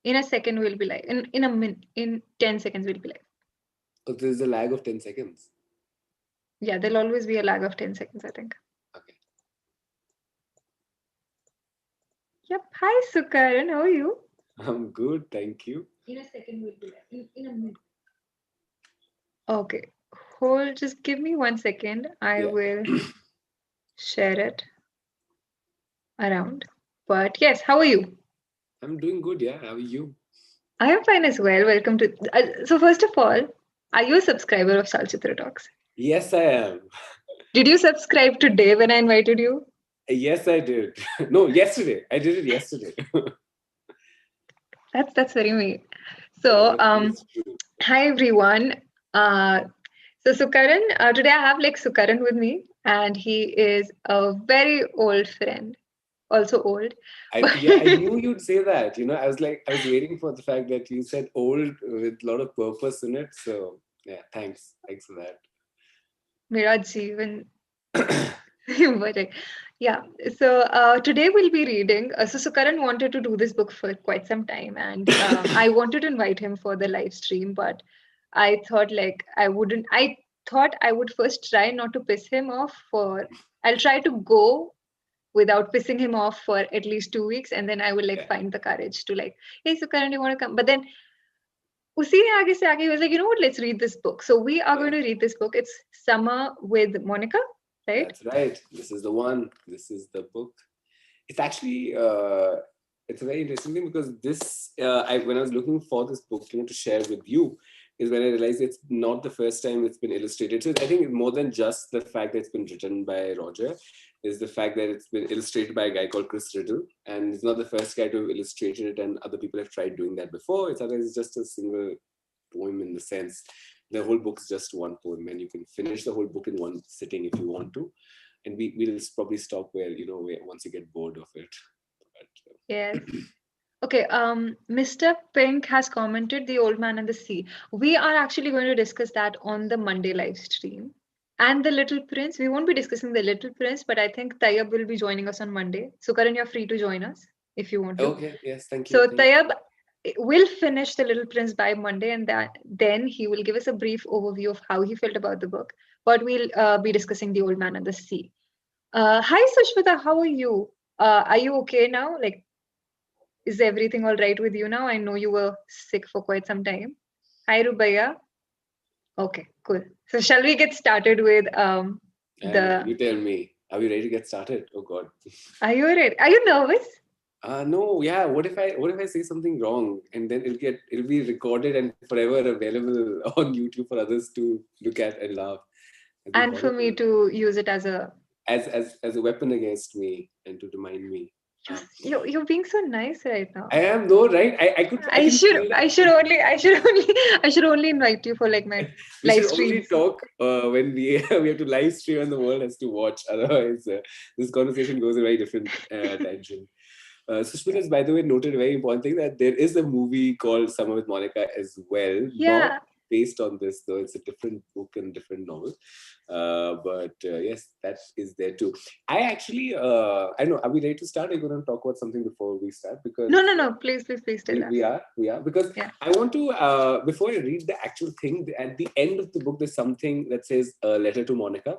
In a second, we'll be live. In 10 seconds, we'll be live. Oh, there's a lag of 10 seconds. Yeah, there'll always be a lag of 10 seconds, I think. Okay. Yep. Hi, Sukaran. How are you? I'm good, thank you. In a second, we'll be live. In a minute. Okay. Hold. Just give me 1 second. I Yeah. will share it around. But yes, how are you? I'm doing good, yeah. How are you? I am fine as well. Welcome to. So first of all, are you a subscriber of Chalchitra Talks? Yes, I am. Did you subscribe today when I invited you? Yes, I did. No, yesterday. I did it yesterday. That's very me. Yeah, So that is true. hi everyone. Uh, so Sukaran, today I have like Sukaran with me, and he is a very old friend. Also old, but Yeah, I knew you'd say that. I was waiting for the fact that you said old with a lot of purpose in it. So, yeah, thanks. Thanks for that. मेरा जीवन but yeah, so today we'll be reading. So Sukaran wanted to do this book for quite some time, and I wanted to invite him for the live stream, but I thought like I wouldn't. I thought I would first try not to piss him off. I'll try to go without pissing him off for at least 2 weeks, and then I will like Yeah. find the courage to like, hey Sukaran, you want to come? But then उसी ने आगे से आगे he was like, you know what? Let's read this book. So we are Yeah. going to read this book. It's Summer with Monica, right? That's right. This is the one. This is the book. It's actually it's a very interesting thing because when I was looking for this book, to share with you, is when I realized it's not the first time it's been illustrated. So I think more than just the fact that it's been written by Roger, is the fact that it's been illustrated by a guy called Chris Riddle, and he's not the first guy to have illustrated it, and other people have tried doing that before. It's just a single poem in the sense. The whole book is just one poem, and you can finish the whole book in one sitting if you want to. And we'll probably stop where once you get bored of it. But, Yes. Okay, Mr. Pink has commented The Old Man and the Sea. We are actually going to discuss that on the Monday live stream. And The Little Prince. We won't be discussing The Little Prince, but I think Tayyab will be joining us on Monday. So, Karan, you're free to join us if you want to. okay, yes, thank you. So, Thank you. Tayyab will finish The Little Prince by Monday, and then he will give us a brief overview of how he felt about the book. But we'll be discussing The Old Man and the Sea. Hi, Sushmita, how are you? Are you okay now? Like, is everything all right with you now? I know you were sick for quite some time. Hi, Rubaya. Okay, cool. So shall we get started with And the? you tell me, are we ready to get started? Oh God. Are you ready? Are you nervous? No, yeah. What if I say something wrong and then it'll be recorded and forever available on YouTube for others to look at and laugh. It'd be And for me horrible. to use it as a. As a weapon against me and to remind me. You're being so nice right now. I am though, right? I I can should feel that. I should only I should only I should only invite you for like my We live should only streams. talk when we we have to live stream and the world has to watch. Otherwise, this conversation goes in a very different tangent. Sushmita has, by the way, noted a very important thing that there is a movie called Summer with Monica as well, not Yeah, based on this, though it's a different book and different novel. But yes, that is there too. I know, are we ready to start? Are you going to talk about something before we start? no, Because no, no. Please tell us. we are because Yeah, I want to before I read the actual thing at the end of the book there's something that says a letter to Monica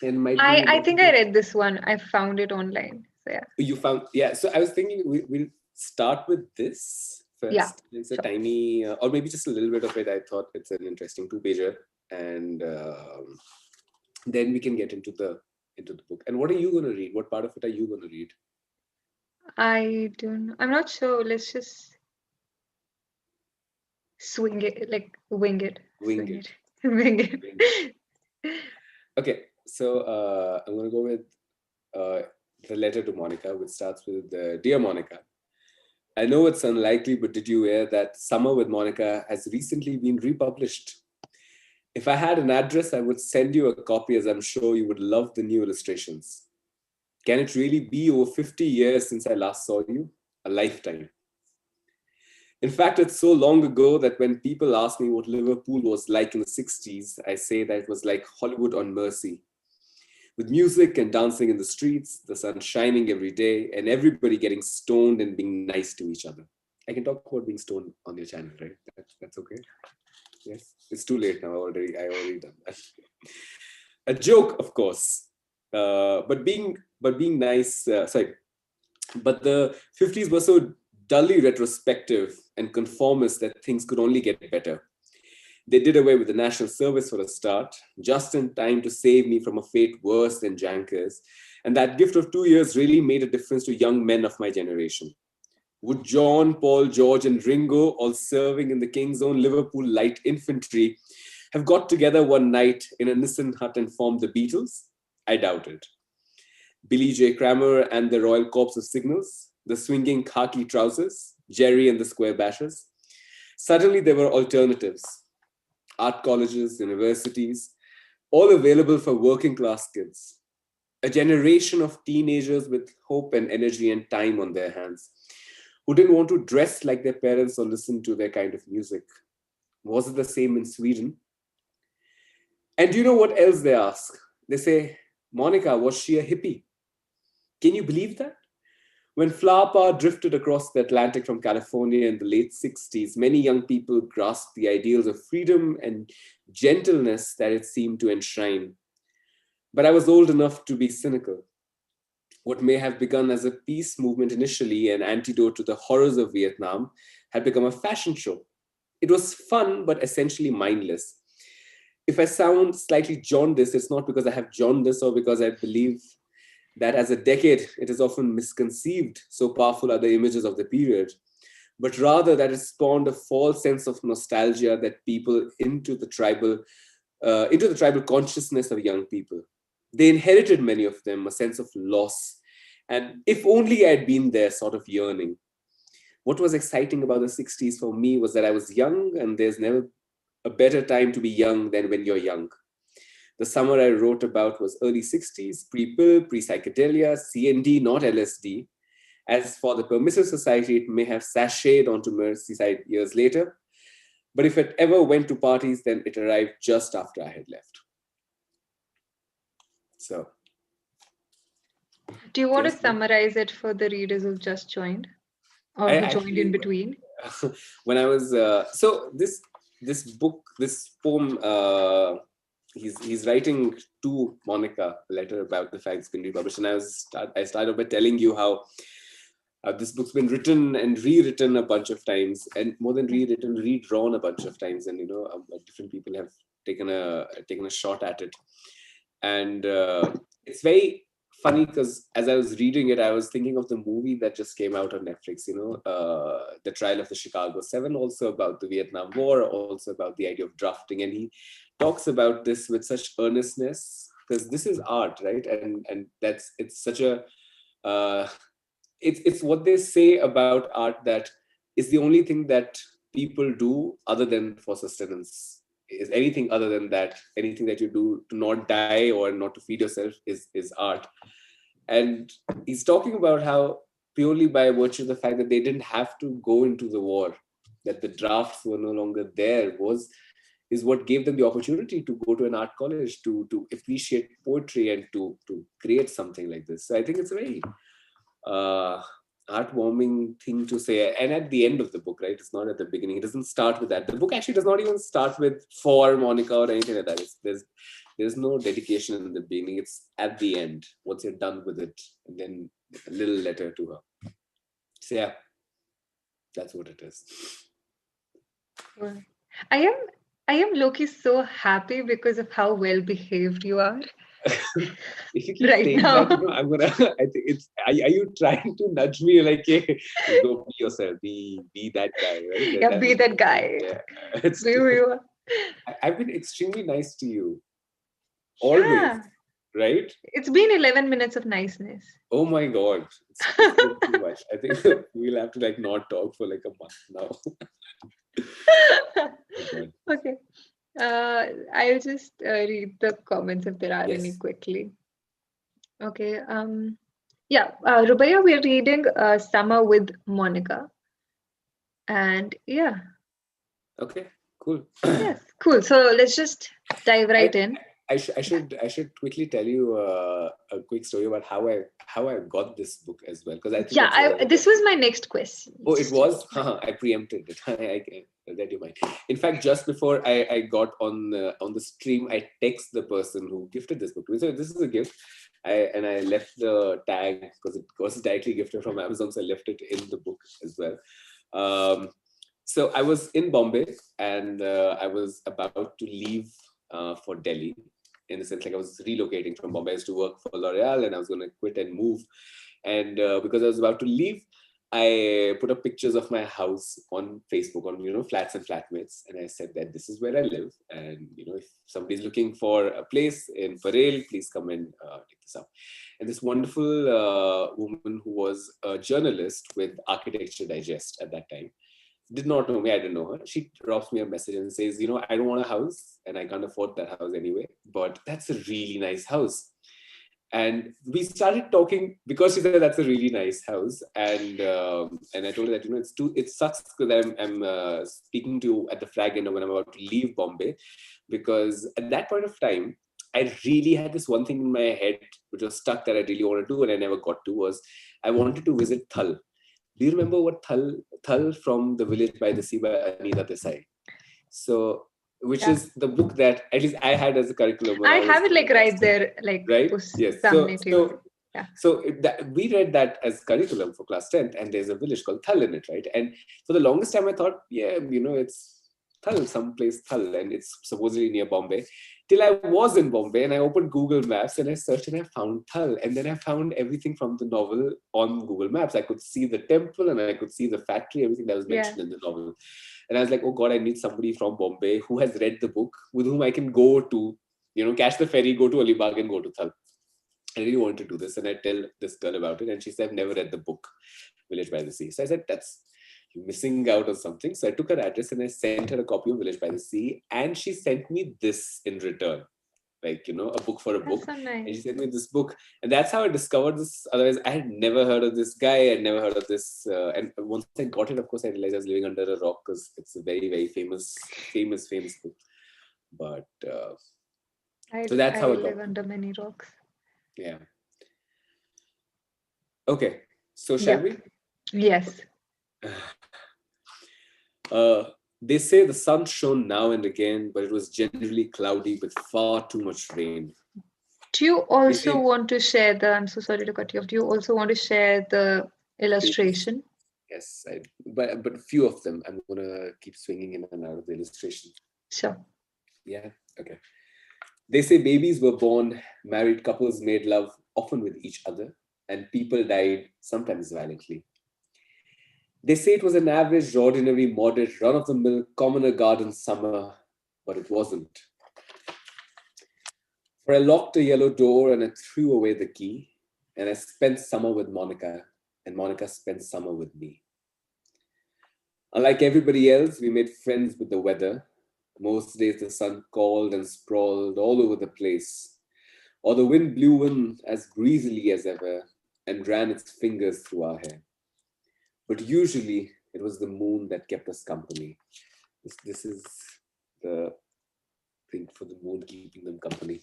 and might be I think I read this one. I found it online. So yeah, you found, yeah, so I was thinking we'll start with this yeah, first. It's a sure. tiny or maybe just a little bit of it. I thought it's an interesting two-pager, and then we can get into the book. And what are you going to read? What part of it are you going to read? I don't know. I'm not sure. Let's just swing it, like wing it, Wing swing it. it, wing Wing it. it. Okay, so I'm going to go with the letter to Monica, which starts with Dear Monica, I know it's unlikely, but did you hear that Summer with Monica has recently been republished? If I had an address, I would send you a copy, as I'm sure you would love the new illustrations. Can it really be over 50 years since I last saw you? A lifetime. In fact, it's so long ago that when people ask me what Liverpool was like in the 60s, I say that it was like Hollywood on Mercy, with music and dancing in the streets, the sun shining every day, and everybody getting stoned and being nice to each other. I can talk about being stoned on your channel, right? That's okay. Yes, it's too late now. I already done that. A joke, of course, but being nice. Sorry, but the 50s were so dully retrospective and conformist that things could only get better. They did away with the national service for a start, just in time to save me from a fate worse than Janker's. And that gift of 2 years really made a difference to young men of my generation. Would John, Paul, George, and Ringo, all serving in the King's Own Liverpool Light Infantry, have got together one night in a Nissen hut and formed the Beatles? I doubt it. Billy J. Kramer and the Royal Corps of Signals, the swinging khaki trousers, Jerry and the Square Bashers. Suddenly there were alternatives, art colleges, universities, all available for working class kids. A generation of teenagers with hope and energy and time on their hands, who didn't want to dress like their parents or listen to their kind of music. Was it the same in Sweden? And do you know what else they ask? They say, Monica, was she a hippie? Can you believe that? When flower power drifted across the Atlantic from California in the late 60s, many young people grasped the ideals of freedom and gentleness that it seemed to enshrine. But I was old enough to be cynical. What may have begun as a peace movement initially, an antidote to the horrors of Vietnam, had become a fashion show. It was fun, but essentially mindless. If I sound slightly jaundiced, it's not because I have jaundice or because I believe that as a decade, it is often misconceived, so powerful are the images of the period, but rather that it spawned a false sense of nostalgia that people into the tribal consciousness of young people. They inherited, many of them, a sense of loss, and if only I had been there, sort of yearning. What was exciting about the 60s for me was that I was young, and there's never a better time to be young than when you're young. The summer I wrote about was early 60s, pre-pill, pre-psychedelia, CND, not LSD. As for the permissive society, it may have sashayed onto Merseyside years later. But if it ever went to parties, then it arrived just after I had left. So, Do you want to yes, summarize it for the readers who've just joined or I who joined in actually, between? when I was, so this book, this poem, he's writing to Monica a letter about the fact it's going to be published. And I started by telling you how this book's been written and rewritten a bunch of times, and more than rewritten, redrawn a bunch of times, and different people have taken a shot at it, and it's very funny because as I was reading it, I was thinking of the movie that just came out on Netflix. The Trial of the Chicago 7, also about the Vietnam War, also about the idea of drafting, and he talks about this with such earnestness because this is art, right? And it's such a it's what they say about art that is the only thing that people do other than for sustenance. Is anything other than that, anything that you do to not die or not to feed yourself is art. And he's talking about how purely by virtue of the fact that they didn't have to go into the war, that the drafts were no longer there, is what gave them the opportunity to go to an art college, to appreciate poetry and to create something like this. So I think it's a very uh, heartwarming thing to say. And at the end of the book, right? It's not at the beginning. It doesn't start with that. The book actually does not even start with for Monica or anything like that. There's no dedication in the beginning. It's at the end, once you're done with it, and then a little letter to her. So yeah, that's what it is. Well, I am I am Loki so happy because of how well behaved you are If you keep right saying now. that, I'm gonna. I think it's. Are you trying to nudge me like, hey, go be yourself, be that guy, right? Yeah, be that guy. Yeah. It's Be who you are. I've been extremely nice to you always, Yeah. right? It's been 11 minutes of niceness. Oh my god, it's been too much. I think we'll have to like not talk for like a month now. Oh god. Okay. I'll just read the comments if there are any Yes. quickly. Okay. Yeah. Rubaya, we're reading Summer with Monica. And yeah. Okay. Cool. Yes. Cool. So let's just dive right I in. I should quickly tell you a quick story about how I got this book as well, because I think Yeah, that's relevant. this was my next question. Oh, it Just to was? I preempted it. I read your mind. In fact, just before I got on the stream, I text the person who gifted this book. So this is a gift. I left the tag because it was directly gifted from Amazon, so I left it in the book as well. Um, so I was in Bombay, and I was about to leave for Delhi. In the sense, like I was relocating from Bombay. I used to work for L'Oreal, and I was going to quit and move. And because I was about to leave, I put up pictures of my house on Facebook, on flats and flatmates, and I said that this is where I live, and if somebody's looking for a place in Parel, please come and take this up. And this wonderful woman who was a journalist with Architecture Digest at that time did not know me. I didn't know her. She drops me a message and says, I don't want a house, and I can't afford that house anyway, but that's a really nice house. And we started talking because she said that's a really nice house, and I told her that it sucks because I'm speaking to you at the flag end when I'm about to leave Bombay, because at that point of time I really had this one thing in my head which was stuck that I really want to do and I never got to, was I wanted to visit Thal. Do you remember what Thal from The Village by the Sea by Anita Desai? So, which is the book that at least I had as a curriculum when I I was have it like right there, like right. Yes. We read that as curriculum for class 10th, and there's a village called Thal in it, right? And for the longest time I thought, it's Thal, someplace Thal, and it's supposedly near Bombay. Till I was in Bombay and I opened Google Maps and I searched and I found Thal. And then I found everything from the novel on Google Maps. I could see the temple and I could see the factory, everything that was mentioned in the novel. And I was like, oh God, I need somebody from Bombay who has read the book, with whom I can go to, catch the ferry, go to Alibag and go to Thal. I really wanted to do this. And I tell this girl about it. And she said, I've never read the book, Village by the Sea. So I said, you're missing out on something. So I took her address and I sent her a copy of Village by the Sea. And she sent me this in return, like, a book for a book. So nice. And she sent me this book. And that's how I discovered this. Otherwise, I had never heard of this guy. I'd never heard of this. And once I got it, of course, I realized I was living under a rock, because it's a very, very famous book. But so that's how I live under many rocks. Yeah. Okay. So shall we? Yes. They say the sun shone now and again, but it was generally cloudy with far too much rain. Do you also want to share I'm so sorry to cut you off. Do you also want to share the illustration? Yes, but a few of them. I'm going to keep swinging in and out of the illustration. Sure. Yeah, okay. They say babies were born, married couples made love, often with each other, and people died, sometimes violently. They say it was an average, ordinary, moderate, run-of-the-mill, commoner garden summer, but it wasn't. For I locked a yellow door and I threw away the key, and I spent summer with Monica, and Monica spent summer with me. Unlike everybody else, we made friends with the weather. Most days the sun called and sprawled all over the place, or the wind blew in as breezily as ever and ran its fingers through our hair. But usually it was the moon that kept us company. This is the thing for the moon keeping them company.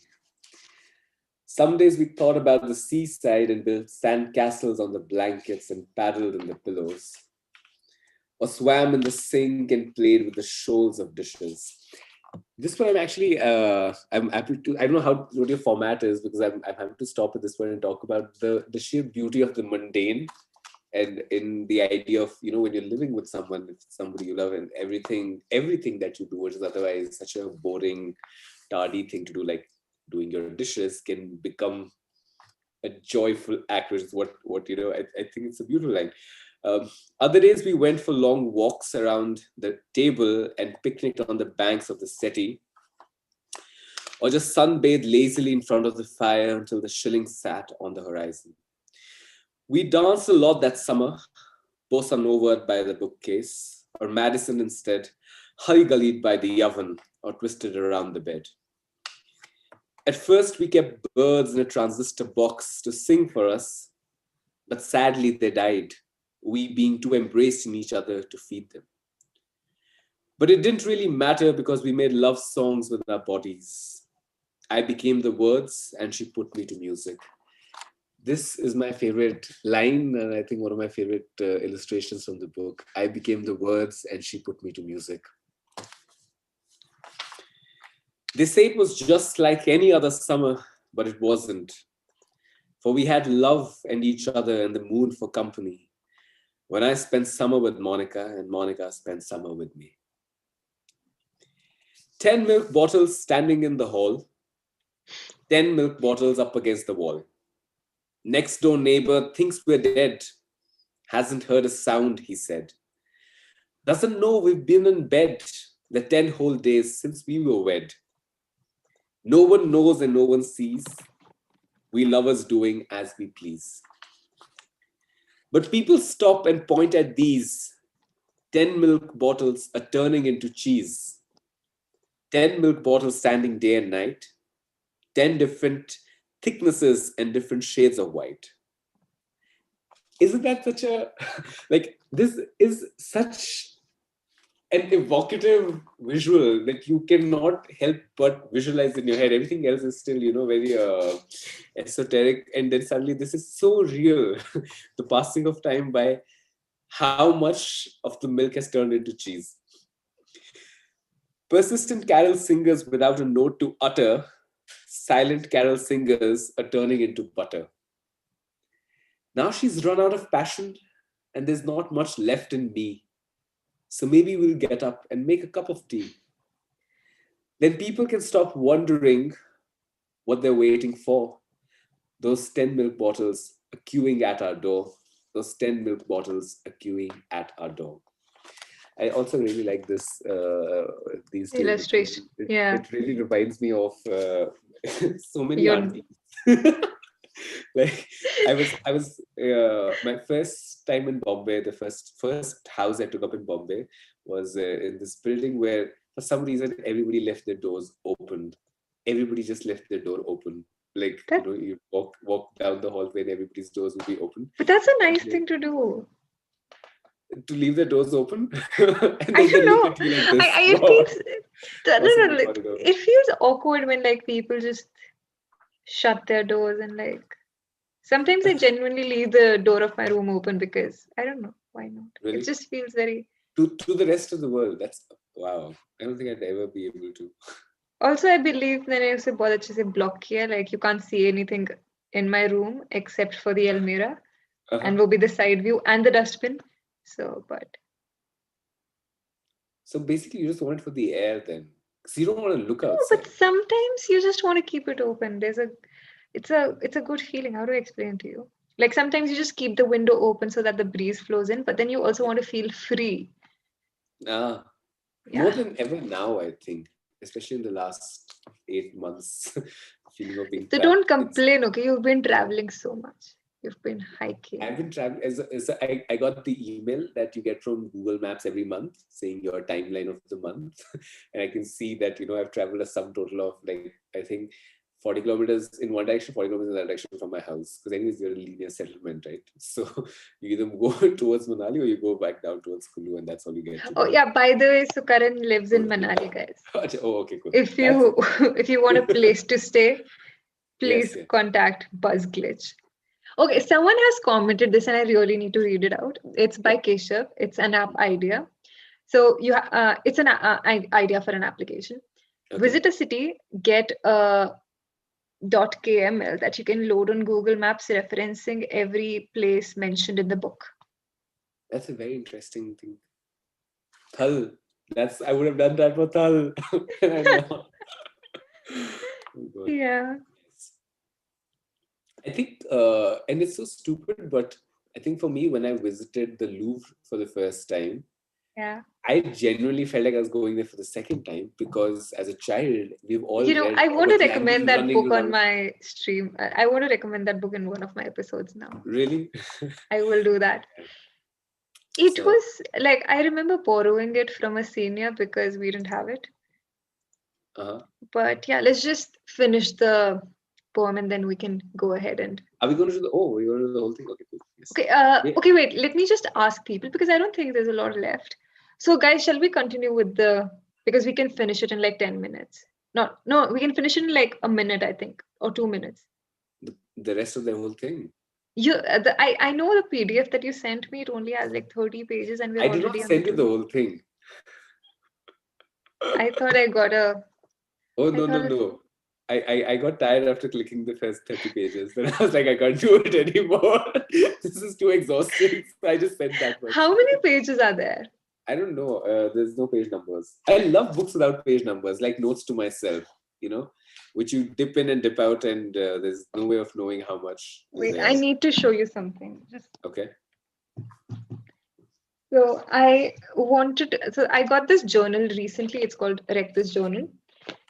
Some days we thought about the seaside and built sand castles on the blankets and paddled in the pillows, or swam in the sink and played with the shoals of dishes. This one I'm actually, I'm happy to, I don't know what your format is, because I'm happy to stop at this point and talk about the sheer beauty of the mundane, and in the idea of, when you're living with someone, somebody you love, and everything that you do, which is otherwise such a boring, tardy thing to do, like doing your dishes, can become a joyful act, which is what I think it's a beautiful line. Other days we went for long walks around the table and picnicked on the banks of the Seti, or just sunbathed lazily in front of the fire until the shilling sat on the horizon. We danced a lot that summer, bossa nova by the bookcase, or Madison instead, hurry gullied by the oven, or twisted around the bed. At first, we kept birds in a transistor box to sing for us, but sadly they died, we being too embraced in each other to feed them. But it didn't really matter, because we made love songs with our bodies. I became the words and she put me to music. This is my favorite line, and I think one of my favorite illustrations from the book. I became the words and she put me to music. They say it was just like any other summer, but it wasn't. For we had love and each other and the moon for company. When I spent summer with Monica and Monica spent summer with me. 10 milk bottles standing in the hall. 10 milk bottles up against the wall. Next door neighbor thinks we're dead. Hasn't heard a sound, he said. Doesn't know we've been in bed the 10 whole days since we were wed. No one knows and no one sees. We lovers doing as we please. But people stop and point at these. 10 milk bottles are turning into cheese. 10 milk bottles standing day and night. 10 different thicknesses and different shades of white. Isn't that such a, like, this is such an evocative visual that you cannot help but visualize in your head. Everything else is still, very esoteric. And then suddenly this is so real. The passing of time by how much of the milk has turned into cheese. Persistent carol singers without a note to utter. Silent carol singers are turning into butter. Now she's run out of passion and there's not much left in me. So maybe we'll get up and make a cup of tea. Then people can stop wondering what they're waiting for. Those 10 milk bottles are queuing at our door. Those 10 milk bottles are queuing at our door. I also really like this, these two illustration. It really reminds me of so many Your aunties. Like I was my first time in Bombay. The first house I took up in Bombay was in this building where, for some reason, everybody left their doors open. Everybody just left their door open. Like you walk down the hallway and everybody's doors would be open. But that's a nice thing to do. To leave the doors open. And I don't know. It feels awkward when like people just shut their doors and like. Sometimes I genuinely leave the door of my room open because I don't know why not. Really? It just feels very to the rest of the world. That's wow. I don't think I'd ever be able to. Also, I believe that I say bahut achhe se block kiya, like you can't see anything in my room except for the almirah, and will be the side view and the dustbin. So basically, you just want it for the air then, because you don't want to look outside. No, but sometimes you just want to keep it open. It's a good feeling. How do I explain to you? Like sometimes you just keep the window open so that the breeze flows in, but then you also want to feel free. More than ever now, I think, especially in the last 8 months, feeling of being. So don't complain, okay? You've been traveling so much. You've been hiking. I've been traveling. I got the email that you get from Google Maps every month saying your timeline of the month. And I can see that, I've traveled a sum total of like, I think 40 kilometers in one direction, 40 kilometers in the other direction from my house. Because anyways, you're a linear settlement, right? So you either go towards Manali or you go back down towards Kulu, and that's all you get. Yeah, by the way, SUKARAN lives in Manali, guys. Oh, okay, cool. If you want a place to stay, please contact BuzzGlitch. Okay, someone has commented this and I really need to read it out. It's by Keshav. It's an app idea. So it's an idea for an application. Okay. Visit a city, get a .kml that you can load on Google Maps referencing every place mentioned in the book. That's a very interesting thing. Thal. I would have done that for Thal. Yeah. I think, and it's so stupid, but I think for me, when I visited the Louvre for the first time, I genuinely felt like I was going there for the second time because as a child, we've all read. I want to recommend that book on my stream. I want to recommend that book in one of my episodes now. Really? I will do that. It was like, I remember borrowing it from a senior because we didn't have it. But yeah, let's just finish the poem and then we can go ahead and. Are we going to do we're going to do the whole thing? Okay, cool. Yes. Okay, okay, wait. Let me just ask people because I don't think there's a lot left. So guys, shall we continue with because we can finish it in like 10 minutes. No, we can finish it in like a minute, I think, or 2 minutes. The rest of the whole thing. I know the PDF that you sent me. It only has like 30 pages, and we're I did not already on the send you the 2 minutes. whole thing. I thought I got a. Oh, I no, no, thought it. no. I got tired after clicking the first 30 pages. Then I was like, I can't do it anymore. This is too exhausting. So I just sent that much. How many pages are there? I don't know. There's no page numbers. I love books without page numbers, like notes to myself, which you dip in and dip out, and there's no way of knowing how much is Wait, there. I need to show you something. Okay. So I got this journal recently. It's called Rec This Journal.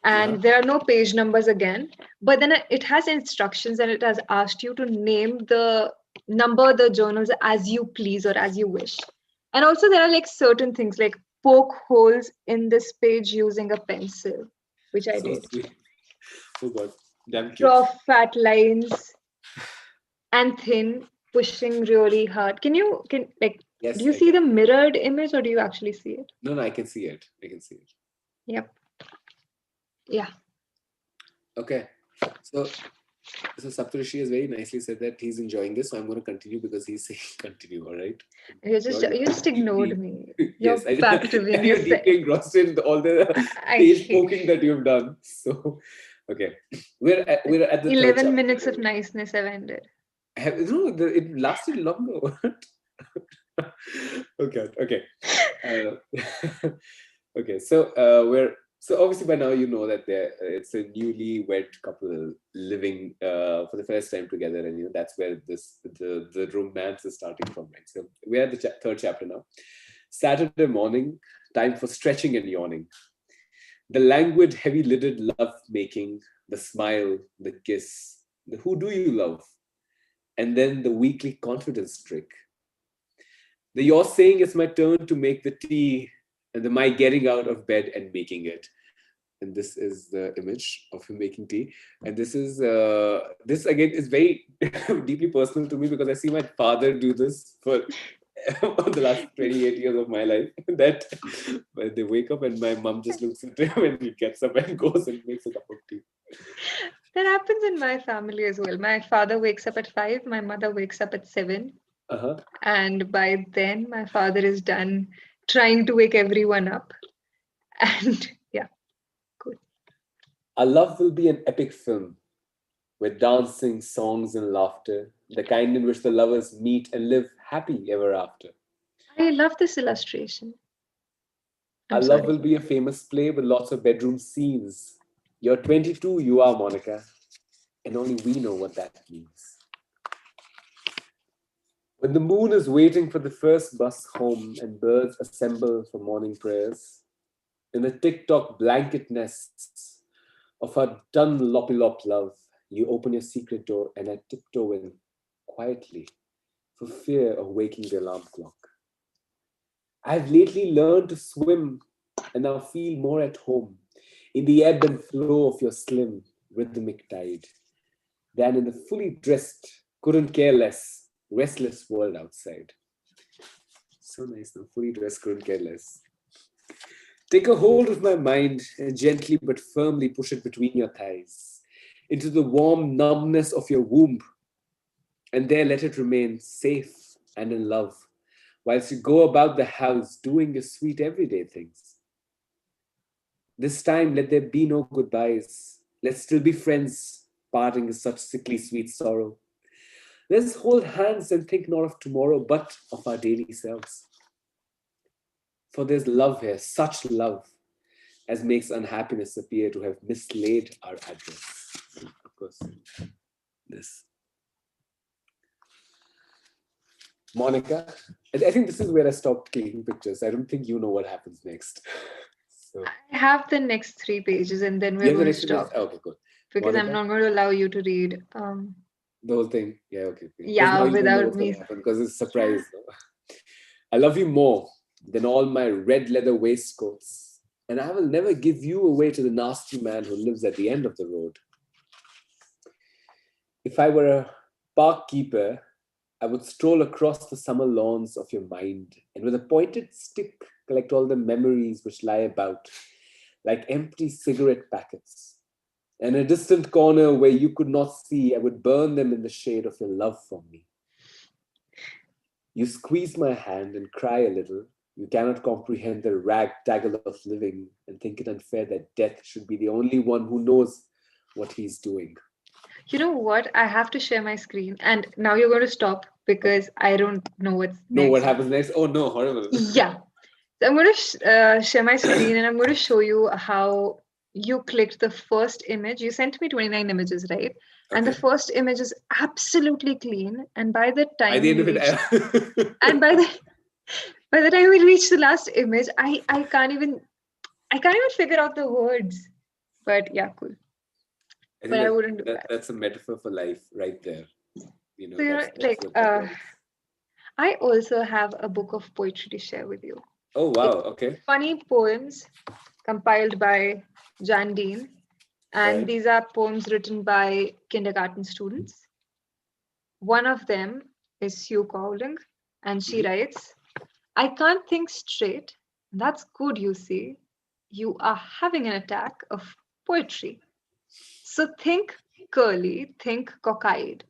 And there are no page numbers again, but then it has instructions and it has asked you to name the number the journals as you please or as you wish. And also there are like certain things like poke holes in this page using a pencil, which I So did. sweet. Oh God, damn cute. Draw fat lines and thin, pushing really hard. Yes, do you see the mirrored image or do you actually see it? No, I can see it. Yep. Yeah. Okay. So Saptarishi has very nicely said that he's enjoying this, so I'm going to continue because he's saying continue. All right. You just ignored me. You're Yes, back to being you're deeply engrossed in all the page poking that you've done. So, okay, we're at the 11 minutes of niceness have ended. It lasted longer. Okay. Okay. So obviously by now you know that it's a newly wed couple living for the first time together, and that's where the romance is starting from, right? So we're at the third chapter now. Saturday morning, time for stretching and yawning. The languid, heavy-lidded love-making, the smile, the kiss, the who do you love, and then the weekly confidence trick. The you're saying it's my turn to make the tea, and the my getting out of bed and making it. And this is the image of him making tea. And this again is very deeply personal to me because I see my father do this for the last 28 years of my life. That when they wake up and my mom just looks at him and he gets up and goes and makes a cup of tea. That happens in my family as well. My father wakes up at 5, my mother wakes up at 7. And by then my father is done trying to wake everyone up. And yeah, good. Our love will be an epic film with dancing, songs, and laughter, the kind in which the lovers meet and live happy ever after. I love this illustration. Our love will be a famous play with lots of bedroom scenes. You're 22, you are, Monica, and only we know what that means. When the moon is waiting for the first bus home and birds assemble for morning prayers, in the tick-tock blanket nests of our Dunlopilop love, you open your secret door and I tiptoe in quietly for fear of waking the alarm clock. I've lately learned to swim and now feel more at home in the ebb and flow of your slim, rhythmic tide than in the fully dressed, couldn't care less, restless world outside. So nice now, fully dressed, couldn't care less. Take a hold of my mind and gently but firmly push it between your thighs into the warm numbness of your womb, and there let it remain safe and in love whilst you go about the house doing your sweet everyday things. This time let there be no goodbyes. Let's still be friends. Parting is such sickly sweet sorrow. Let's hold hands and think not of tomorrow but of our daily selves. For there's love here, such love, as makes unhappiness appear to have mislaid our address. And of course, this. Monica, I think this is where I stopped clicking pictures. I don't think you know what happens next. So I have the next 3 pages and then we're going to stop. Okay, cool. Because Monica? I'm not going to allow you to read the whole thing. Yeah, okay. Yeah, without me. Because it's a surprise. I love you more than all my red leather waistcoats, and I will never give you away to the nasty man who lives at the end of the road. If I were a park keeper, I would stroll across the summer lawns of your mind and with a pointed stick collect all the memories which lie about, like empty cigarette packets. In a distant corner where you could not see, I would burn them in the shade of your love for me. You squeeze my hand and cry a little. You cannot comprehend the ragtaggle of living and think it unfair that death should be the only one who knows what he's doing. You know what? I have to share my screen, and now you're going to stop because I don't know what's No, what next. happens next? Oh no, horrible. Yeah. So I'm going to share my screen, and I'm going to show you how you clicked the first image. You sent me 29 images, right? And the Okay. first image is absolutely clean. And by the By time the end we of it, reach, and by the time we reach the last image, I can't even figure out the words. But yeah, cool. I But think I wouldn't do that. that's a metaphor for life right there. So That's what that was. I also have a book of poetry to share with you. Oh wow, It's okay. funny poems compiled by Jan Dean, and Right. these are poems written by kindergarten students. One of them is Sue Cowling, and she Mhm. writes, I can't think straight. That's good, you see. You are having an attack of poetry. So think curly, think cockeyed,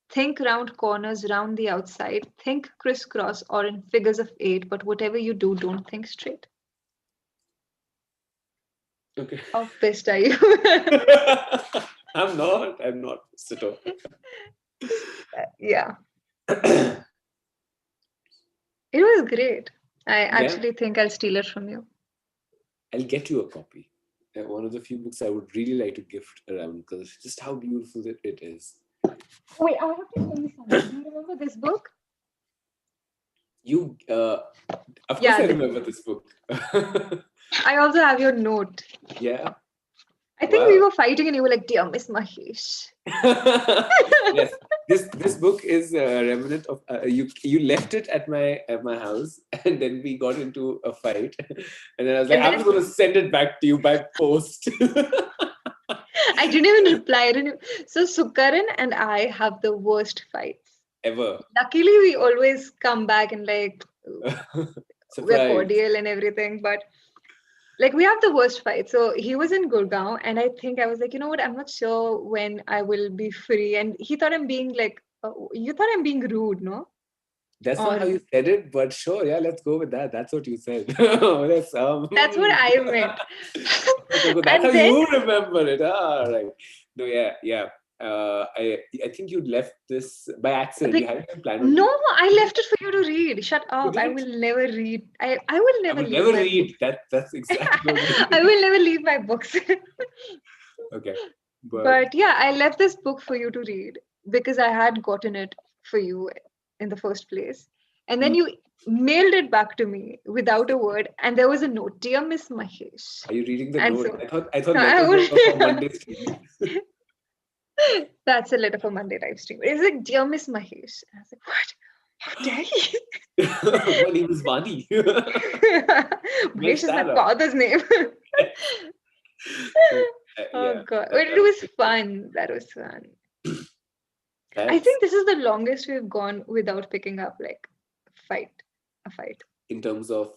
think round corners round the outside, think crisscross or in figures of eight, but whatever you do, don't think straight. Okay. How pissed are you? I'm not. I'm not at all. Yeah, it was great. I Yeah, actually think I'll steal it from you. I'll get you a copy. One of the few books I would really like to gift around because just how beautiful it is. Wait, I have to tell you something. Do you remember this book? You, of course, Yeah, I remember this book. I also have your note. Yeah. I think we Wow. were fighting and you were like, dear Miss Mahesh. Yes, this book is a remnant of you left it at my house and then we got into a fight and then I was like And I'm just then going to send it back to you by post. I didn't even reply. So Sukaran and I have the worst fights. Ever. Luckily, we always come back and like we're Surprise. cordial and everything, but like we have the worst fight. So he was in Gurgaon, and I think I was like, you know what? I'm not sure when I will be free, and he thought I'm being like, you thought I'm being rude, no? That's not how Or you said it, but sure, yeah, let's go with that. That's what you said. That's that's what I meant. okay, good. That's how And then you remember it. Ah, right. No, yeah, yeah. I think you left this by accident. You like, hadn't even planned on no, reading. I left it for you to read. Shut You up. I didn't. will never read. I will I never would leave never my book. read. That's exactly what I will never leave my books. okay. But But yeah, I left this book for you to read because I had gotten it for you in the first place. And then mm, you mailed it back to me without a word. And there was a note, Dear Miss Mahesh. are you reading the And note? so I thought I letters were for would, Monday stream. that's a letter for Monday live stream. It's like, Dear Miss Mahesh. And I was like, what? How dare you? My name is Vani. Mess Mahesh is my that up. father's name. Oh Yeah, God. But it that was was fun. That was fun. I that's think this is the longest we've gone without picking up like fight, a fight. in terms of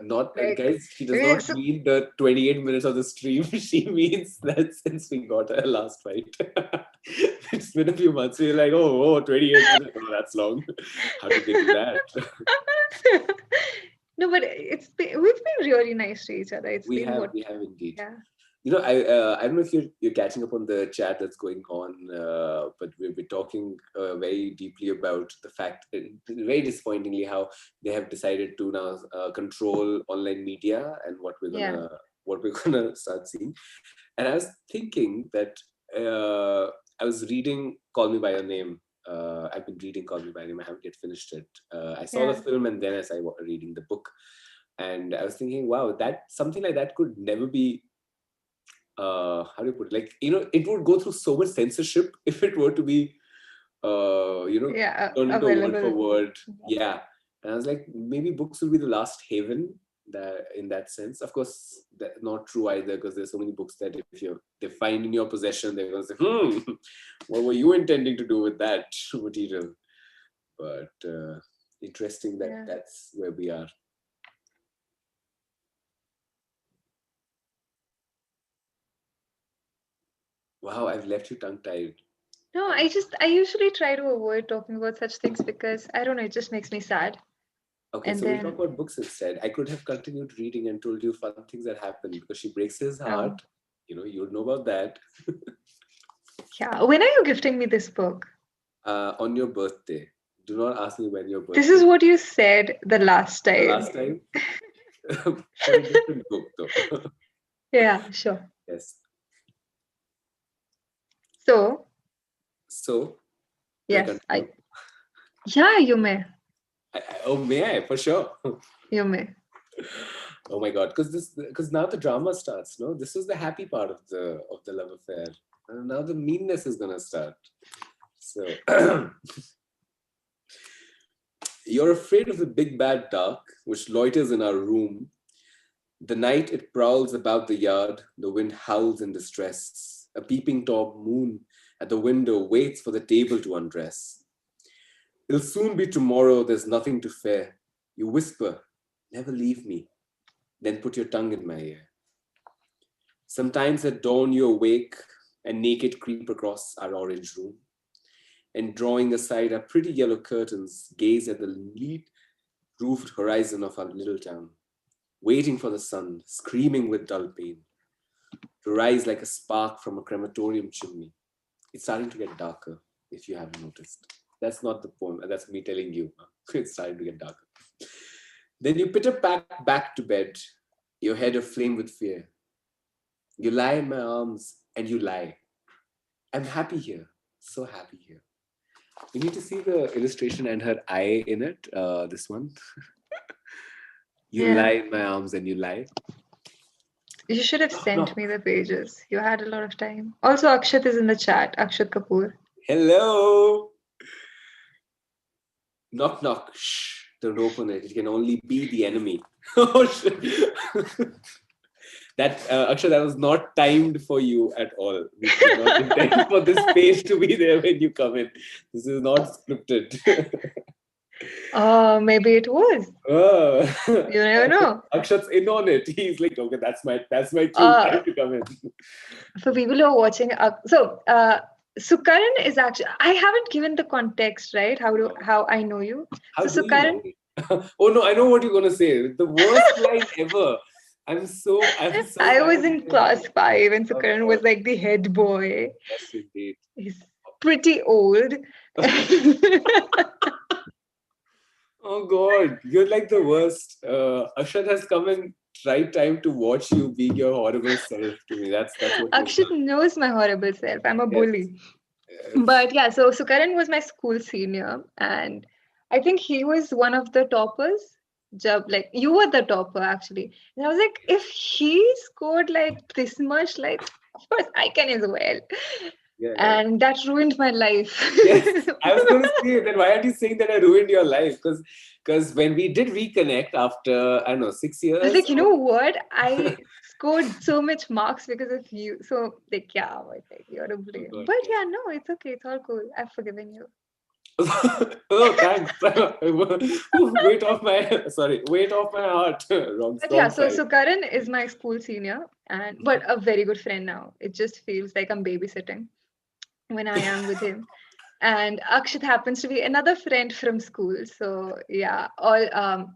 not Like guys. She does not it's mean the 28 minutes of the stream. She means that since we got our last fight, it's been a few months. We're like, oh, 28 minutes. Oh, that's long. How did they do that? no, but we've been really nice to each other. It's been what? We have indeed. Yeah, I don't know if you're catching up on the chat that's going on, but we're talking very deeply about the fact, very disappointingly, how they have decided to now control online media and yeah, what we're gonna start seeing. And I was thinking that I was reading Call Me by Your Name. I've been reading Call Me by Your Name. I haven't yet finished it. I saw the yeah. film and then I started reading the book. And I was thinking, wow, that something like that could never be how do you put it? Like, it would go through so much censorship if it were to be Yeah, turned into a word for available. word. Yeah. And I was like, maybe books will be the last haven that in that sense. Of course, that's not true either, because there's so many books that if they find in your possession, they're gonna say, what were you intending to do with that material? But interesting that Yeah. that's where we are. Wow, I've left you tongue-tied. No, I usually try to avoid talking about such things because I don't know, it just makes me sad. Okay, And so we'll talk then, about books instead. I could have continued reading and told you fun things that happened because she breaks his oh, heart. You would know about that. yeah. When are you gifting me this book? On your birthday. Do not ask me when your This birthday is is. what you said the last The time. last time, for a different book, though. Yeah, sure. Yes. So, So, do I yes, continue? yeah, you may. Oh, may I? For sure. You may. Oh my God, because now the drama starts. No, this was the happy part of the love affair, and now the meanness is gonna start. So, you're afraid of the big bad dark, which loiters in our room. The night it prowls about the yard, the wind howls in distress. A peeping top moon at the window waits for the table to undress. It'll soon be tomorrow, there's nothing to fear. You whisper, never leave me, then put your tongue in my ear. Sometimes at dawn you awake and naked creep across our orange room, and drawing aside our pretty yellow curtains, gaze at the lead roofed horizon of our little town, waiting for the sun, screaming with dull pain, to rise like a spark from a crematorium chimney. It's starting to get darker, if you haven't noticed. That's not the poem, that's me telling you. It's starting to get darker. Then you pitter back to bed, your head aflame with fear. You lie in my arms and you lie. I'm happy here, so happy here. You need to see the illustration and her eye in it, this one. You Yeah. lie in my arms and you lie. You should have Knock, sent me knock. the pages. You had a lot of time. Also, Akshat is in the chat. Akshat Kapoor. Hello. Knock, knock. Shh. Don't open it. It can only be the enemy. Oh, shit. That, Akshat, that was not timed for you at all. We did not intend for this page to be there when you come in. This is not scripted. Oh, maybe it was. Oh. You never know. Akshat's in on it. He's like, okay, that's my cue. Uh, Time to come in. for people who are watching, Sukaran is actually. I haven't given the context, right? How I know you? How So do you know Sukaran, me? Oh no, I know what you're gonna say. The worst line ever. I'm so I bad was at in this. class 5, and Oh Sukaran God. was like the head boy. Yes, indeed. He's pretty old. Oh God, you're like the worst. Akshat has come in right time to watch you being your horrible self to me. That's what you've Akshat done. knows my horrible self. I'm a Yes. bully. Yes. But yeah, so Sukaran was my school senior, and I think he was one of the toppers. Like you were the topper actually, and I was like, if he scored like this much, like of course I can as well, Yeah, yeah. and that ruined my life. Yes. I was going to say, then why aren't you saying that I ruined your life? Because when we did reconnect after, I don't know, 6 I was years like, you of know what? I scored so much marks because of you. So like, yeah, I was like, you're to oh blame. God, But yes. yeah, no, it's okay. It's all cool. I've forgiven you. Oh, thanks. Weight off my weight off my heart. Wrong, But yeah, wrong so side. Sukaran is my school senior and but a very good friend now. It just feels like I'm babysitting when I am with him. And Akshat happens to be another friend from school. So yeah, all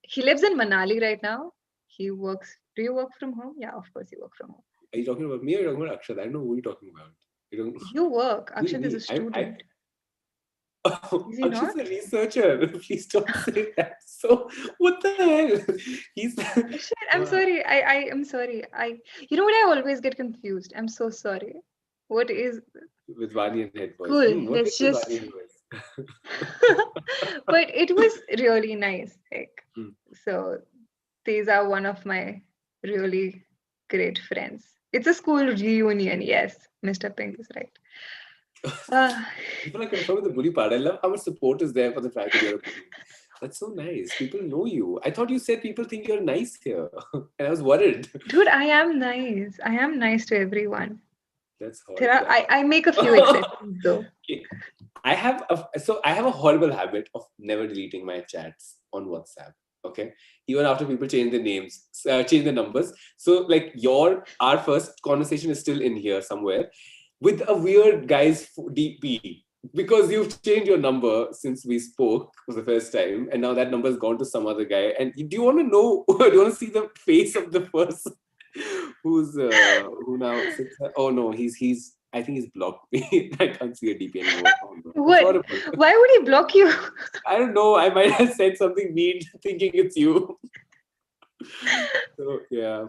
he lives in Manali right now. He works. Do you work from home? Yeah, of course you work from home. Are you talking about me or are you talking about Akshat? I don't know who you're talking about. You don't You work. me, Akshat is a me. I student. oh, Is he Akshat's not? a researcher. Please don't say that. So what the hell? He's Shit, I'm wow. sorry. I am sorry. You know what? I always get confused. I'm so sorry. What is With Vani and head voice. cool? What is Let's with Vani just. and voice? But it was really nice. Like, Hmm. so these are one of my really great friends. It's a school reunion. Yes, Mr. Pink is right. Uh, People are confirmed with the bully part. I love how much support is there for the fact that you're a bully. That's so nice. People know you. I thought you said people think you're nice here. And I was worried. dude, I am nice. I am nice to everyone. That's There horrible. are I make a few exceptions though. Okay. I have a horrible habit of never deleting my chats on WhatsApp. Okay, even after people change their names, change their numbers. So like our first conversation is still in here somewhere, with a weird guy's DP, because you've changed your number since we spoke for the first time, and now that number has gone to some other guy. And do you want to know? Do you want to see the face of the person who now sits? Oh no, he's. I think he's blocked me. I can't see a DP anymore. Oh no, I'm What? sorry. Why would he block you? I don't know. I might have said something mean, thinking it's you. So yeah.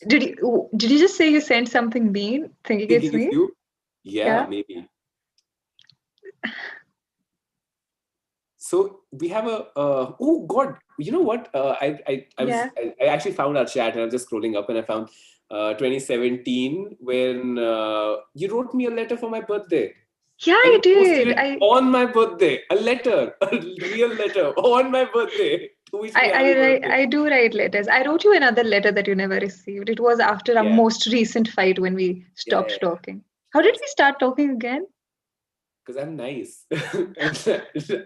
Did you just say you sent something mean, thinking it's Thinking it's me? you? Yeah, Yeah. maybe. So we have a oh god, you know what? I actually found our chat, and I'm just scrolling up, and I found 2017 when you wrote me a letter for my birthday. Yeah, And I you posted did. it on my birthday. A letter, a real letter on my birthday. To wish me happy birthday. I do write letters. I wrote you another letter that you never received. It was after our Yeah. most recent fight when we stopped talking. How did we start talking again? Because I'm nice. I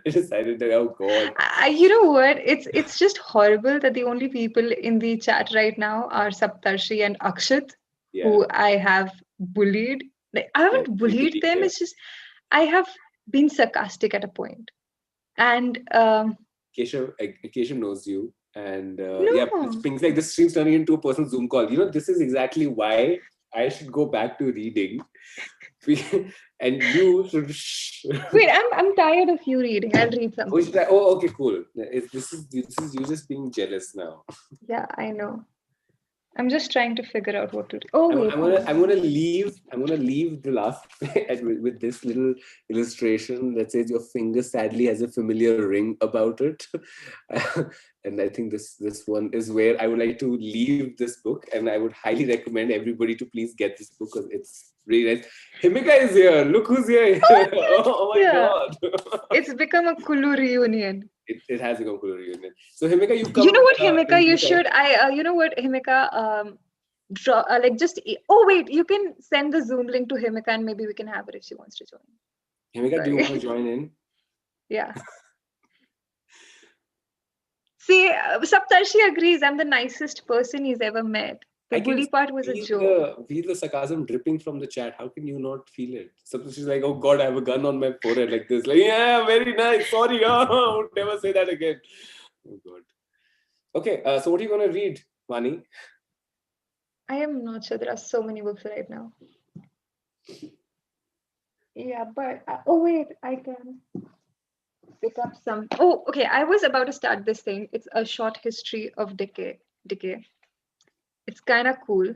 decided that, oh god. You know what? It's just horrible that the only people in the chat right now are Saptarshi and Akshat, who I have bullied. Like, I haven't bullied them. It's just I have been sarcastic at a point. And Keshav knows you. And no. things like this stream's turning into a personal Zoom call. You know, this is exactly why I should go back to reading. And you should Wait, I'm tired of you reading. I'll read something. Oh, okay, cool. This is you just being jealous now. Yeah, I know. I'm just trying to figure out what to do. Oh wait, I'm gonna leave the last with this little illustration that says your finger sadly has a familiar ring about it. And I think this one is where I would like to leave this book, and I would highly recommend everybody to please get this book because it's really nice. Himika is here. Look who's here. Oh my god. It's become a Kulu Reunion. It has become Kulu Reunion. So Himika, you come. You know what, Himika? You should. You know what, Himika? Draw like just. Oh wait, you can send the Zoom link to Himika, and maybe we can have her if she wants to join. Himika, do you want to join in? Yeah. See, Saptarshi agrees. I'm the nicest person he's ever met. The bully part was a joke. Feel the sarcasm dripping from the chat. How can you not feel it? She's like, oh God, I have a gun on my forehead like this. Like, yeah, very nice. Sorry, I would never say that again. Oh God. Okay, so what are you going to read, Vani? I am not sure. There are so many books right now. Yeah, but oh wait, I can pick up some. Oh, okay. I was about to start this thing. It's a short history of Decay. It's kind of cool.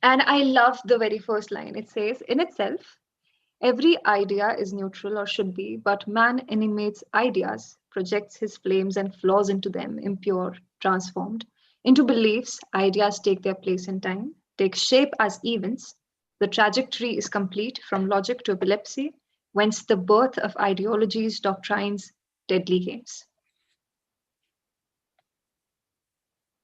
And I love the very first line. It says, in itself, every idea is neutral or should be, but man animates ideas, projects his flames and flaws into them, impure, transformed. Into beliefs, ideas take their place in time, take shape as events. The trajectory is complete from logic to epilepsy, whence the birth of ideologies, doctrines, deadly games.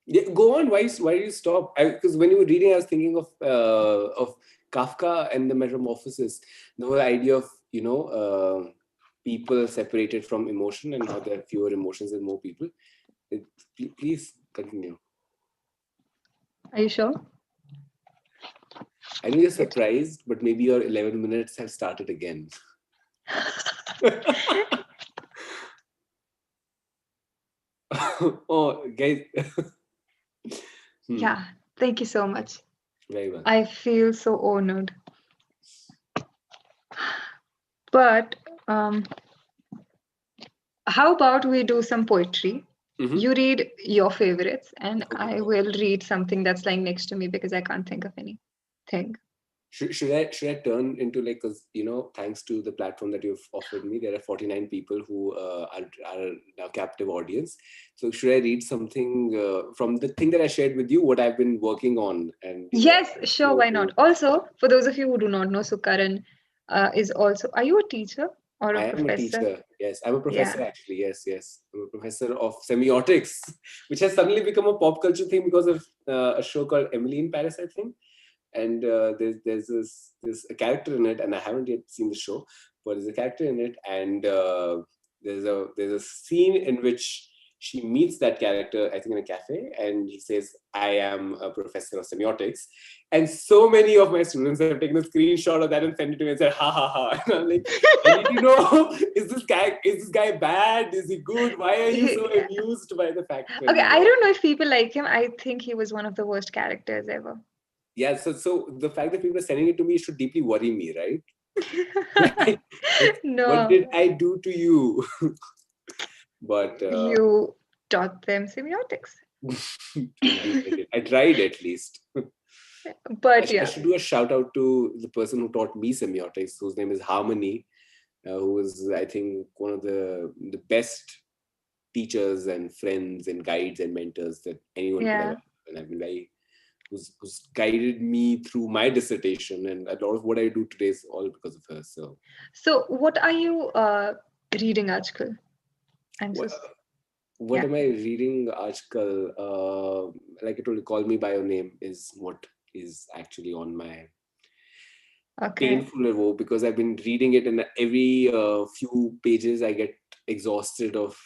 Yeah, go on. Why do you stop? Because when you were reading, I was thinking of Kafka and the Metamorphosis. The whole idea of people separated from emotion and how there are fewer emotions and more people. Please continue. Are you sure? I know you're surprised, but maybe your 11 minutes have started again. Oh, guys. Yeah, thank you so much. Very well. I feel so honored. But how about we do some poetry? Mm-hmm. You read your favorites, and okay. I will read something that's lying next to me because I can't think of anything. Should I turn into like, because thanks to the platform that you've offered me, there are 49 people who are now captive audience. So should I read something from the thing that I shared with you, what I've been working on? And yes, sure, why not? Also, for those of you who do not know, Sukaran is also. Are you a teacher or a professor? I am a teacher. Yes, I'm a professor actually. Yes. I'm a professor of semiotics, which has suddenly become a pop culture thing because of a show called Emily in Paris, I think. And there's this a character in it, and I haven't yet seen the show, but there's a character in it, and there's a scene in which she meets that character, I think, in a cafe, and he says, I am a professor of semiotics. And so many of my students have taken a screenshot of that and sent it to me and said, ha ha ha. And I'm like, I need to know, is this guy bad? Is he good? Why are you so amused by the fact Okay, when I don't know if people like him. I think he was one of the worst characters ever. Yeah, so the fact that people are sending it to me should deeply worry me, right? What No, did I do to you? But you taught them semiotics. indeed, I did. I tried at least. But I yeah, should do a shout out to the person who taught me semiotics, whose name is Harmony, who is, I think, one of the best teachers and friends and guides and mentors that anyone could ever yeah. have. And I've been very, who's guided me through my dissertation, and a lot of what I do today is all because of her. So, what are you reading, Ajkal? I'm What, just what yeah. am I reading, Ajkal? Like I told you, Call Me by Your Name is what is actually on my Okay. painful revo, because I've been reading it, and every few pages I get exhausted of.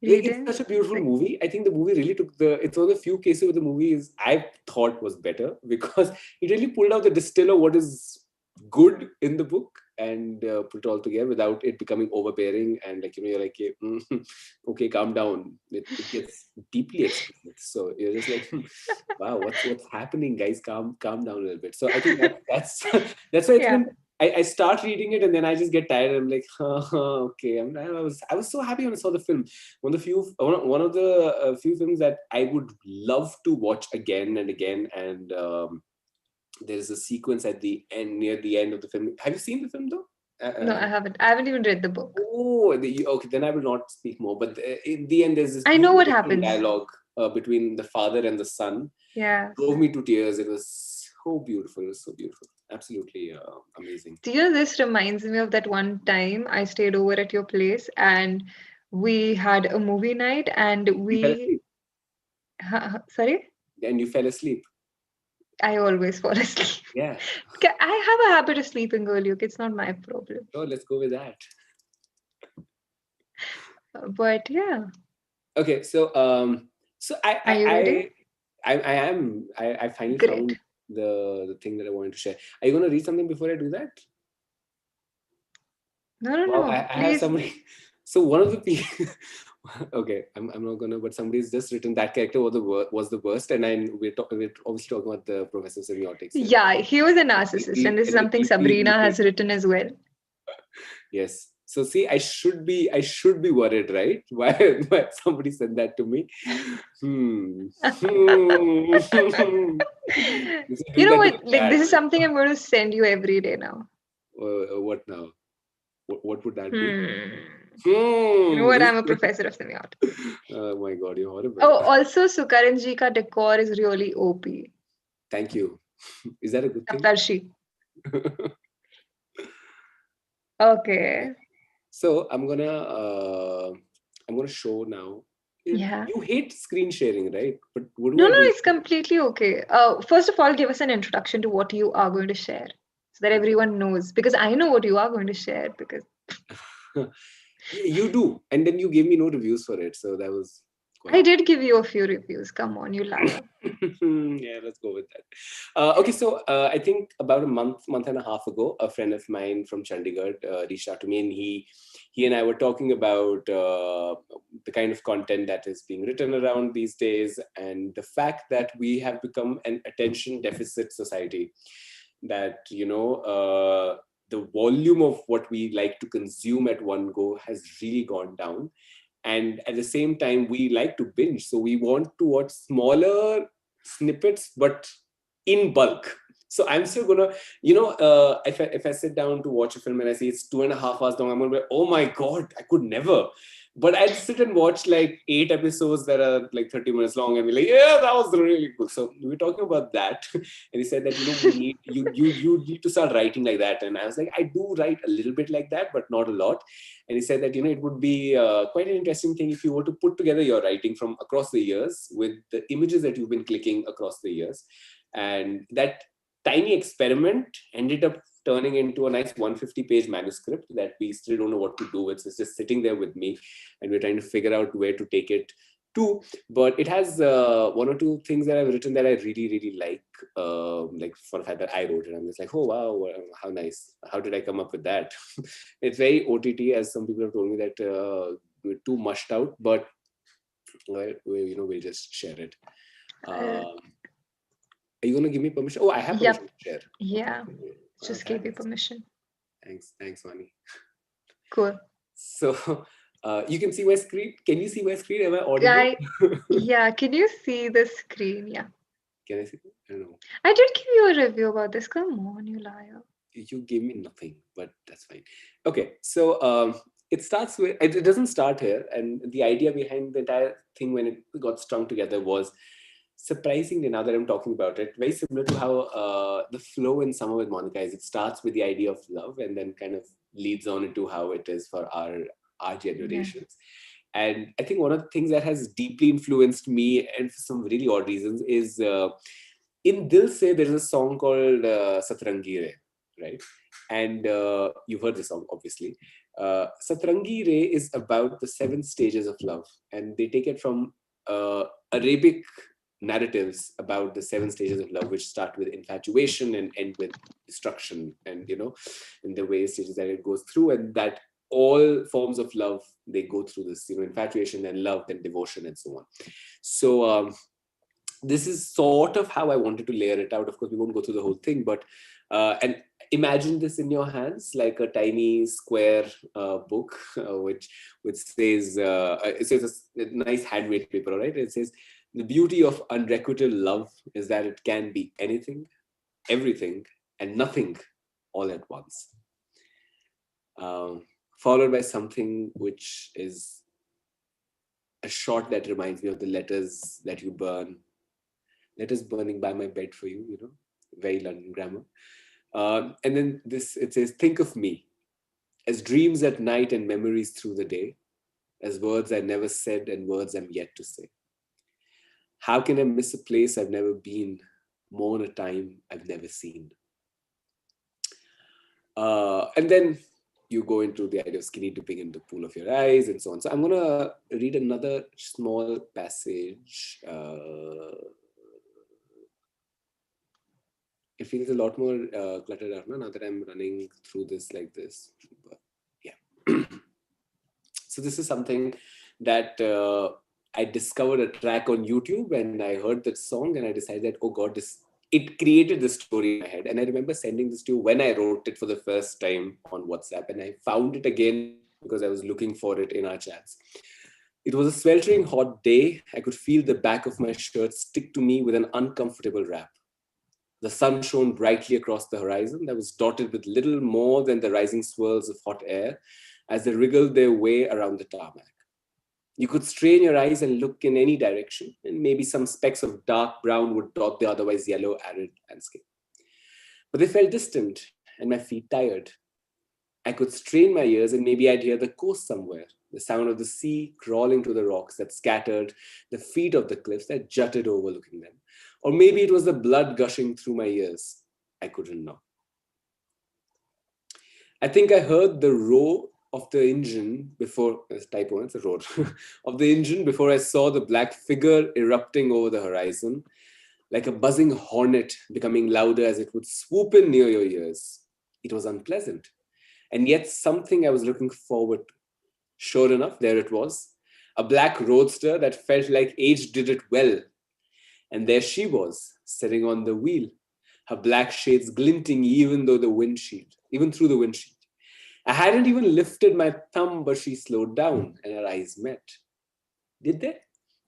It's Reading. such a beautiful Like, movie. I think the movie really took it's one of the few cases where the movie is, I thought, was better, because it really pulled out the distiller what is good in the book and put it all together without it becoming overbearing and, like, you're like, okay, calm down. It gets deeply explicit. So you're just like, wow, what's happening, guys? Calm down a little bit. So I think that's that's why it's yeah. been. I start reading it and then I just get tired. I'm like, okay. I was so happy when I saw the film. One of the few films that I would love to watch again and again. And there is a sequence at the end, near the end of the film. Have you seen the film though? No, I haven't. I haven't even read the book. Okay. Then I will not speak more. But in the end, there's this I know what beautiful happens. dialogue between the father and the son. Yeah. Drove me to tears. It was so beautiful. It was so beautiful. Absolutely amazing. Do you know, this reminds me of that one time I stayed over at your place and we had a movie night and You fell we, asleep. sorry? And you fell asleep. I always fall asleep. Yeah. Okay, I have a habit of sleeping early. Okay, it's not my problem. Oh, let's go with that. But yeah, Okay, so are you ready? I finally found Great. the thing that I wanted to share. Are you going to read something before I do that? No, no, Wow, no. I have Please. somebody. So one of the people. Okay, I'm not gonna. But somebody's just written that character was the worst, and we're obviously talking about the Professor of Semiotics. Yeah, he was a narcissist, and this is And the something deeply Sabrina rooted. has written as well. Yes. So see, I should be worried, right? Why somebody said that to me? You Doing know that to the what? Like, cat. this is something I'm going to send you every day now. What now? What would that be? You know what? This I'm a professor of semiotics. oh my god, you're horrible. Oh, also, Sukaran ji ka decor is really OP. Thank you. Is that a good thing? Aftarshi. Okay. So I'm gonna show now. Yeah. You hate screen sharing, right? But what do No, I no, do? it's completely okay. First of all, give us an introduction to what you are going to share so that everyone knows. Because I know what you are going to share. Because You do, and then you gave me no reviews for it, so that was I quite. did give you a few reviews. Come on, you liar. Yeah, let's go with that. Okay, so I think about a month and a half ago, a friend of mine from Chandigarh reached out to me, and he and I were talking about the kind of content that is being written around these days, and the fact that we have become an attention deficit society. That the volume of what we like to consume at one go has really gone down, and at the same time we like to binge, so we want to watch smaller snippets but in bulk. So I'm still gonna, if I sit down to watch a film and I see it's 2.5 hours long, I'm gonna be, oh my god, I could never. But I'd sit and watch like 8 episodes that are like 30 minutes long and be like, yeah, that was really cool. So we were talking about that. And he said that, you need to start writing like that. And I was like, I do write a little bit like that, but not a lot. And he said that, it would be quite an interesting thing if you were to put together your writing from across the years with the images that you've been clicking across the years. And that tiny experiment ended up turning into a nice 150-page manuscript that we still don't know what to do with. It's just sitting there with me, and we're trying to figure out where to take it to. But it has one or two things that I've written that I really, really like for the fact that I wrote it. I'm just like, oh wow, how nice! How did I come up with that? It's very OTT, as some people have told me that we're too mushed out, but well, we'll just share it. Uh, Are you going to give me permission? Oh, I have permission yep. to share. Yeah. Okay. Just gave you Thanks. permission. Thanks, Vani. Cool. So you can see my screen. Can you see my screen? Am I audible? I Yeah, can you see the screen? Yeah. Can I see? I don't know. I did give you a review about this. Come on, you liar. You gave me nothing, but that's fine. Okay, so it starts with, it doesn't start here, and the idea behind the entire thing when it got strung together was surprisingly, now that I'm talking about it, very similar to how the flow in Summer with Monica is. It starts with the idea of love and then kind of leads on into how it is for our Yeah. generations. And I think one of the things that has deeply influenced me, and for some really odd reasons, is in Dil Se, there is a song called Satrangi Re, right? And you've heard the song, obviously. Satrangi Re is about the 7 stages of love, and they take it from Arabic narratives about the 7 stages of love, which start with infatuation and end with destruction, and in the way stages that it goes through, and that all forms of love, they go through this, infatuation, then love, then devotion, and so on. So this is sort of how I wanted to layer it out. Of course, we won't go through the whole thing, but and imagine this in your hands like a tiny square book, which says it says a nice handmade paper, right? It says the beauty of unrequited love is that it can be anything, everything, and nothing all at once. Followed by something which is a shot that reminds me of the letters that you burn. Letters burning by my bed for you, very London grammar. And then it says, think of me as dreams at night and memories through the day, as words I never said and words I'm yet to say. How can I miss a place I've never been, mourn a time I've never seen? And then you go into the idea of skinny dipping in the pool of your eyes and so on. So I'm going to read another small passage. It feels a lot more cluttered up now that I'm running through this like this. But yeah. So this is something that I discovered a track on YouTube, and I heard that song, and I decided, oh God, it created this story in my head. And I remember sending this to you when I wrote it for the first time on WhatsApp, and I found it again because I was looking for it in our chats. It was a sweltering hot day. I could feel the back of my shirt stick to me with an uncomfortable wrap. The sun shone brightly across the horizon that was dotted with little more than the rising swirls of hot air as they wriggled their way around the tarmac. You could strain your eyes and look in any direction, and maybe some specks of dark brown would dot the otherwise yellow, arid landscape. But they felt distant, and my feet tired. I could strain my ears, and maybe I'd hear the coast somewhere, the sound of the sea crawling to the rocks that scattered the feet of the cliffs that jutted overlooking them. Or maybe it was the blood gushing through my ears. I couldn't know. I think I heard the roar of the engine before, typo, it's a roar, of the engine before I saw the black figure erupting over the horizon, like a buzzing hornet becoming louder as it would swoop in near your ears. It was unpleasant, and yet something I was looking forward to. Sure enough, there it was, a black roadster that felt like age did it well. And there she was, sitting on the wheel, her black shades glinting even through the windshield. I hadn't even lifted my thumb, but she slowed down and our eyes met. Did they?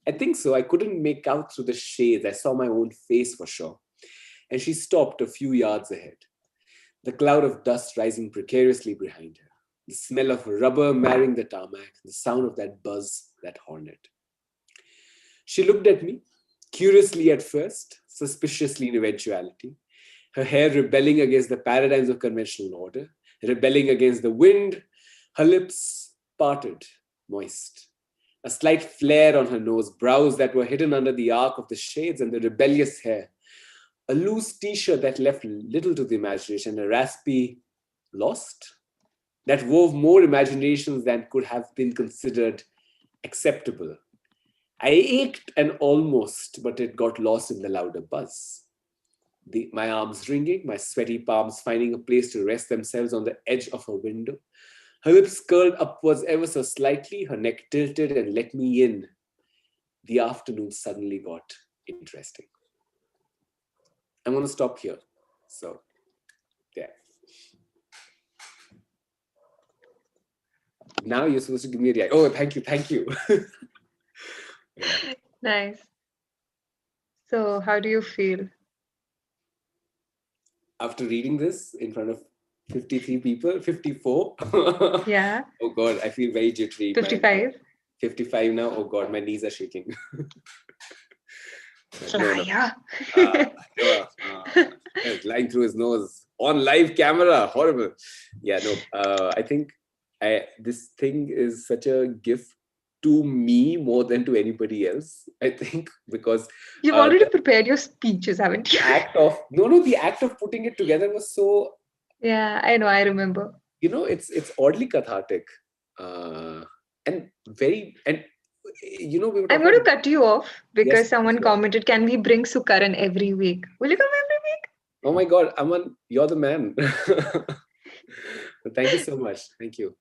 I think so. I couldn't make out through the shades. I saw my own face for sure. And she stopped a few yards ahead, the cloud of dust rising precariously behind her, the smell of rubber marring the tarmac, the sound of that buzz, that hornet. She looked at me, curiously at first, suspiciously in eventuality, her hair rebelling against the paradigms of conventional order, rebelling against the wind, her lips parted, moist. A slight flare on her nose, brows that were hidden under the arc of the shades, and the rebellious hair. a loose t-shirt that left little to the imagination, a raspy lost that wove more imaginations than could have been considered acceptable. I ached and almost, but it got lost in the louder buzz. My arms ringing, my sweaty palms finding a place to rest themselves on the edge of her window. Her lips curled upwards ever so slightly, her neck tilted and let me in. The afternoon suddenly got interesting. I'm going to stop here. So, yeah. Now you're supposed to give me a reaction. Oh, thank you. Yeah. Nice. So, how do you feel? After reading this in front of 53 people, 54. Yeah. Oh God, I feel very jittery. 55. 55 now. Oh God, my knees are shaking. Liar. Lying through his nose on live camera. Horrible. Yeah, no. I think this thing is such a gift to me more than to anybody else. I think because you've already prepared your speeches, haven't you? The act of putting it together was so. Yeah, I know. I remember. It's oddly cathartic, and very we were I'm going to cut you off because someone sure. commented, can we bring Sukaran every week? Will you come every week? Oh my God, Aman, you're the man. Thank you so much. Thank you.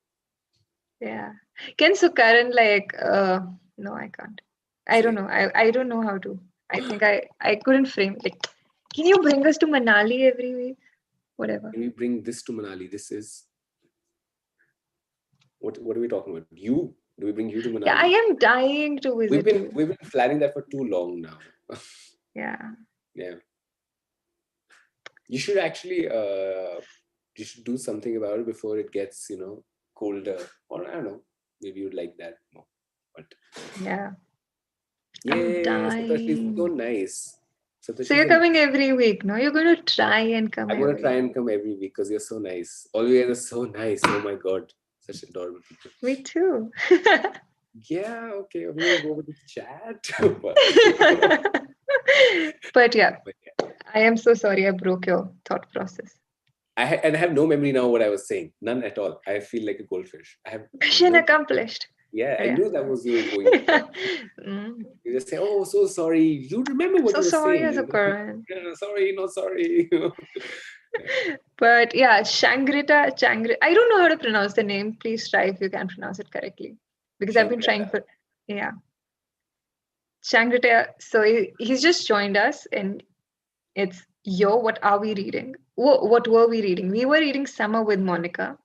Yeah. Can Sukaran no, I can't. I don't know. I don't know how to. I think I couldn't frame it. Like, can you bring us to Manali every week? Whatever. Can we bring this to Manali? This is what are we talking about? Do we bring you to Manali? Yeah, I am dying to visit. We've been planning that for too long now. Yeah. Yeah. You should actually you should do something about it before it gets, colder. Or I don't know. Maybe you'd like that more. But yeah. Yay, Satashi is so nice. So you're coming every week, no? You're going to try and come. I'm going to try and come every week because you're so nice. All you guys are so nice. Oh my God. Such adorable people. Me too. Yeah, okay. I'm going to go with the chat. But yeah, I am so sorry I broke your thought process. I have no memory now what I was saying. None at all. I feel like a goldfish. I have mission accomplished. Yeah, I knew that was you going. You just say, "Oh, so sorry." You remember what you were saying. Sorry, not sorry. But yeah, Shangrita. I don't know how to pronounce the name. Please try if you can pronounce it correctly, because I've been trying for. Yeah. Shangrita. So he's just joined us, and it's what are we reading? What were we reading? We were reading Summer with Monica.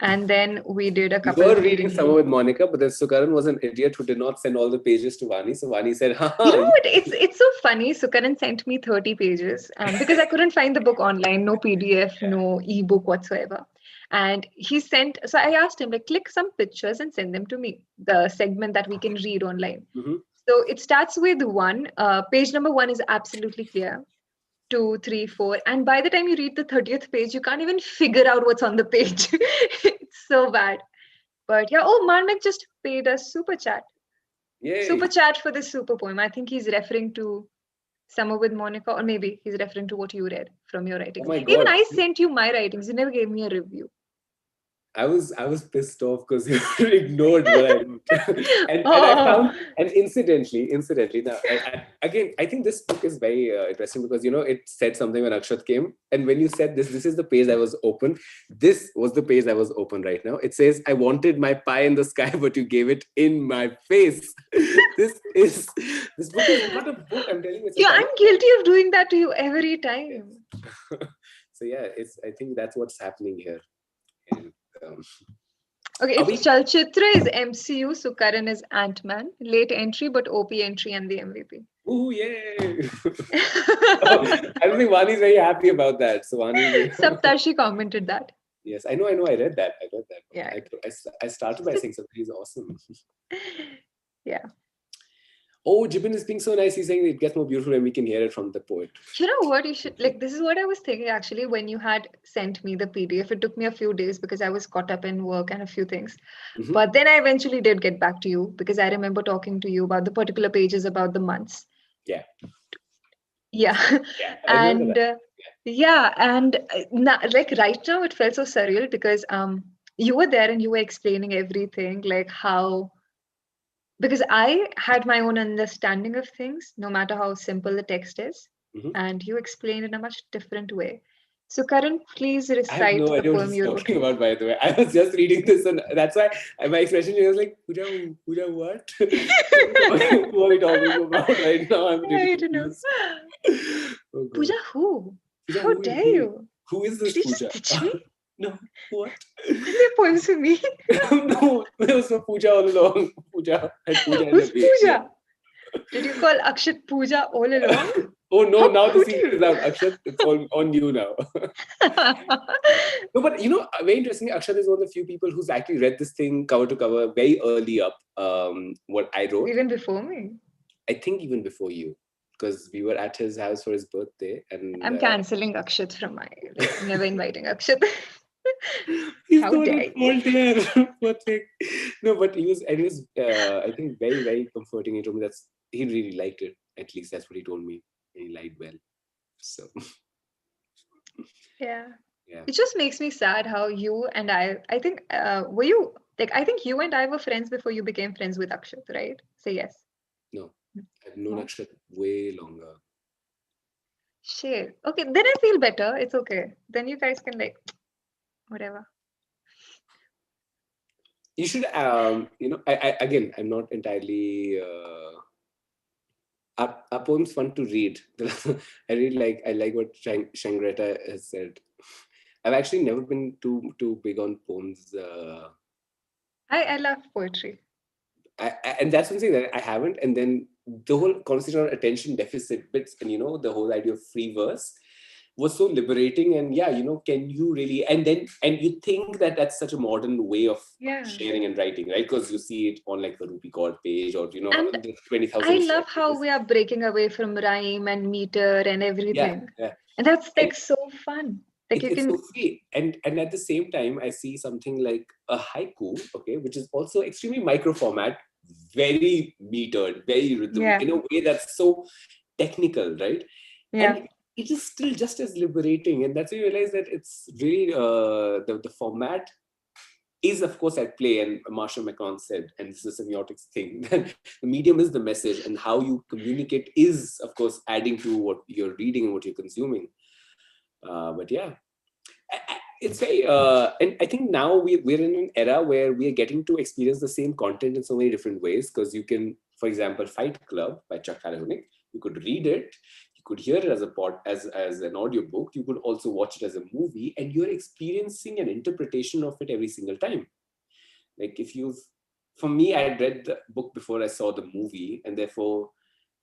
And then we did a couple. We were reading Summer with Monica, but then Sukaran was an idiot who did not send all the pages to Vaani. So Vaani said, You know what? It's so funny. Sukaran sent me 30 pages because I couldn't find the book online, no PDF, no ebook whatsoever. And he sent, so I asked him, like, click some pictures and send them to me, the segment that we can read online. Mm-hmm. So it starts with one. Page number 1 is absolutely clear. 2, 3, 4, and by the time you read the 30th page, you can't even figure out what's on the page. It's so bad. But yeah, Marmik just paid us super chat. Yay. Super chat for this super poem. I think he's referring to Summer with Monica, or maybe he's referring to what you read from your writings. Oh my God. Even I sent you my writings. You never gave me a review. I was pissed off because you ignored what I wrote. and I found, and incidentally, now, I think this book is very interesting because, it said something when Akshat came. And when you said this is the page that was open. This was the page that was open right now. It says, I wanted my pie in the sky, but you gave it in my face. This book is not a book, I'm telling you. Yeah, I'm guilty of doing that to you every time. So yeah, I think that's what's happening here. And, okay, if Chalchitra is MCU, Sukaran is Ant-Man. Late entry, but OP entry and the MVP. Ooh, yay! I don't think Vaani is very happy about that. So Vaani Saptarshi commented that. Yes, I know. I read that. Yeah. I started by saying something is awesome. Yeah. Oh, Jibin is being so nice. He's saying it gets more beautiful when we can hear it from the poet. You know what? You should this is what I was thinking actually when you had sent me the PDF. It took me a few days because I was caught up in work and a few things. Mm-hmm. But then I eventually did get back to you because I remember talking to you about the particular pages about the months. Yeah. Yeah. Yeah, I remember And that. yeah, and like right now it felt so surreal because you were there and you were explaining everything, like how, because I had my own understanding of things, no matter how simple the text is, Mhm. and you explained in a much different way. So, Karan, please I have recite no the idea what poem he's you wrote. talking about, by the way. I was just reading this, and that's why my expression was like, Puja, what? Who are we talking about right now? I'm really I don't know. confused. Oh, God. Puja, who? Puja, How who is dare who? you? Who is this Did you just Puja? ditch me? No, what? Why are there poems for me? No, there was no Puja all along. Puja had Puja in the Who's basement. Puja? Did you call Akshat Puja all along? Oh no, How now the could secret is you? out. Akshat, it's all on you now. Yeah. No, but very interestingly, Akshat is one of the few people who's actually read this thing cover to cover very early up. What I wrote, Even before me. I think even before you, because we were at his house for his birthday, and I'm canceling Akshat from my, like, I'm never inviting Akshat. he's How not dare at you? fault here. What thing? No, but he was, I think, very, very comforting. He told me he really liked it. At least that's what he told me. And he liked well. So Yeah. yeah, It just makes me sad how you and I think, were you, like, I think you and I were friends before you became friends with Akshat, right? Say yes. no, I've known No? Akshat way longer. Shit. Okay, then I feel better. It's okay. Then you guys can, like, whatever. You should, I again, I'm not entirely. Our poem's fun to read. I like what Shangreta has said. I've actually never been too big on poems. I love poetry. And that's something that I haven't. And then the whole conversation on attention deficit bits, and the whole idea of free verse was so liberating. And yeah, can you really? And you think that that's such a modern way of Yeah. sharing and writing, right? Because you see it on like the rupee card page, or And the I 20,000 love how shares. we are breaking away from rhyme and meter and Yeah, everything. yeah. And that's And like so fun. Like you it's so can, free. And at the same time, I see something like a haiku, okay, which is also extremely micro format, very metered, very rhythm, yeah, in a way that's so technical, right? yeah, And it is still just as liberating. And that's when you realize that it's really the format is of course at play. And Marshall McLuhan said, and this is a semiotics thing, that the medium is the message, and how you communicate is of course adding to what you're reading and what you're consuming. But yeah, it's very and I think now we're in an era where we are getting to experience the same content in so many different ways, because you can, for example, Fight Club by Chuck Palahniuk, you could read it, you could hear it as as an audiobook, you could also watch it as a movie, and you're experiencing an interpretation of it every single time. Like if you've For me, I had read the book before I saw the movie, and therefore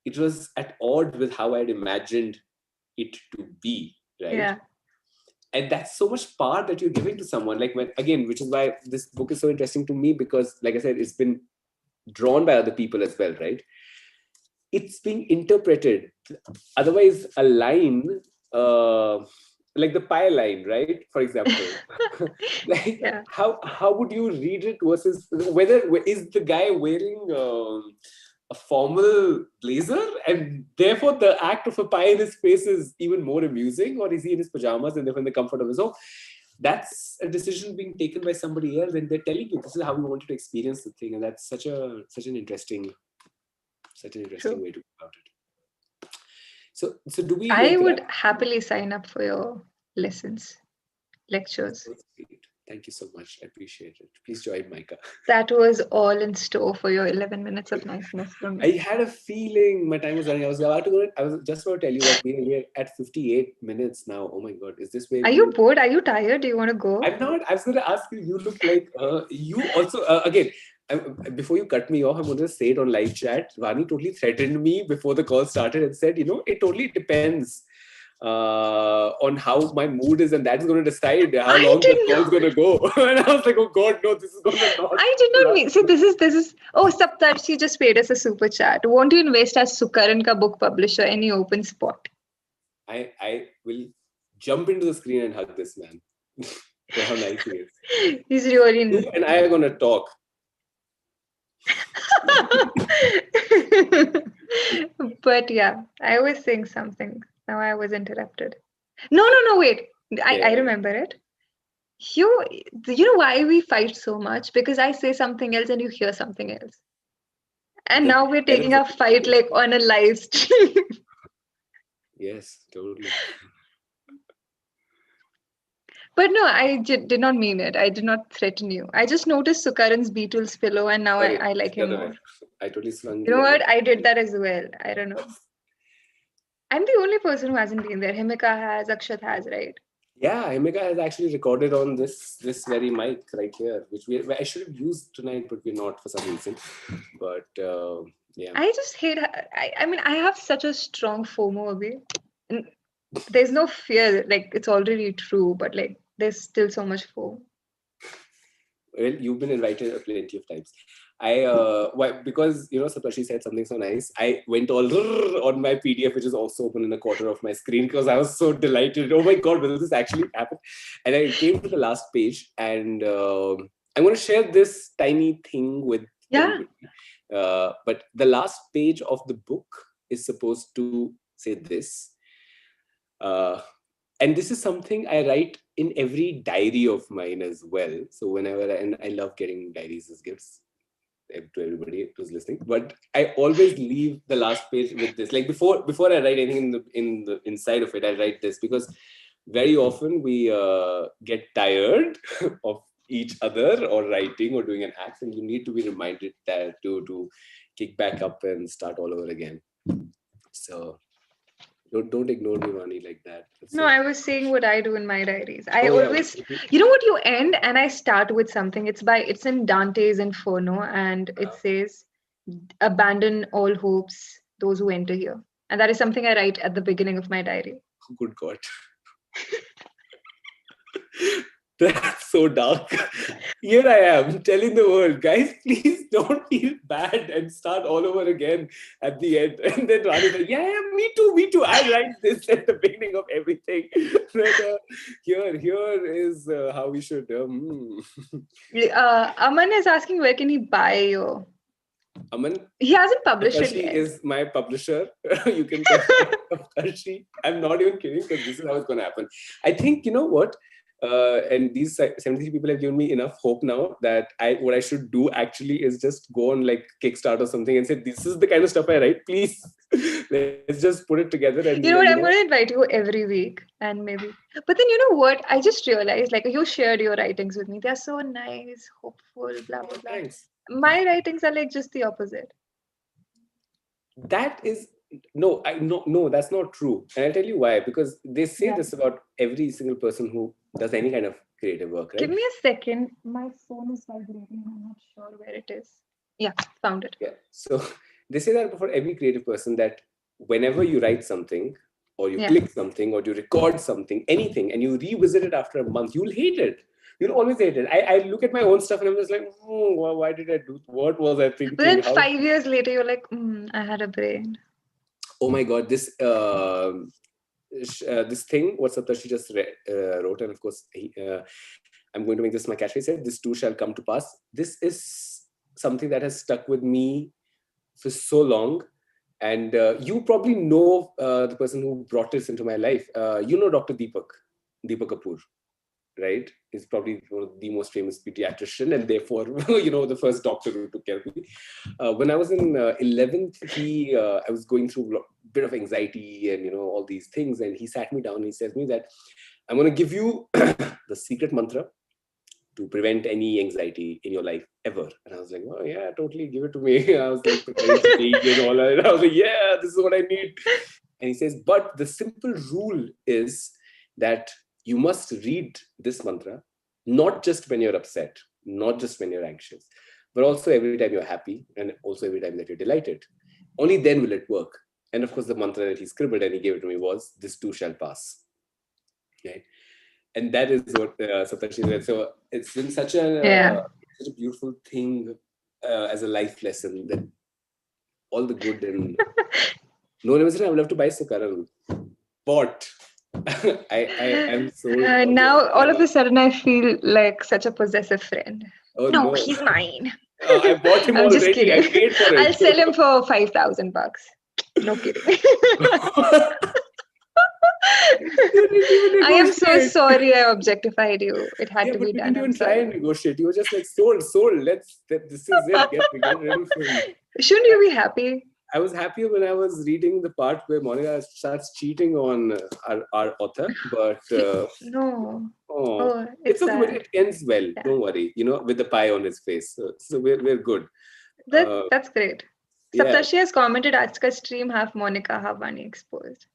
it was at odds with how I'd imagined it to be, right? yeah. And that's so much power that you're giving to someone, like, when again, which is why this book is so interesting to me, because like I said, it's been drawn by other people as well, right? It's being interpreted. Otherwise a line, uh, like the pie line, right, for example, like Yeah. how would you read it, versus whether is the guy wearing a formal blazer, and therefore the act of a pie in his face is even more amusing, or is he in his pajamas and therefore in the comfort of his home? That's a decision being taken by somebody else, and they're telling you this is how we want you to experience the thing. And that's such an interesting True. way to go about it. So do we I like would wrap? happily sign up for your lessons, lectures. So sweet. Thank you so much. I appreciate it. Please join Micah. That was all in store for your 11 minutes of niceness from I me. had a feeling my time was running. I was just about to tell you that we're at 58 minutes now. Oh my God. Is this where Are you bored? Are you tired? Do you want to go? I'm not. I was going to ask you. You look like you also. Again, before you cut me off, I'm going to say it on live chat. Vani totally threatened me before the call started and said, it totally depends on how my mood is, and that's going to decide how I long did the call's going not. to go. And I was like, oh God, no, this is going to not I did not last. mean. See, this is. Oh, Saptarshi just paid us a super chat. Want to invest as Sukaran ka book publisher? Any open spot? I will jump into the screen and hug this man for how nice he is. He's really. You and I are going to talk. But yeah, I was saying something. Now I was interrupted. No, wait. I Yeah. remember it. You, you know why we fight so much? Because I say something else and you hear something else. And The now we're taking errors of our fight like on a live stream. yes, totally. But no, did not mean it. I did not threaten you. I just noticed Sukaran's Beatles pillow and now Sorry, I it's like the him other way. more. I totally swung You the know other what? I did way. that as well. I don't know. I'm the only person who hasn't been there. Himika has, Akshat has, right? Yeah, Himika has actually recorded on this very mic right here, which I should have used tonight, but we're not for some reason. But yeah, I just hate. I mean, I have such a strong FOMO away. And there's no fear. Like it's already true, but like there's still so much FOMO. well, you've been invited plenty of times. Why, because Satoshi said something so nice. I went all on my PDF, which is also open in a corner of my screen, because I was so delighted. Oh my god, will this actually happen? And I came to the last page, and I'm going to share this tiny thing with Yeah. everybody. But the last page of the book is supposed to say this. And this is something I write in every diary of mine as well. So whenever and I love getting diaries as gifts to everybody who's listening. But I always leave the last page with this. Like before I write anything in the inside of it, I write this, because very often we get tired of each other or writing or doing an act, and you need to be reminded that to kick back up and start all over again. So don't ignore me, Vani, like that. No, I was saying what I do in my diaries. I Oh yeah. always, you know what, you end and I start with something. It's in Dante's Inferno, and it says, "Abandon all hopes, those who enter here." And that is something I write at the beginning of my diary. Good God. That's so dark. Here I am telling the world, guys, please don't feel bad and start all over again at the end. And then Rani's like, yeah, me too. I write this at the beginning of everything. But, here is how we should. Aman is asking where can he buy your. Aman, He hasn't published it Satoshi yet. is my publisher. You can contact Satoshi. I'm not even kidding, because this is how it's going to happen. I think, you know what? And these 73 people have given me enough hope now that what I should do actually is just go on like Kickstarter or something and say, this is the kind of stuff I write. Please, let's just put it together. And You know what? I'm going to invite you every week and maybe. But then you know what? I just realized, like, you shared your writings with me. They're so nice, hopeful, blah, blah, blah. Thanks. My writings are like just the opposite. That is no, that's not true. And I'll tell you why. Because they say this about every single person who does any kind of creative work, right? Give me a second. My phone is vibrating. I'm not sure where it is. Yeah, found it. Yeah. So they say that for every creative person, that whenever you write something or you click something or you record something, anything, and you revisit it after a month, you'll hate it. You'll always hate it. I look at my own stuff and I'm just like, why did I do? What was I thinking? But then 5 years later, you're like, I had a brain. Oh my God, this thing, what Satoshi just wrote, and of course, I'm going to make this my catchphrase, said, this too shall come to pass. This is something that has stuck with me for so long. And you probably know the person who brought this into my life. Dr. Deepak Kapoor, right? He's probably one of the most famous pediatrician, and therefore, the first doctor who took care of me. When I was in 11th, I was going through a bit of anxiety and, all these things. And he sat me down and he says to me that, I'm going to give you the secret mantra to prevent any anxiety in your life ever. And I was like, oh yeah, totally, give it to me. I was like, preparing to take and all that. And I was like, yeah, this is what I need. And he says, but the simple rule is that you must read this mantra, not just when you're upset, not just when you're anxious, but also every time you're happy and also every time that you're delighted. Only then will it work. And of course, the mantra that he scribbled and he gave it to me was, this too shall pass. Right? And that is what Satoshi said. So it's been such a beautiful thing as a life lesson, that all the good and no limitation. I would love to buy Sukaran. But I am so now all of a sudden I feel like such a possessive friend. oh, no, he's mine. I bought him I'm just already. I kidding. paid for I'll it. sell him for $5,000. No kidding. You didn't even I am so negotiate. sorry I objectified you. It had Yeah, to but be we done. didn't I'm even try sorry. and negotiate. You were just like, sold, sold. This is it. Get rid of him. Shouldn't you be happy? I was happier when I was reading the part where Monica starts cheating on our author, but No. oh, Oh, it's it's okay. But sad. it ends well. Yeah. Don't worry. With the pie on his face, so we're good. That's great. Yeah. Saptarshi has commented Akshat's stream half Monica, half Vani exposed.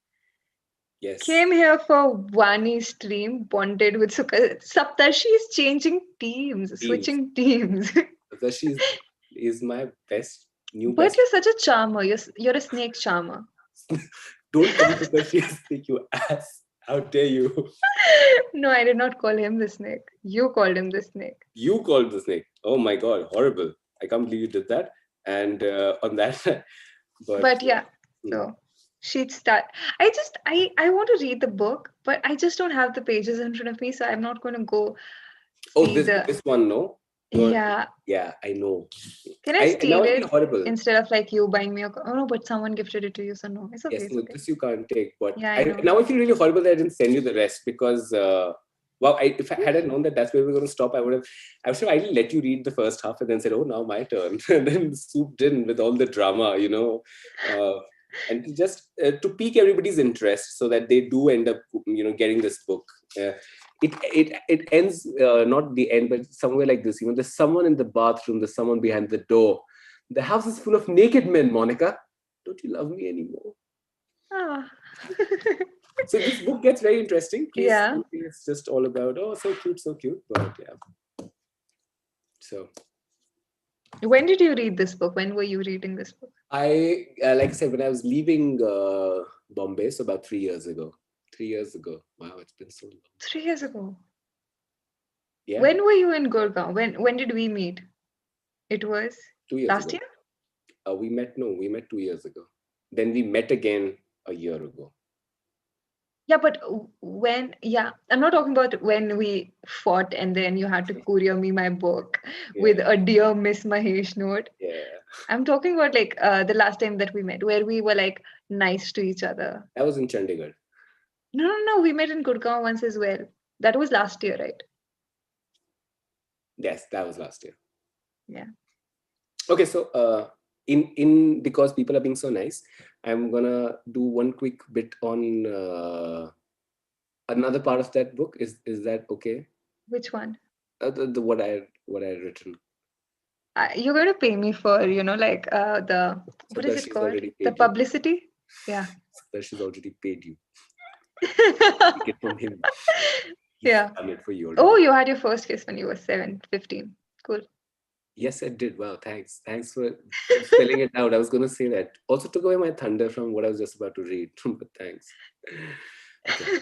Yes. Came here for Vani stream, bonded with Sukha. Saptarshi is changing teams, Teams. switching teams. So is my new But best. you're such a charmer. You're a snake charmer. Don't call Tashi a snake, you ass. How dare you? No, I did not call him the snake. You called him the snake. You called the snake. Oh my god, horrible. I can't believe you did that. And on that, but But yeah, hmm. so she'd start. I want to read the book, but I just don't have the pages in front of me, so I'm not going to go Oh, see the. this one, no? You're Yeah. Yeah, I know. Can I I now steal I feel it horrible. instead of like you buying me a? Oh no, but someone gifted it to you, so no, it's okay. Yes, It's no, okay. this you can't take. But Yeah, I I know. now I feel really horrible that I didn't send you the rest because well, if I had known that that's where we were going to stop, I would have I let you read the first half and then said, oh, now my turn, and then swooped in with all the drama, and to pique everybody's interest so that they do end up, getting this book. It ends not the end, but somewhere like this. There's someone in the bathroom, there's someone behind the door. The house is full of naked men, Monica. Don't you love me anymore? Ah. So this book gets very interesting. Please, Yeah. it's just all about, oh, so cute, so cute. But yeah. So When did you read this book? When were you reading this book? I, like I said, when I was leaving Bombay, so about 3 years ago. 3 years ago. Wow, it's been so long. 3 years ago. Yeah. When were you in Gurgaon? When did we meet? It was 2 years last ago. year? We met 2 years ago. Then we met again a year ago. Yeah, but when, yeah, I'm not talking about when we fought and then you had to courier me my book with a dear Miss Mahesh note. Yeah. I'm talking about like the last time that we met where we were like nice to each other. That was in Chandigarh. No, we met in Gurgaon once as well. That was last year, right? Yes, that was last year. Yeah. Okay, so in because people are being so nice, I'm gonna do one quick bit on another part of that book. Is that okay? Which one? The what I written. You're going to pay me for, like the, So what is that it she's called? already The paid you. publicity? Yeah. So that she's already paid you. Take it from him. He's Yeah. done it for you Oh, already. you had your first kiss when you were 15. Cool. Yes, I did. Wow, thanks. Thanks for spelling it out. I was going to say that. Also took away my thunder from what I was just about to read. But thanks. Okay.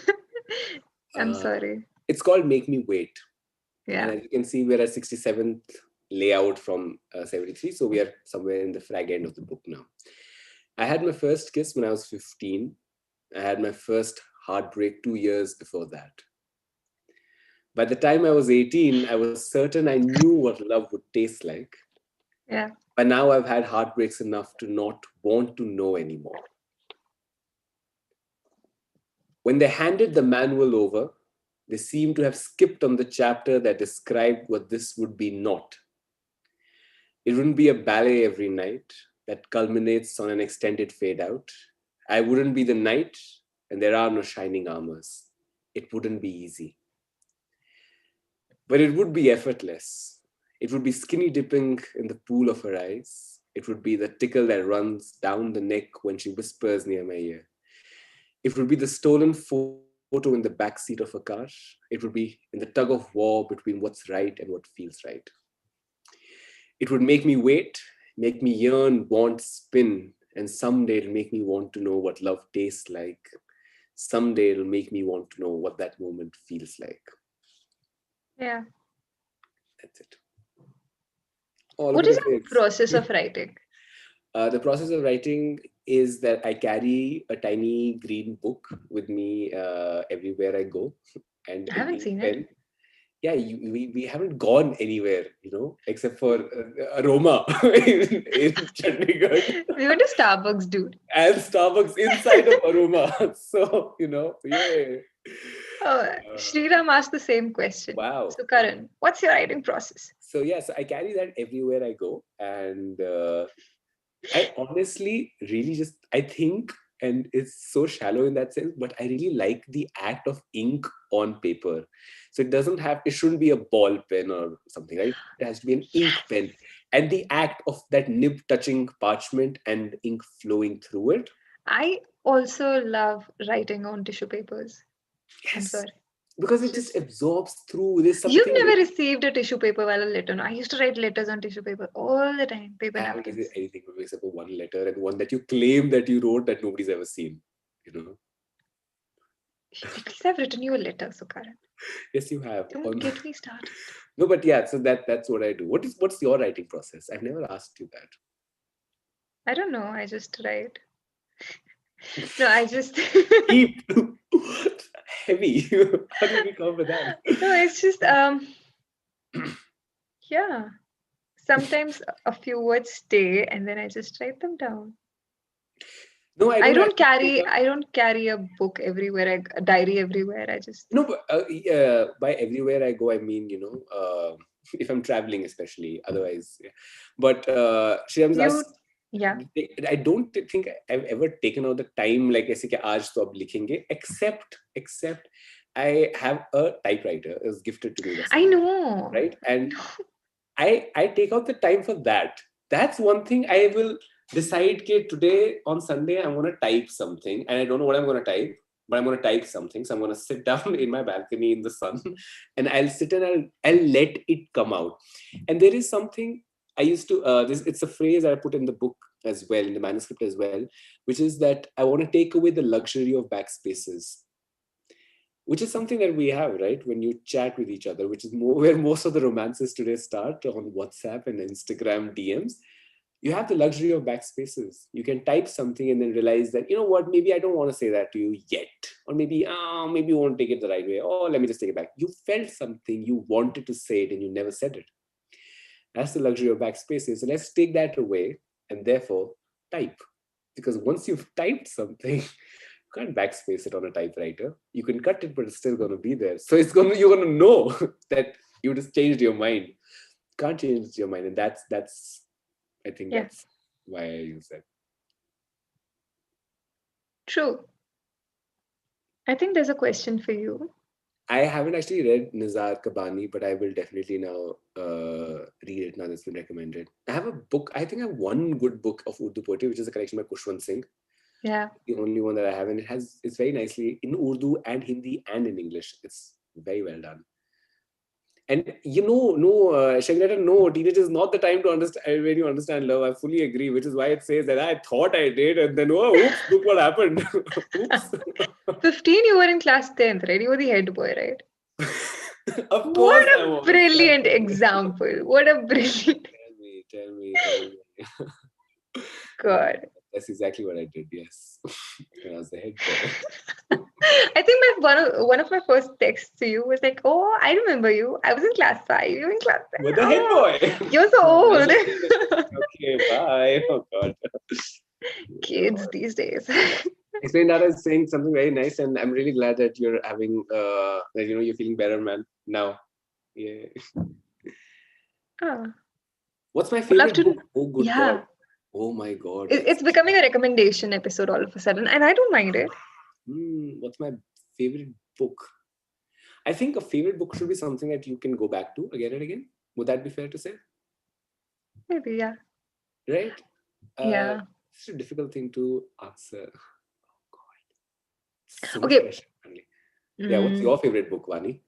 I'm sorry. It's called Make Me Wait. Yeah. And as you can see, we're at 67th layout from 73. So we are somewhere in the frag end of the book now. I had my first kiss when I was 15. I had my first heartbreak 2 years before that. By the time I was 18, I was certain I knew what love would taste like. Yeah. But now I've had heartbreaks enough to not want to know anymore. When they handed the manual over, they seemed to have skipped on the chapter that described what this would be not. It wouldn't be a ballet every night that culminates on an extended fade out. I wouldn't be the knight, and there are no shining armors. It wouldn't be easy. But it would be effortless. It would be skinny dipping in the pool of her eyes. It would be the tickle that runs down the neck when she whispers near my ear. It would be the stolen photo in the backseat of a car. It would be in the tug of war between what's right and what feels right. It would make me wait, make me yearn, want, spin, and someday it'll make me want to know what love tastes like. Someday it'll make me want to know what that moment feels like. Yeah. That's it. All What over is the the place. process of writing? The process of writing is that I carry a tiny green book with me everywhere I go, and I an haven't ink seen it. pen. yeah, we haven't gone anywhere, except for aroma in Chandigarh. We went to Starbucks, dude. And Starbucks inside of aroma. So, yay. Oh, Sriram asked the same question. Wow. So, Karan, what's your writing process? So, yeah, so I carry that everywhere I go. And I honestly really I think, and it's so shallow in that sense, but I really like the act of ink on paper. So it shouldn't be a ball pen or something, right? It has to be an ink pen. And the act of that nib touching parchment and ink flowing through it. I also love writing on tissue papers. I'm Yes. sorry. Because it just Just absorbs through. There's you've something. never received a tissue paper while a letter. No, I used to write letters on tissue paper all the time, paper I haven't napkins. received anything from you except for one letter and one that you claim that you wrote that nobody's ever seen. At least I've written you a letter, Sukaran. Yes, you have. Don't get me started. No, but yeah, so that's what I do. What's your writing process? I've never asked you that. I don't know. I just write. No, I just. Deep. Heavy. How did we come up with that? No, it's just yeah. Sometimes a few words stay, and then I just write them down. No, I don't actually I don't carry a book everywhere. A diary everywhere. I just. No, but by everywhere I go, I mean, if I'm traveling, especially. Otherwise, yeah. But Shriyam's You. asked, Yeah. I don't think I've ever taken out the time like ऐसे कि आज तो अब लिखेंगे, except I have a typewriter. It was gifted to me by I someone, know. right? And I take out the time for that. That's one thing I will decide that today on Sunday I'm going to type something, and I don't know what I'm going to type, but I'm going to type something. So I'm going to sit down in my balcony in the sun, and I'll sit and I'll let it come out. And there is something I used to it's a phrase I put in the book as well, in the manuscript as well, which is that I want to take away the luxury of backspaces, which is something that we have, right? When you chat with each other, which is where most of the romances today start, on WhatsApp and Instagram DMs. You have the luxury of backspaces. You can type something and then realize that, you know what, maybe I don't want to say that to you yet. Or maybe you won't take it the right way. Oh, let me just take it back. You felt something, you wanted to say it, and you never said it. That's the luxury of backspaces. So let's take that away and therefore type. Because once you've typed something, you can't backspace it on a typewriter. You can cut it, but it's still going to be there. So you're going to know that you just changed your mind. Can't change your mind. And that's I think that's why I use that. True. I think there's a question for you. I haven't actually read Nizar Kabani, but I will definitely now read it now that's been recommended. I have a book. I think I have one good book of Urdu poetry, which is a collection by Kushwant Singh. Yeah. The only one that I have, and it's very nicely in Urdu and Hindi and in English. It's very well done. And Shankar, no, teenage is not the time to understand when you understand love. I fully agree, which is why it says that I thought I did, and then oops, look what happened. Oops. 15, you were in class 10th, right? You were the head boy, right? Of course, What I a was. brilliant example. What a brilliant. Tell me. God. That's exactly what I did, yes. When I was the head boy. I think one of my first texts to you was like, "Oh, I remember you. I was in class 5. You were in class 10. With the head boy. You're so old." Okay, bye. Oh God. Kids these days. Explain that as saying something very nice, and I'm really glad that you're having that you're feeling better, man. Now, yeah. What's my favorite book? Oh, good God. Oh my God. It's becoming a recommendation episode all of a sudden, and I don't mind it. What's my favorite book? I think a favorite book should be something that you can go back to again and again. Would that be fair to say? Maybe, yeah. Right? Yeah. It's a difficult thing to answer. Oh God. So okay. Yeah, what's your favorite book, Vani?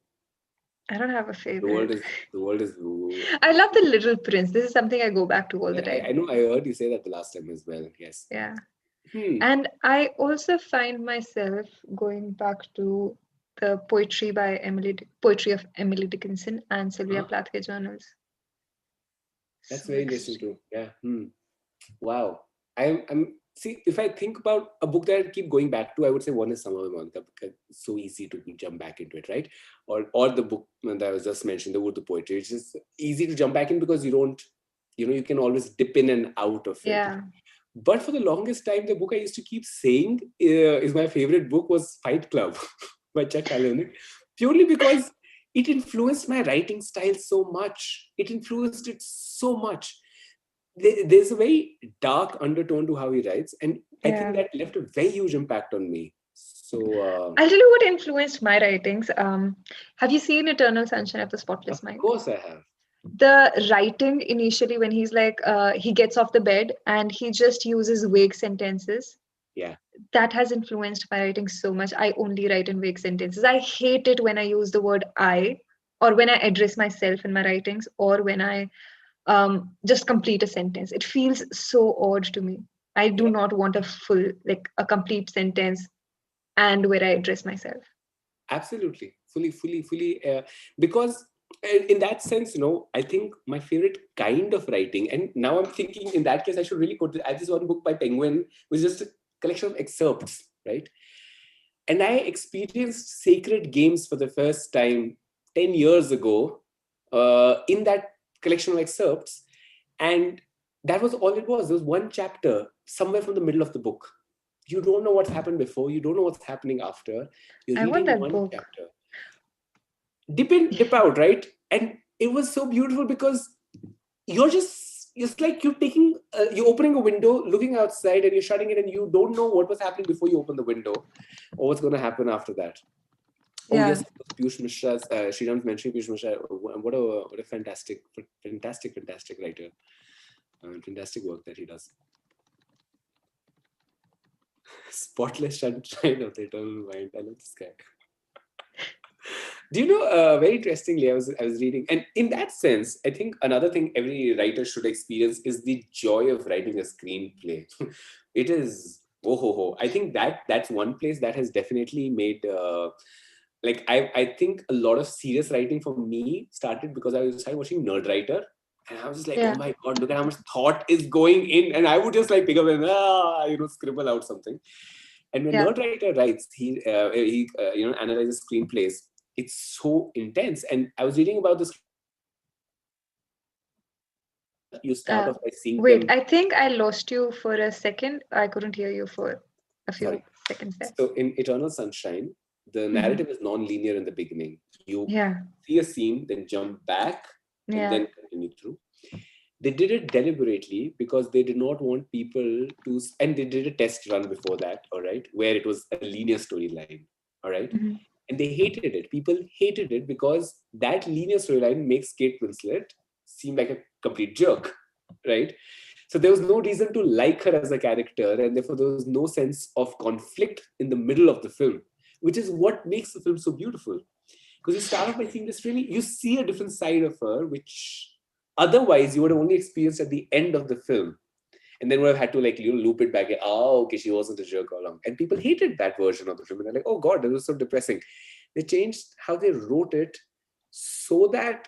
I don't have a favorite. The world is. I love The Little Prince. This is something I go back to all the time. I know. I heard you say that the last time as well. Yes. Yeah. And I also find myself going back to the poetry of Emily Dickinson and Sylvia Plath's journals. That's very interesting too. Yeah. Wow. I'm see, if I think about a book that I keep going back to, I would say one is Sama Mamanta, because it's so easy to jump back into it, right? Or the book that I was just mentioning, the Urdu poetry, which is easy to jump back in because you don't, you can always dip in and out of it. Yeah. But for the longest time, the book I used to keep saying is my favorite book was Fight Club by Chalchitra, purely because it influenced my writing style so much. It influenced it so much. There's a very dark undertone to how he writes, and I think that left a very huge impact on me. So I'll tell you what influenced my writings. Have you seen Eternal Sunshine of the Spotless of Mind? course I have. The writing initially, when he's like, he gets off the bed and he just uses vague sentences. Yeah. That has influenced my writing so much. I only write in vague sentences. I hate it when I use the word I, or when I address myself in my writings, or when I just complete a sentence. It feels so odd to me. I do Yeah. not want a full, like a complete sentence and where I address myself. Absolutely, fully, because in that sense, I think my favorite kind of writing, and now I'm thinking in that case, I should really quote this. I have this one book by Penguin, which is just a collection of excerpts, right? And I experienced Sacred Games for the first time 10 years ago in that collection of excerpts. And that was all it was. There was one chapter somewhere from the middle of the book. You don't know what's happened before. You don't know what's happening after. You're I want reading that one book. chapter. Dip in, dip out, right? And it was so beautiful because it's like you're opening a window, looking outside, and you're shutting it, and you don't know what was happening before you open the window or what's going to happen after that. Oh Yeah. yes, Piyush Mishra's. Sriram's mentioning Piyush Mishra. What a fantastic writer. Fantastic work that he does. Spotless sunshine of the eternal mind. I love this guy. Do you know? Very interestingly, I was reading, and in that sense, I think another thing every writer should experience is the joy of writing a screenplay. It is oh ho ho. I think that's one place that has definitely made. Like I think a lot of serious writing for me started because I started watching Nerd Writer, and I was just like, oh Yeah. my god, look at how much thought is going in, and I would just like pick up and scribble out something. And when Yeah. Nerd Writer writes, he analyzes screenplays. It's so intense, and I was reading about this. You start Uh, off by seeing Wait, them. I think I lost you for a second. I couldn't hear you for a few Sorry. seconds there. So in Eternal Sunshine, the Mhm. narrative is non-linear in the beginning. You Yeah. see a scene, then jump back, and Yeah. then continue through. They did it deliberately because they did not want people to, and they did a test run before that, all right, where it was a linear storyline, all right, Mhm. and they hated it. People hated it because that linear storyline makes Kate Winslet seem like a complete jerk, right? So there was no reason to like her as a character, and therefore there was no sense of conflict in the middle of the film, which is what makes the film so beautiful. Because you start off by seeing this really, you see a different side of her, which otherwise you would have only experienced at the end of the film. And then would have had to loop it back. Oh, okay, she wasn't a jerk all along. And people hated that version of the film. And they're like, oh God, that was so depressing. They changed how they wrote it so that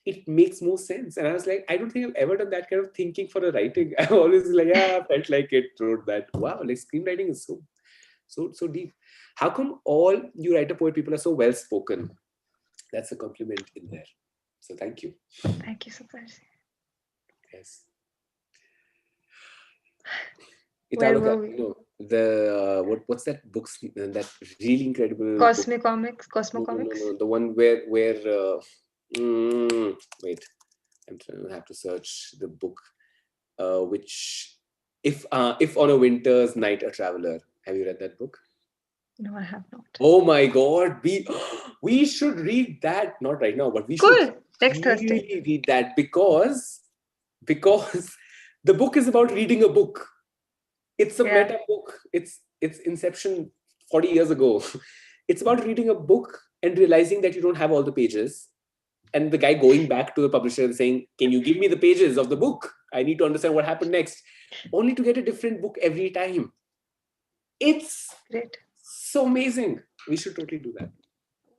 it makes more sense. And I was like, I don't think I've ever done that kind of thinking for a writing. I always like, yeah, I felt like it wrote that. Wow, like screenwriting is so deep. How come all you writer poet people are so well spoken? That's a compliment in there. So thank you. Thank you so much. Yes. Where Italo, were we? the what's that books that really incredible book? Cosmic Comics, Cosmo No, Comics. the one where wait, I'm trying to have to search the book. Which if on a winter's night a traveler. Have you read that book? No, I have not. Oh my God, we should read that. Not right now, but we should Cool. Next Thursday. really read that because the book is about reading a book. It's a Yeah. meta book. It's Inception 40 years ago. It's about reading a book and realizing that you don't have all the pages. And the guy going back to the publisher and saying, can you give me the pages of the book? I need to understand what happened next. Only to get a different book every time. It's Great. so amazing. We should totally do that.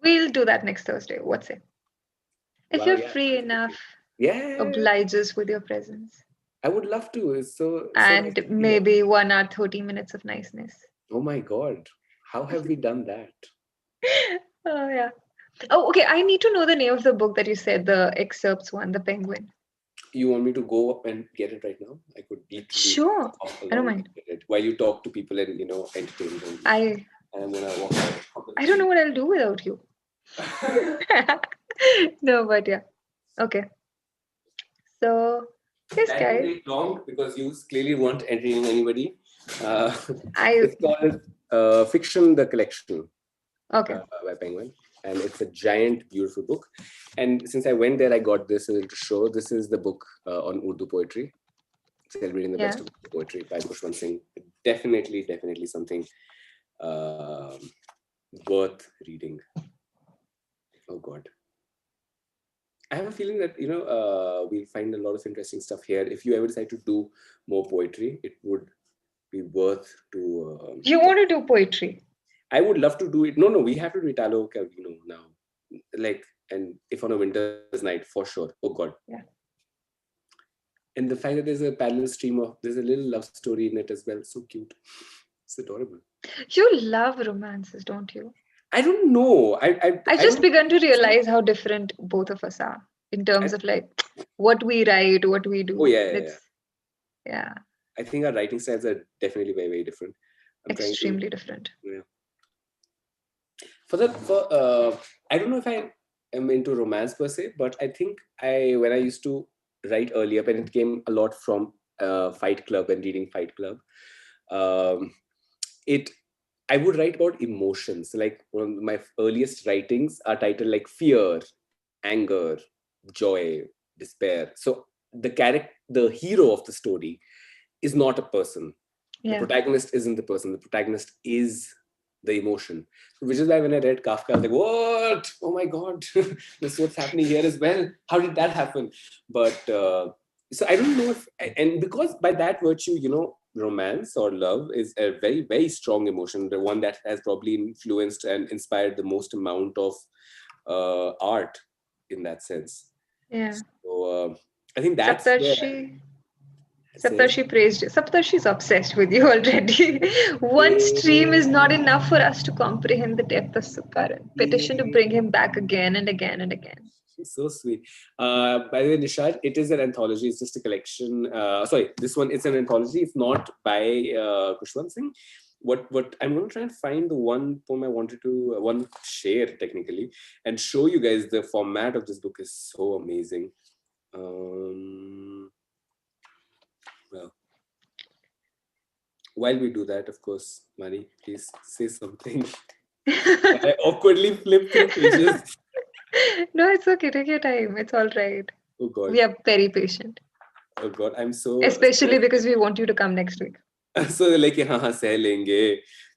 We'll do that next Thursday. What's it? If Wow, you're yeah, free absolutely. enough, Yeah, oblige us with your presence. I would love to. It's so nice And to see that. maybe 1 hour, 30 minutes of niceness. Oh my God. How have we done that? Oh, yeah. Oh, okay. I need to know the name of the book that you said, the excerpts one, The Penguin. You want me to go up and get it right now? I could literally Sure. talk I don't along mind. and get it while you talk to people and entertain them. I And I'm gonna walk out on the I don't know street. what I'll do without you. No, but yeah. Okay. So, yes, That won't guys. take long because you clearly won't entertain anybody. Uh, I it's called Fiction: The Collection okay. by Penguin, and it's a giant, beautiful book. And since I went there, I got this to show. This is the book on Urdu poetry, celebrating the best Yeah. of poetry by Kushwant Singh. Definitely something um worth reading. Oh God. I have a feeling that we'll find a lot of interesting stuff here. If you ever decide to do more poetry, it would be worth to. You want to do poetry? I would love to do it. No, we have to do Italo Calvino now. Like, and if on a winter's night, for sure. Oh God. Yeah. And the fact that there's a parallel stream there's a little love story in it as well. So cute. It's adorable. You love romances, don't you? I don't know. I I just don't. begun to realize how different both of us are in terms I, of like what we write, what we oh do. yeah. It's yeah, I think our writing styles are definitely very different. I'm trying to. extremely different. Yeah. For I don't know if I am into romance per se, but I think when I used to write earlier, and it came a lot from Fight Club and reading Fight Club, um, it I would write about emotions. Like one of my earliest writings are titled like fear, anger, joy, despair. So the hero of the story is not a person. The Yeah. protagonist isn't the person. The protagonist is the emotion. Which is why when I read Kafka, I was like, what? Oh my God, this is what's happening here as well. How did that happen? But so I don't know if, and because by that virtue, romance or love is a very strong emotion, the one that has probably influenced and inspired the most amount of art in that sense. Yeah. So I think that's where Saptarshi I say, Saptarshi praised you. Saptarshi's obsessed with you already. One stream is not enough for us to comprehend the depth of Sukaran. Petition to bring him back again and again and again. so sweet. By the way, Nishad, it is an anthology. It's just a collection. Sorry, this one it's an anthology. It's not by Kushwant Singh. What I'm going to try and find the one poem I wanted to one share technically and show you guys the format of this book is so amazing. Well, while we do that, of course, Mari, please say something. I awkwardly flip through pages. No, it's okay. Take your time. It's all right. Oh God. We are very patient. Oh God, I'm so Especially because we want you to come next week. so like हाँ सह लेंगे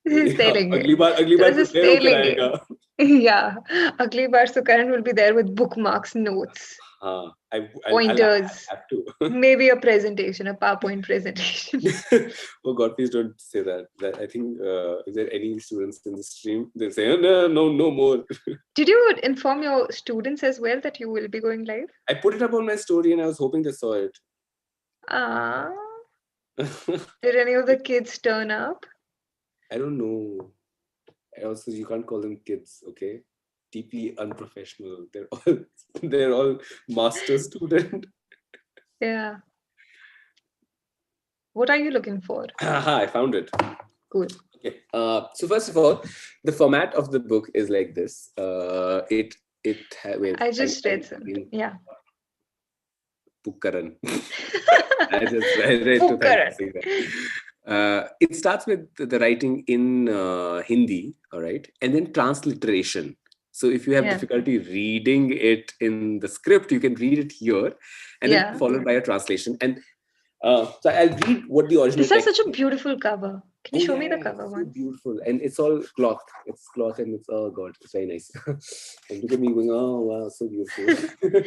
सह लेंगे. अगली बार थोड़ा सा prepare सह होकर लेंगे. आएगा. Yeah. अगली बार Sukaran will be there with bookmarks, notes, हाँ, I'll pointers, have to. maybe a presentation, a PowerPoint presentation. Oh God, please don't say that. I think if there are any students in the stream, they'll say, oh, no more. Did you inform your students as well that you will be going live? I put it up on my story and I was hoping they saw it. Ah. Did any of the kids turn up? I don't know. Also, you can't call them kids, okay? Deeply unprofessional. They're all master student. Yeah. What are you looking for? Aha, I found it. Cool. Okay. So first of all, the format of the book is like this. I just read some. Yeah. SUKARAN. I read to thank you that. It starts with the writing in Hindi, all right, and then transliteration. So if you have difficulty reading it in the script, you can read it here, and then followed by a translation. And so I'll read what the original. This has such a beautiful cover. Can you show me the cover it's one? so beautiful, and it's all cloth. It's cloth, and it's oh God, it's very nice. And look at me going, oh wow, so beautiful.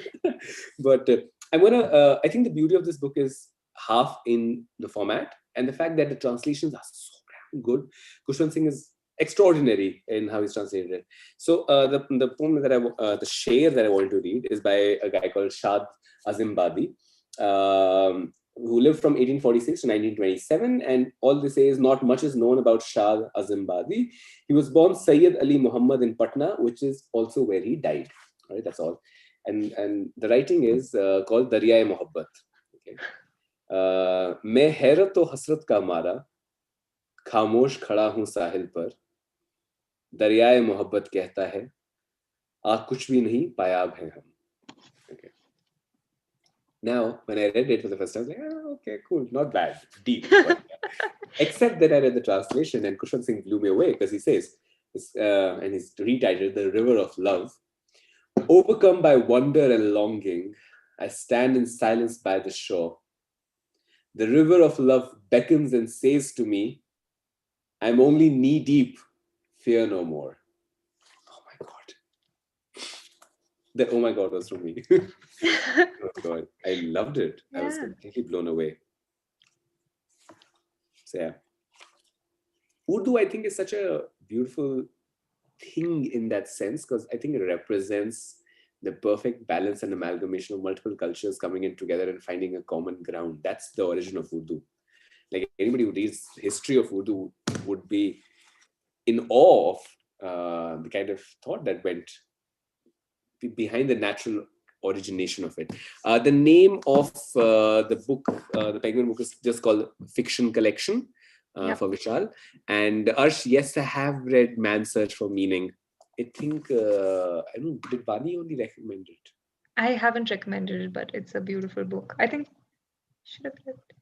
But I'm gonna. I think the beauty of this book is half in the format and the fact that the translations are so good. Kushwant Singh is extraordinary in how he's translated it. So the poem that the share that I wanted to read is by a guy called Shad Azimbadi. who lived from 1846 to 1927, and all they say is not much is known about Shah Azim Badi. He was born Sayyid Ali Muhammad in Patna, which is also where he died. All right, that's all. And the writing is called Darya-e Mohabbat. Okay. मैं हैरत तो हसरत का मारा खामोश खड़ा हूँ साहिल पर दरियाए मोहब्बत कहता है आ कुछ भी नहीं पायाब है हम. Okay. Now, when I read it for the first time, I was like, oh, okay, cool, not bad, deep. But, except that I read the translation and Kushal Singh blew me away because he says, and he's retitled The River of Love. Overcome by wonder and longing, I stand in silence by the shore. The river of love beckons and says to me, I'm only knee deep, fear no more. Oh my God. That oh my God was from me. Oh God, I loved it. Yeah. I was completely blown away. So yeah. Urdu, I think, is such a beautiful thing in that sense because I think it represents the perfect balance and amalgamation of multiple cultures coming in together and finding a common ground. That's the origin of Urdu. Like anybody who reads history of Urdu would be in awe of the kind of thought that went behind the natural origination of it. The name of the book, the Penguin book, is just called Fiction Collection for Vishal. And Arsh, yes, I have read Man's Search for Meaning. I think, I don't know, did VAANI only recommend it? I haven't recommended it, but it's a beautiful book. I think should have read it.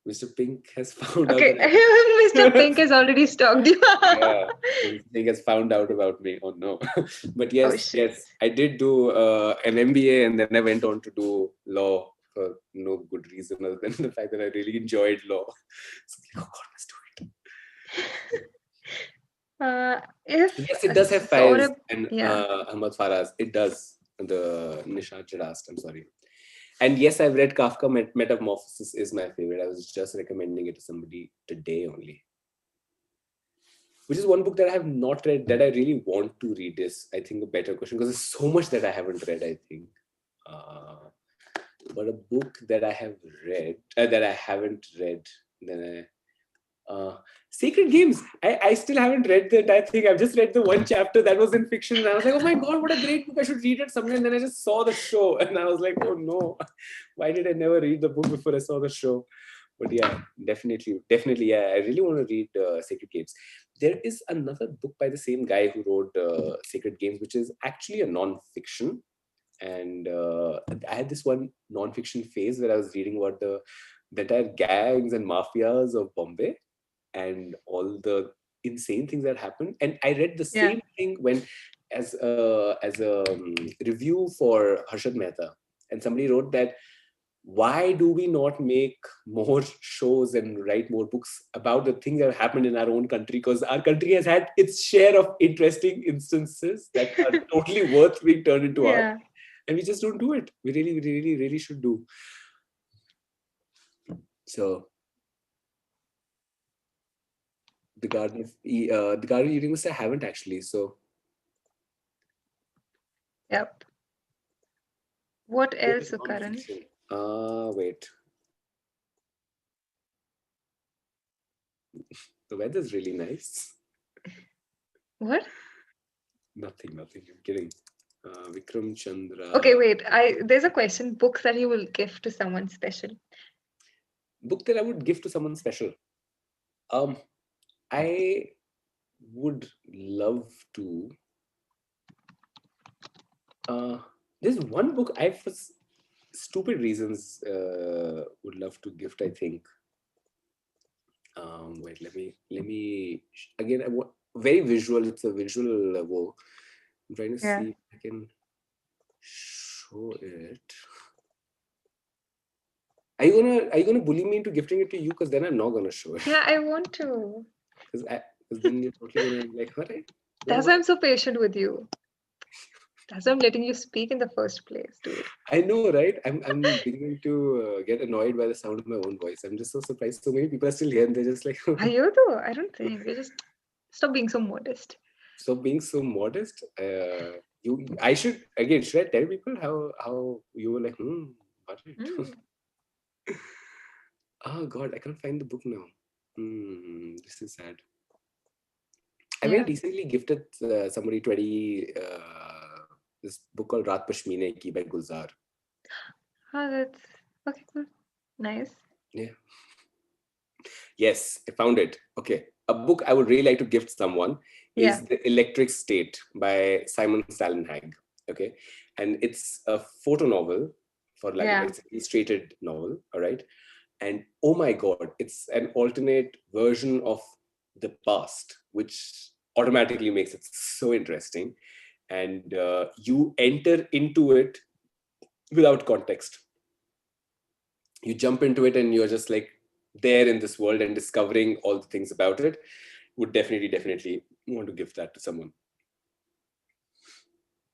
Mr. Pink has found out. Okay, Mr. Pink has already stalked you. Yeah, Mr. Pink has found out about me. Oh no! But yes, yes, I did do an MBA, and then I went on to do law for no good reason other than the fact that I really enjoyed law. So, oh God, let's do it. Yes, it does have Faiz and Ahmad Faraz. It does. The Nishad Jadast. I'm sorry. And yes, I've read Kafka. Metamorphosis is my favorite. I was just recommending it to somebody today only. Which is one book that I have not read that I really want to read is, I think, a better question because there's so much that I haven't read, I think. But a book that I have read, that I haven't read, then Sacred Games. I still haven't read the entire thing. I've just read the one chapter that was in fiction. And I was like, oh my God, what a great book. I should read it somewhere. And then I just saw the show. And I was like, oh no, why did I never read the book before I saw the show? But yeah, definitely. Yeah, I really want to read Sacred Games. There is another book by the same guy who wrote Sacred Games, which is actually a non-fiction. And I had this one non-fiction phase where I was reading about the entire gangs and mafias of Bombay and all the insane things that happened. And I read the same thing when as a review for Harshad Mehta. And somebody wrote that, why do we not make more shows and write more books about the things that have happened in our own country? Because our country has had its share of interesting instances that are totally worth being turned into art. And we just don't do it. We really should do. So the Garden of Eden, I haven't actually. So yep. What else, Sukaran? Wait. The weather's really nice. What? Nothing. I'm kidding. Vikram Chandra. Okay, wait. There's a question. Books that you will give to someone special. Book that I would give to someone special. I would love to. There's one book I, for stupid reasons, would love to gift. I think. Wait. Let me again. Very visual. It's a visual work. I'm trying to see if I can show it. Are you gonna bully me into gifting it to you? Because then I'm not gonna show it. Yeah, I want to. Because then you're totally gonna be like, all right. That's why I'm so patient with you. That's why I'm letting you speak in the first place, dude. I know, right? I'm beginning to get annoyed by the sound of my own voice. I'm just so surprised. So many people are still here, and they're just like, are you though? I don't think. You just stop being so modest. Stop being so modest. Should I tell people how you were like, all right. Oh God, I can't find the book now. This is sad. I very Yeah. recently gifted somebody 20 this book called Raat Pashmine Ki by Gulzar. Oh, that's okay. Cool. Nice. Yeah. Yes, I found it. Okay. A book I would really like to gift someone Yeah. is The Electric State by Simon Stalenhag. Okay. And it's a photo novel for like Yeah. it's an illustrated novel. All right. And oh my God, it's an alternate version of the past, which automatically makes it so interesting. And you enter into it without context. You jump into it and you're just like there in this world and discovering all the things about it. Would definitely want to give that to someone.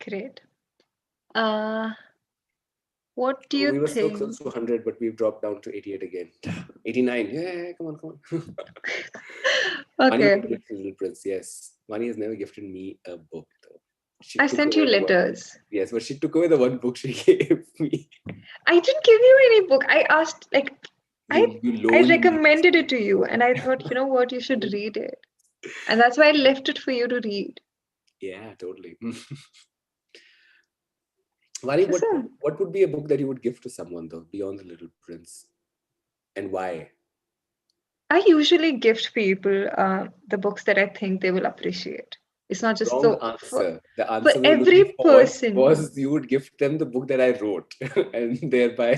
Great. Uh, what do Oh, you we were so think? close to 100, but we've dropped down to 88 again. 89. Yeah, come on. Vani Okay. would gift Little Prince. Yes. Vani has never gifted me a book, though. She I took sent you away the one. letters. Yes, but she took away the one book she gave me. I didn't give you any book. I asked, like, I You I loaned me. recommended it to you, and I thought, you know what, you should read it, and that's why I left it for you to read. Yeah, totally. Vani, So what would be a book that you would give to someone, though, beyond The Little Prince? And why? I usually gift people the books that I think they will appreciate. It's not just Wrong so answer. The for answer we were looking every for person. was you would gift them the book that I wrote and thereby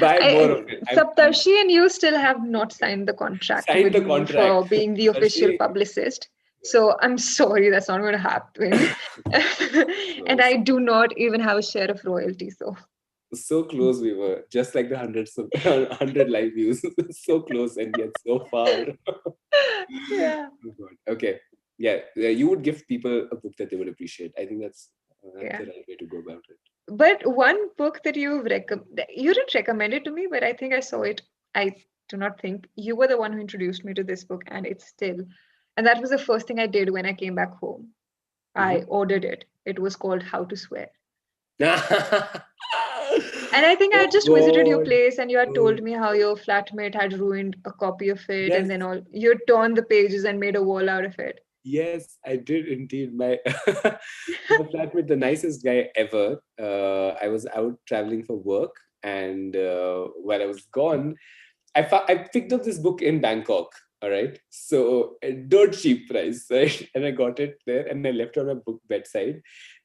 buy more of it. I'm Saptarshi and you still have not signed the contract signed with the me for contract. being the official Actually, publicist. yeah, So I'm sorry, that's not going to happen. And close. I do not even have a share of royalty. So So close we were, just like the hundreds of 100 live views. So close and yet so far. yeah, Oh God. Okay. Yeah, you would give people a book that they would appreciate. I think that's yeah. the right way to go about it. But one book that you didn't recommend it to me, but I think I saw it. I do not think you were the one who introduced me to this book, and it's still, and that was the first thing I did when I came back home. I Mhm. ordered it. It was called How to Swear. And I think I Oh had just visited your God. place and you had Oh, told me how your flatmate had ruined a copy of it and yes, then all you had torn the pages and made a wall out of it. yes, I did indeed. My flatmate, the nicest guy ever. I was out traveling for work, and while I was gone, I picked up this book in Bangkok. All right, so a dirt cheap price, right? And I got it there, and I left it on my book bedside.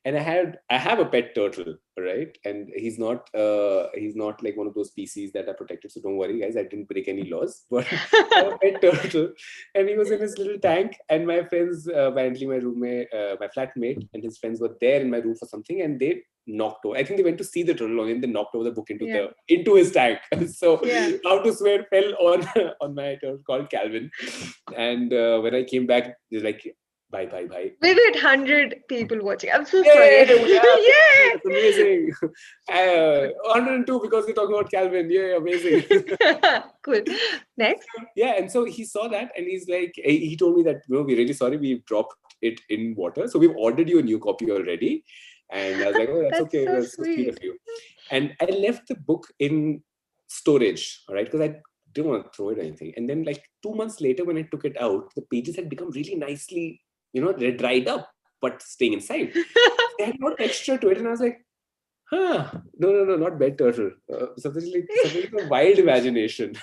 And I have a pet turtle, right? And he's not like one of those species that are protected. So don't worry, guys, I didn't break any laws. But I have a pet turtle, and he was in his little tank. And my friends, apparently my roommate, my flatmate, and his friends were there in my room for something, and they knocked over. I think they went to see the turtle, and they knocked over the book Yeah. into his tank. So Yeah. How to Swear fell on on my turtle called Calvin. And when I came back, they're like, bye. Maybe 100 people watching. I'm so sorry. Yay! Yeah, Yay! that's amazing. 102 because we're talking about Calvin. Yay, amazing. Cool. Next. Yeah, and so he saw that and he's like, he told me that, we're really sorry, we dropped it in water. So we've ordered you a new copy already. And I was like, oh, that's That's okay. so That's so sweet of sweet. you. And I left the book in storage, all right, because I didn't want to throw it or anything. And then like 2 months later, when I took it out, the pages had become really nicely, they dried up, but staying inside. They had no texture to it. And I was like, huh, no, not bed turtle. Something like a wild imagination.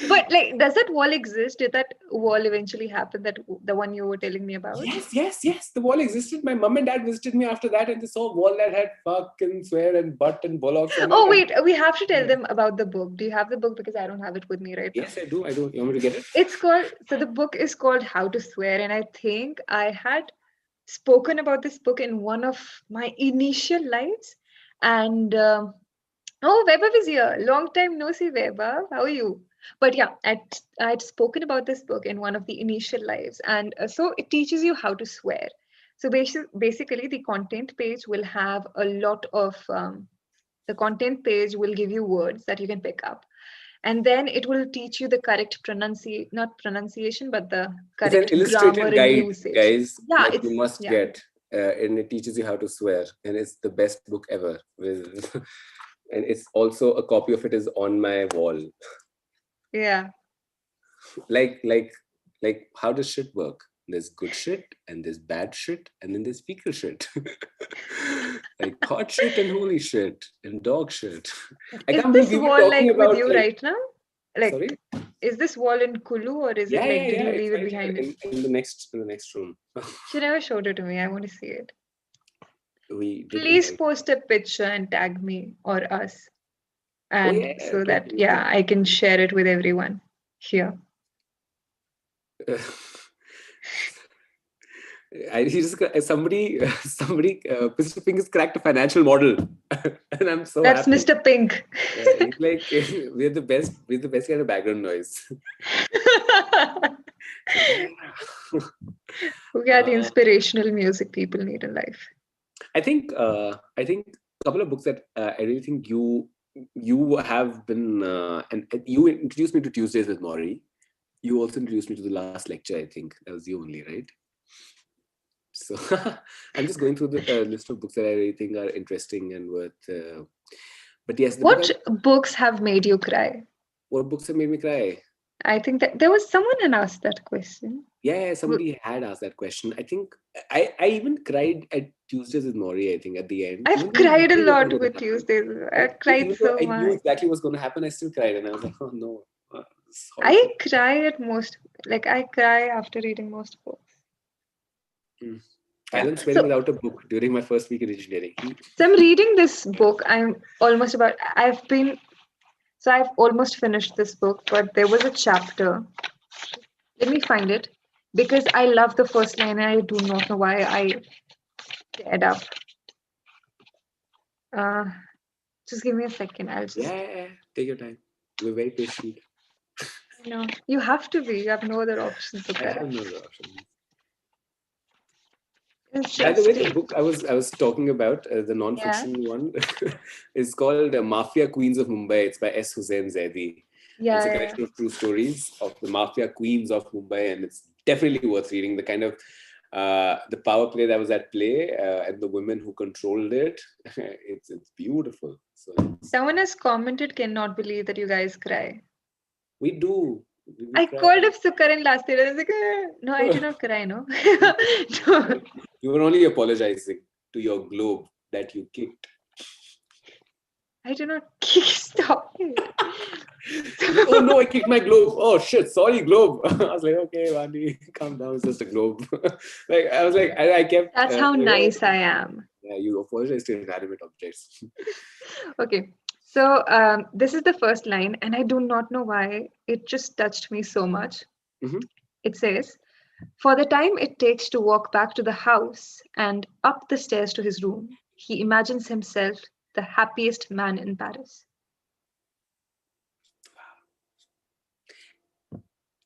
But like, does that wall exist? Did that wall eventually happen? That the one you were telling me about? Yes. The wall existed. My mom and dad visited me after that, and they saw a wall that had fuck and swear and butt and bollocks on it. Oh And wait, we have to tell them about the book. Do you have the book? Because I don't have it with me right now. yes, I do. I do. You want me to get it? It's called, so the book is called How to Swear, and I think I had spoken about this book in one of my initial lives. And oh, Vaibhav is here. Long time no see, Vaibhav. How are you? But yeah, I'd spoken about this book in one of the initial lives, and so it teaches you how to swear. So basically, the content page will have a lot of the content page will give you words that you can pick up, and then it will teach you the correct not pronunciation, but the It's an correct grammar illustrated and guide, usage. guys, Yeah, that you it's must yeah. get, and it teaches you how to swear, and it's the best book ever. With And it's also a copy of it is on my wall. Yeah. Like how does shit work? There's good shit and there's bad shit and then there's fecal shit. Like hot shit and holy shit and dog shit. I Is can't believe this we were wall talking like with about you like, right now? Like, sorry? is this wall in Kulu, or is it like, did you It's leave it right here behind it? in the next room. She never showed it to me. I want to see it. We did Please invite. post a picture and tag me or us. Oh And yeah, so okay. that, yeah, I can share it with everyone here. He just somebody Mr. Pink has cracked a financial model, and I'm so That's happy. Mr. Pink. Yeah, he's like we're the best. We're the best kind of background noise. Who got the inspirational music people need in life? I think a couple of books that I really think you have been and you introduced me to Tuesdays with Maury. You also introduced me to the last lecture. I think that was you only, right? So I'm just going through the list of books that I really think are interesting and worth. But yes, the What book. books have made you cry? What books have made me cry? I think that there was someone who asked that question. Yeah, somebody had asked that question. I think I even cried at Tuesdays with Maury, I think, at the end. I've Even though I cried a knew what was lot going to with happen. Tuesdays. Right? I've cried Even though so I knew much. exactly what's going to happen, I still cried. And I was like, oh no, it's I horrible. cry at most, like I cry after reading most books. I Yeah. learned swearing So, without a book during my first week in engineering. so I'm reading this book. I've almost finished this book, but there was a chapter. Let me find it because I love the first line and I do not know why I teared up. Uh, just give me a second. I'll just. Yeah, take your time. We're very patient. No, you have to be. You have no other options to I have correct. no other option. It's By the way, just the book I was talking about, the yeah, non-fiction one, is called Mafia Queens of Mumbai. It's by S. Hussain Zaidi. It's a yeah. collection of true stories of the Mafia Queens of Mumbai, and it's definitely worth reading. The kind of the power play that was at play and the women who controlled it. It's beautiful. So Someone has commented, cannot believe that you guys cry. we do. We I cry. called up Sukaran last year. I was like, no, I did not cry, no. No. You were only apologizing to your globe that you kicked. I did not stop it. Oh no, I kicked my globe. Oh shit, sorry, globe. I was like, okay, Vani, calm down. It's just a globe. Like I was like, I kept. That's how nice I am. Yeah, you apologize to inanimate objects. Okay. So this is the first line, and I do not know why it just touched me so much. Mhm. It says, for the time it takes to walk back to the house and up the stairs to his room, he imagines himself the happiest man in Paris.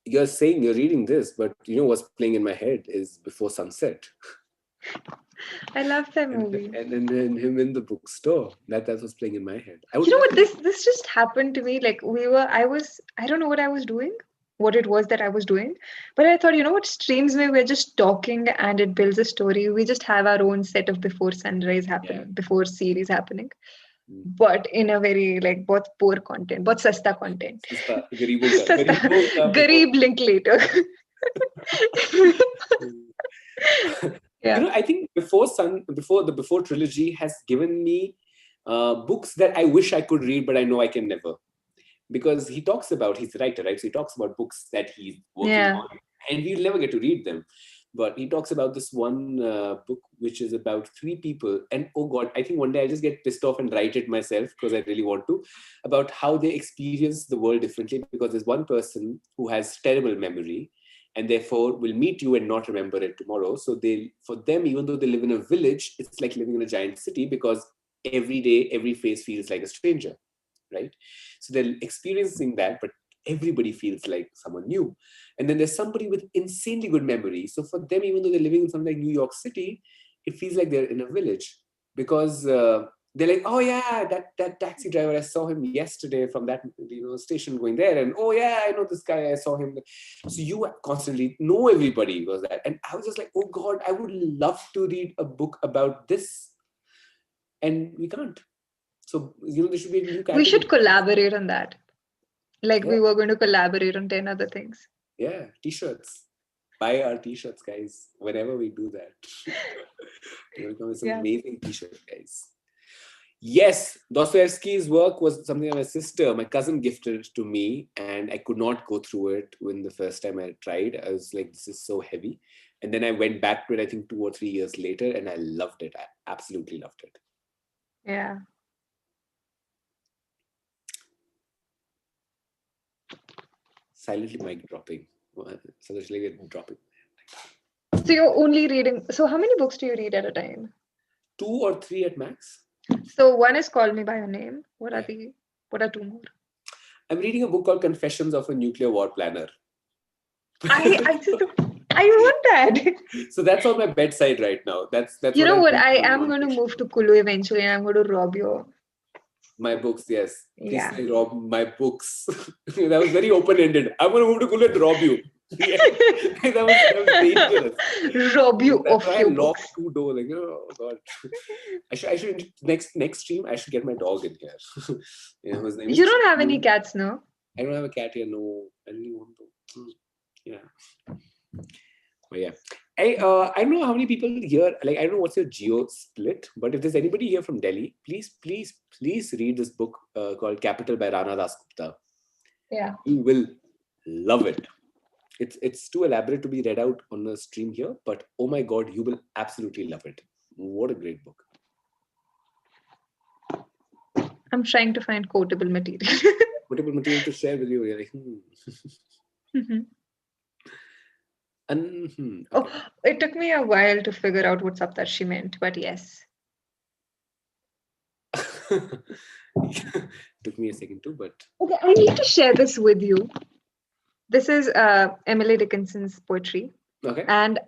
You're saying you're reading this, but you know what's playing in my head is Before Sunset, I love that and movie. then him in the bookstore. That was playing in my head. I would You know love what? This just happened to me. Like I don't know what I was doing, what it was that I was doing, but I thought, you know what streams me? We're just talking and it builds a story. We just have our own set of before sunrise Yeah. happening, before series happening, Mm. but in a very like both poor content, both sasta content. Sasta, गरीबों का, Sasta, गरीबों का garib link later. You Yeah. know, I think before trilogy has given me books that I wish I could read, but I know I can never, because he talks about, he's a writer, right? So he talks about books that he's working Yeah. on, and we'll never get to read them. But he talks about this one book which is about three people, and oh god, I think one day I'll just get pissed off and write it myself because I really want to, about how they experience the world differently. Because there's one person who has terrible memory, and therefore will meet you and not remember it tomorrow. So for them, even though they live in a village, it's like living in a giant city, because every day, every face feels like a stranger, right? So they're experiencing that, but everybody feels like someone new. And then there's somebody with insanely good memory. So for them, even though they're living in something like New York City, it feels like they're in a village, because they're like, oh yeah, that taxi driver, I saw him yesterday from that station going there, and oh yeah, I know this guy, I saw him. So you constantly know everybody because that. And I was just like, oh god, I would love to read a book about this, and we can't. So, there should be a new We category. should collaborate on that. Like Yeah. we were going to collaborate on 10 other things. Yeah, t-shirts. Buy our t-shirts, guys. Whenever we do that, you're gonna come with some amazing t-shirts, guys. Yes, Dostoevsky's work was something that my cousin gifted to me, and I could not go through it when the first time I tried. I was like, this is so heavy. And then I went back to it, I think 2 or 3 years later, and I loved it. I absolutely loved it. Yeah. Silently mic dropping. So there's like dropping. So you're only reading. So how many books do you read at a time? 2 or 3 at max. So one is Call Me by Your Name. What are 2 more? I'm reading a book called Confessions of a Nuclear War Planner. I want that. So that's on my bedside right now. That's you know what? I am going to move to Kulu eventually, and I'm going to rob my books. Yes, please say rob my books. That was very open-ended. I'm going to move to Kulu and rob you. Yeah. that was dangerous. Rob you of your books. Lock 2 doors. Like, oh God. I should next stream. I should get my dog in here. His name is you don't have any cats, no? I don't have a cat here. No, I really want to. Yeah. But yeah. I don't know how many people here, like, I don't know what's your geo split, but if there's anybody here from Delhi, please read this book called Capital by Rana Dasgupta. Yeah. You will love it. It's too elaborate to be read out on a stream here, but oh my God, you will absolutely love it. What a great book. I'm trying to find quotable material. Quotable material to share with you. You're like, Mm-hmm. Okay. Oh, it took me a while to figure out what that she meant, but yes. Took me a second too, but okay, I need to share this with you. This is Emily Dickinson's poetry. Okay. And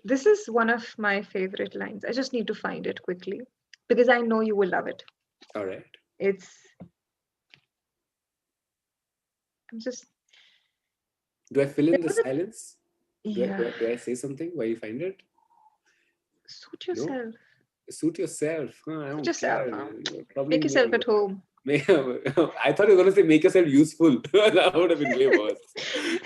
this is one of my favorite lines. I just need to find it quickly because I know you will love it. All right. Do I fill in the silence? Yeah. Do I say something while you find it? Suit yourself. No? Suit yourself. Suit yourself. Make yourself at home. I thought you were going to say make yourself useful. That would have been way worse.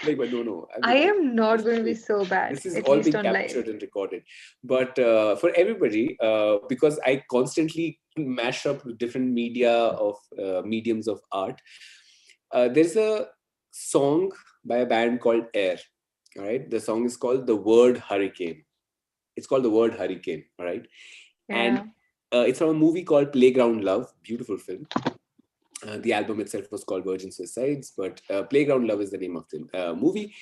But no. I am not going to be so bad. This is all being captured and recorded. But for everybody, because I constantly mash up different mediums of art, there's a song by a band called Air. All right. The song is called The Word Hurricane. It's called The Word Hurricane. All right. Yeah. And it's from a movie called Playground Love. Beautiful film. The album itself was called Virgin Suicides, but Playground Love is the name of the movie.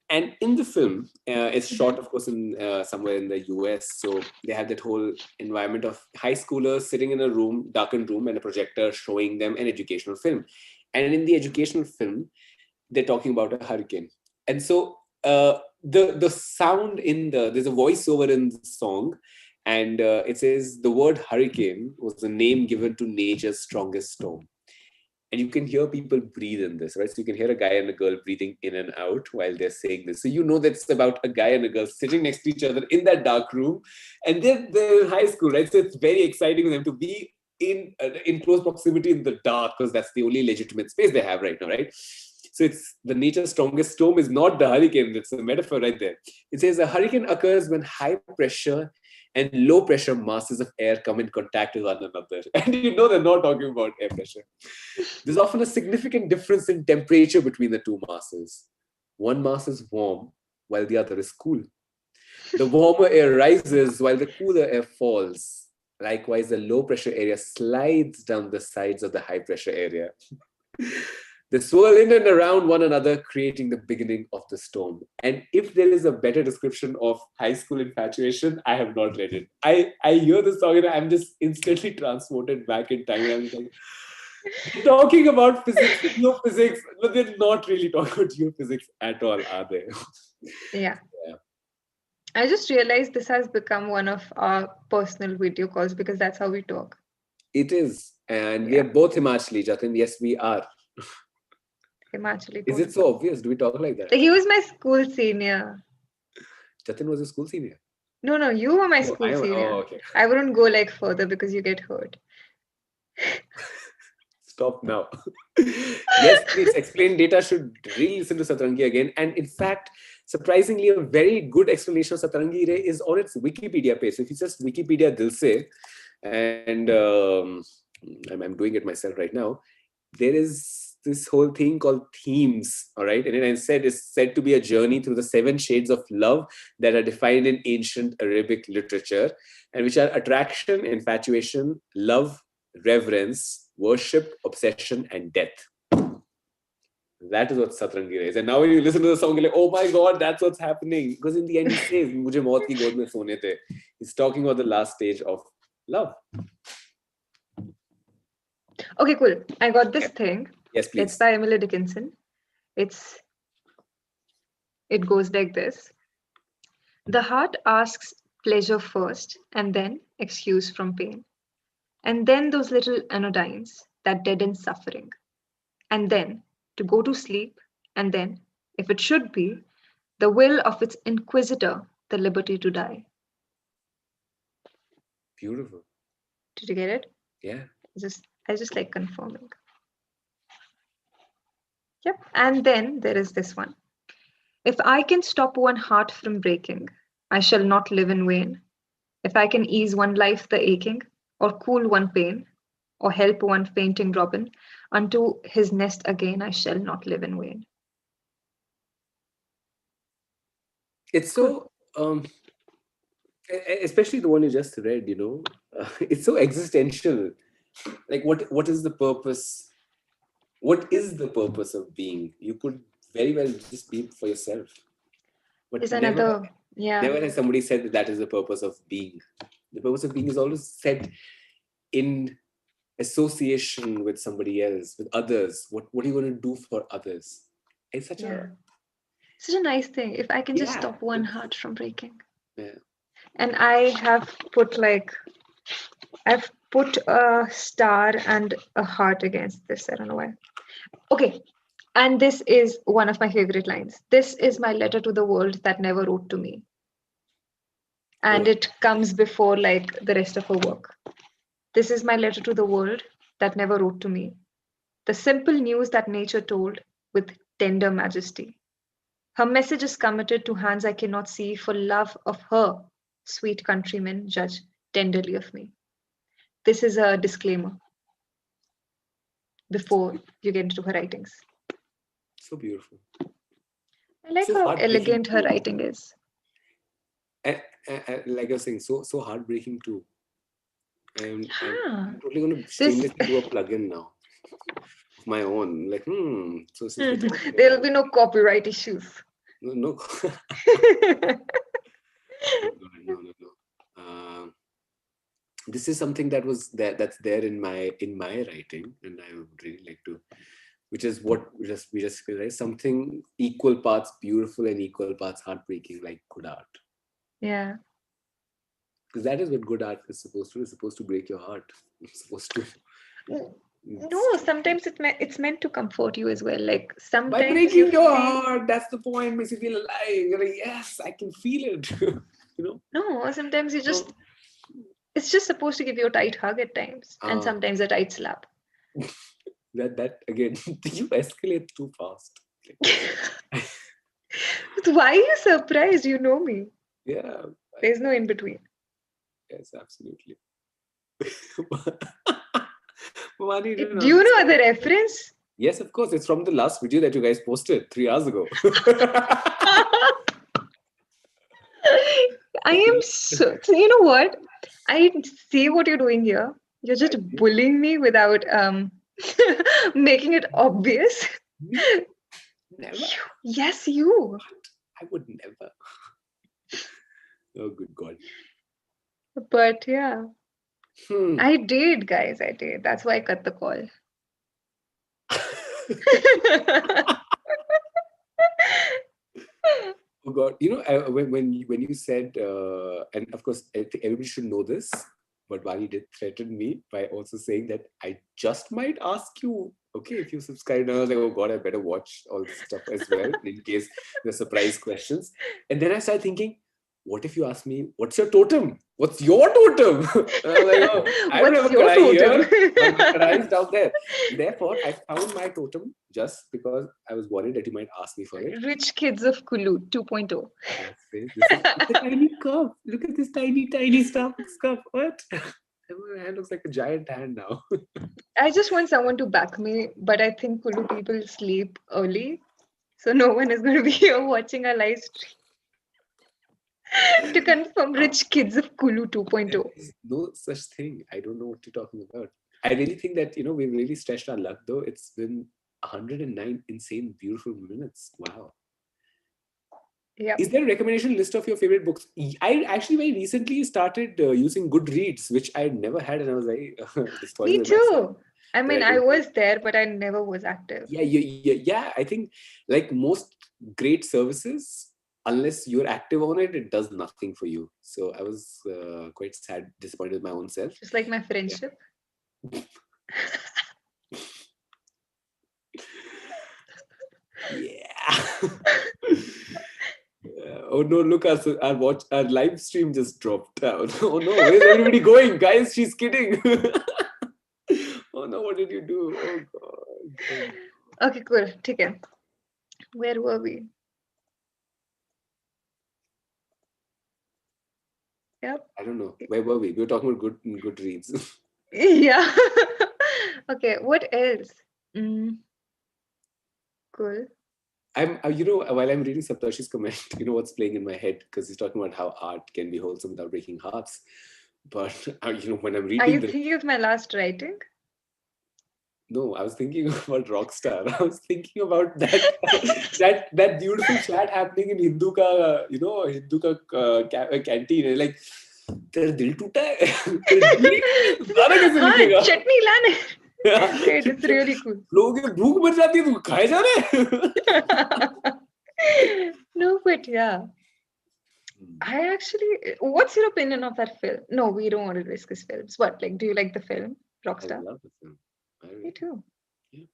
And in the film, it's shot, of course, in somewhere in the US. So they have that whole environment of high schoolers sitting in a room, darkened room, and a projector showing them an educational film. And in the educational film, they're talking about a hurricane. And so the sound there's a voiceover in the song, and it says the word hurricane was the name given to nature's strongest storm. And you can hear people breathe in this, right? So you can hear a guy and a girl breathing in and out while they're saying this. So you know that it's about a guy and a girl sitting next to each other in that dark room. And they're in high school, right? So it's very exciting for them to be in close proximity in the dark, because that's the only legitimate space they have right now, right? So it's the nature's strongest storm is not the hurricane. That's a metaphor right there. It says a hurricane occurs when high pressure and low pressure masses of air come in contact with one another. And you know they're not talking about air pressure. There's often a significant difference in temperature between the two masses. One mass is warm while the other is cool. The warmer air rises while the cooler air falls. Likewise, the low pressure area slides down the sides of the high pressure area. They swirl in and around one another, creating the beginning of the storm. And if there is a better description of high school infatuation, I have not read it. I hear this song and I'm just instantly transported back in time. And I'm talking about physics, geophysics, but they're not really talking about geophysics at all, are they? Yeah. I just realized this has become one of our personal video calls because that's how we talk. It is. And we are both Himachali, Jatin. Yes, we are. Himachali. Is it so obvious? Do we talk like that? He was my school senior. Jatin was a school senior? No, you were my school senior. Oh, okay. I wouldn't go further because you get hurt. Stop now. Yes, please explain. Data should really listen to Satrangi again. And in fact, surprisingly, a very good explanation of Satrangi Re is on its Wikipedia page. So if you just Wikipedia Dilse, and I'm doing it myself right now, there is this whole thing called themes, all right? And then I said it's said to be a journey through the 7 shades of love that are defined in ancient Arabic literature, and which are attraction, infatuation, love, reverence, worship, obsession, and death. That is what Satrangi is. And now when you listen to the song, you're like, oh my God, that's what's happening. Because in the end, he says, Mujhe maut ki god mein sone the. He's talking about the last stage of love. Okay, cool. I got this thing. Yes, please. It's by Emily Dickinson. It goes like this. The heart asks pleasure first, and then excuse from pain. And then those little anodynes that deaden suffering. And then to go to sleep, and then, if it should be, the will of its inquisitor, the liberty to die. Beautiful. Did you get it? Yeah. I just like confirming. Yep. And then there is this one. If I can stop one heart from breaking, I shall not live in vain. If I can ease one life the aching, or cool one pain, or help one fainting robin, unto his nest again I shall not live in vain. It's so, especially the one you just read, it's so existential. Like, what is the purpose? What is the purpose of being? You could very well just be for yourself. But Is another, never has somebody said that is the purpose of being. The purpose of being is always said in association with somebody else, with others. What are you going to do for others? It's such a nice thing. If I can just stop one heart from breaking. Yeah. And I have put I've put a star and a heart against this. I don't know why. Okay. And this is one of my favorite lines. This is my letter to the world that never wrote to me. And it comes before the rest of her work. This is my letter to the world that never wrote to me. The simple news that nature told with tender majesty. Her message is committed to hands I cannot see, for love of her, sweet countrymen judge tenderly of me. This is a disclaimer before you get into her writings. So beautiful. I like how elegant her writing is. Like I was saying, so heartbreaking too. I'm totally going to shamelessly do a plugin now of my own. Like, There'll be no copyright issues. No. This is something that's there in my writing, and I would really like to, which is what we just realized, something equal parts beautiful and equal parts heartbreaking, like good art. Yeah. Because that is what good art is supposed to do. It's supposed to break your heart. It's supposed to. No, sometimes it's meant to comfort you as well. Like sometimes by breaking your heart, that's the point. Makes you feel alive. You're like, yes, I can feel it. No, sometimes you just. It's just supposed to give you a tight hug at times, and sometimes a tight slap. That again, you escalate too fast. Why are you surprised? You know me. Yeah. There's no in between. Yes, absolutely. Do you know the reference? Yes, of course. It's from the last video that you guys posted 3 hours ago. I am so you know what? I see what you're doing here. You're just bullying me without making it obvious. Never. Yes, you. I would never. Oh, good God. But yeah. I did, guys. I did. That's why I cut the call. Oh God, when you said, and of course, I think everybody should know this, but VAANI did threaten me by also saying that I just might ask you, okay, if you subscribe. And I was like, oh God, I better watch all this stuff as well in case there's surprise questions. And then I started thinking, what if you ask me, what's your totem? What's your totem? And I was like, oh, I don't have What's a your kadai totem? here, but my kadai is down there. Therefore, I found my totem just because I was worried that you might ask me for it. Rich Kids of Kulu 2.0. This is it's a tiny cup. Look at this tiny, tiny Starbucks cup. What? My hand looks like a giant hand now. I just want someone to back me, but I think Kulu people sleep early, so no one is going to be here watching our live stream to confirm Rich Kids of Kulu 2.0. There is no such thing. I don't know what you're talking about. I really think that, we've really stretched our luck though. It's been 109 insane, beautiful minutes. Wow. Yeah. Is there a recommendation list of your favorite books? I actually very recently started using Goodreads, which I never had, and I was very disappointed Me with myself. too. I mean, I was there, but I never was active. Yeah. I think like most great services, unless you're active on it, it does nothing for you. So I was quite sad, disappointed with my own self. Just like my friendship. Yeah. Oh no, look, our live stream just dropped down. Oh no, where's everybody going? Guys, she's kidding. Oh no, what did you do? Oh god. Okay, cool. Take care. Where were we? Yep. I don't know. Where were we? We were talking about good reads. Yeah. Okay, what else? Cool. I'm, while I'm reading Saptashi's comment, what's playing in my head, because he's talking about how art can be wholesome without breaking hearts. But, when I'm reading Are you thinking of my last writing? No, I was thinking about Rockstar. I was thinking about that beautiful chat happening in Hindu ka, Hindu ka canteen. Like, तेरा दिल टूटा है, तेरा दिल गाना कैसे लिखेगा? चटनी लाने. Great, it's really cool. लोगों की भूख मर जाती है, तू खाए जा रहे? No, but yeah. I actually, what's your opinion of that film? No, we don't want to discuss films. What, like, do you like the film, Rockstar? I love the film. Me too. Yeah.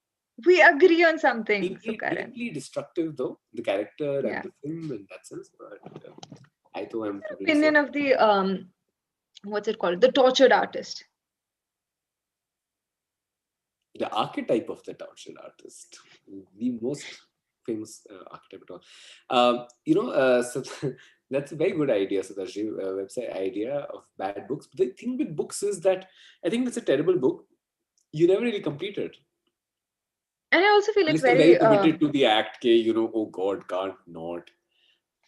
We agree on something, SUKARAN. Deeply destructive though, the character Yeah. and the film in that sense. But I thought I'm What's your opinion of the what's it called? The tortured artist. The archetype of the tortured artist, the most famous archetype at all. So that's a very good idea, Sadashi, website idea of bad books. But the thing with books is that I think it's a terrible book. You never really complete it. And I also feel it's very committed to the act. Oh God, can't not.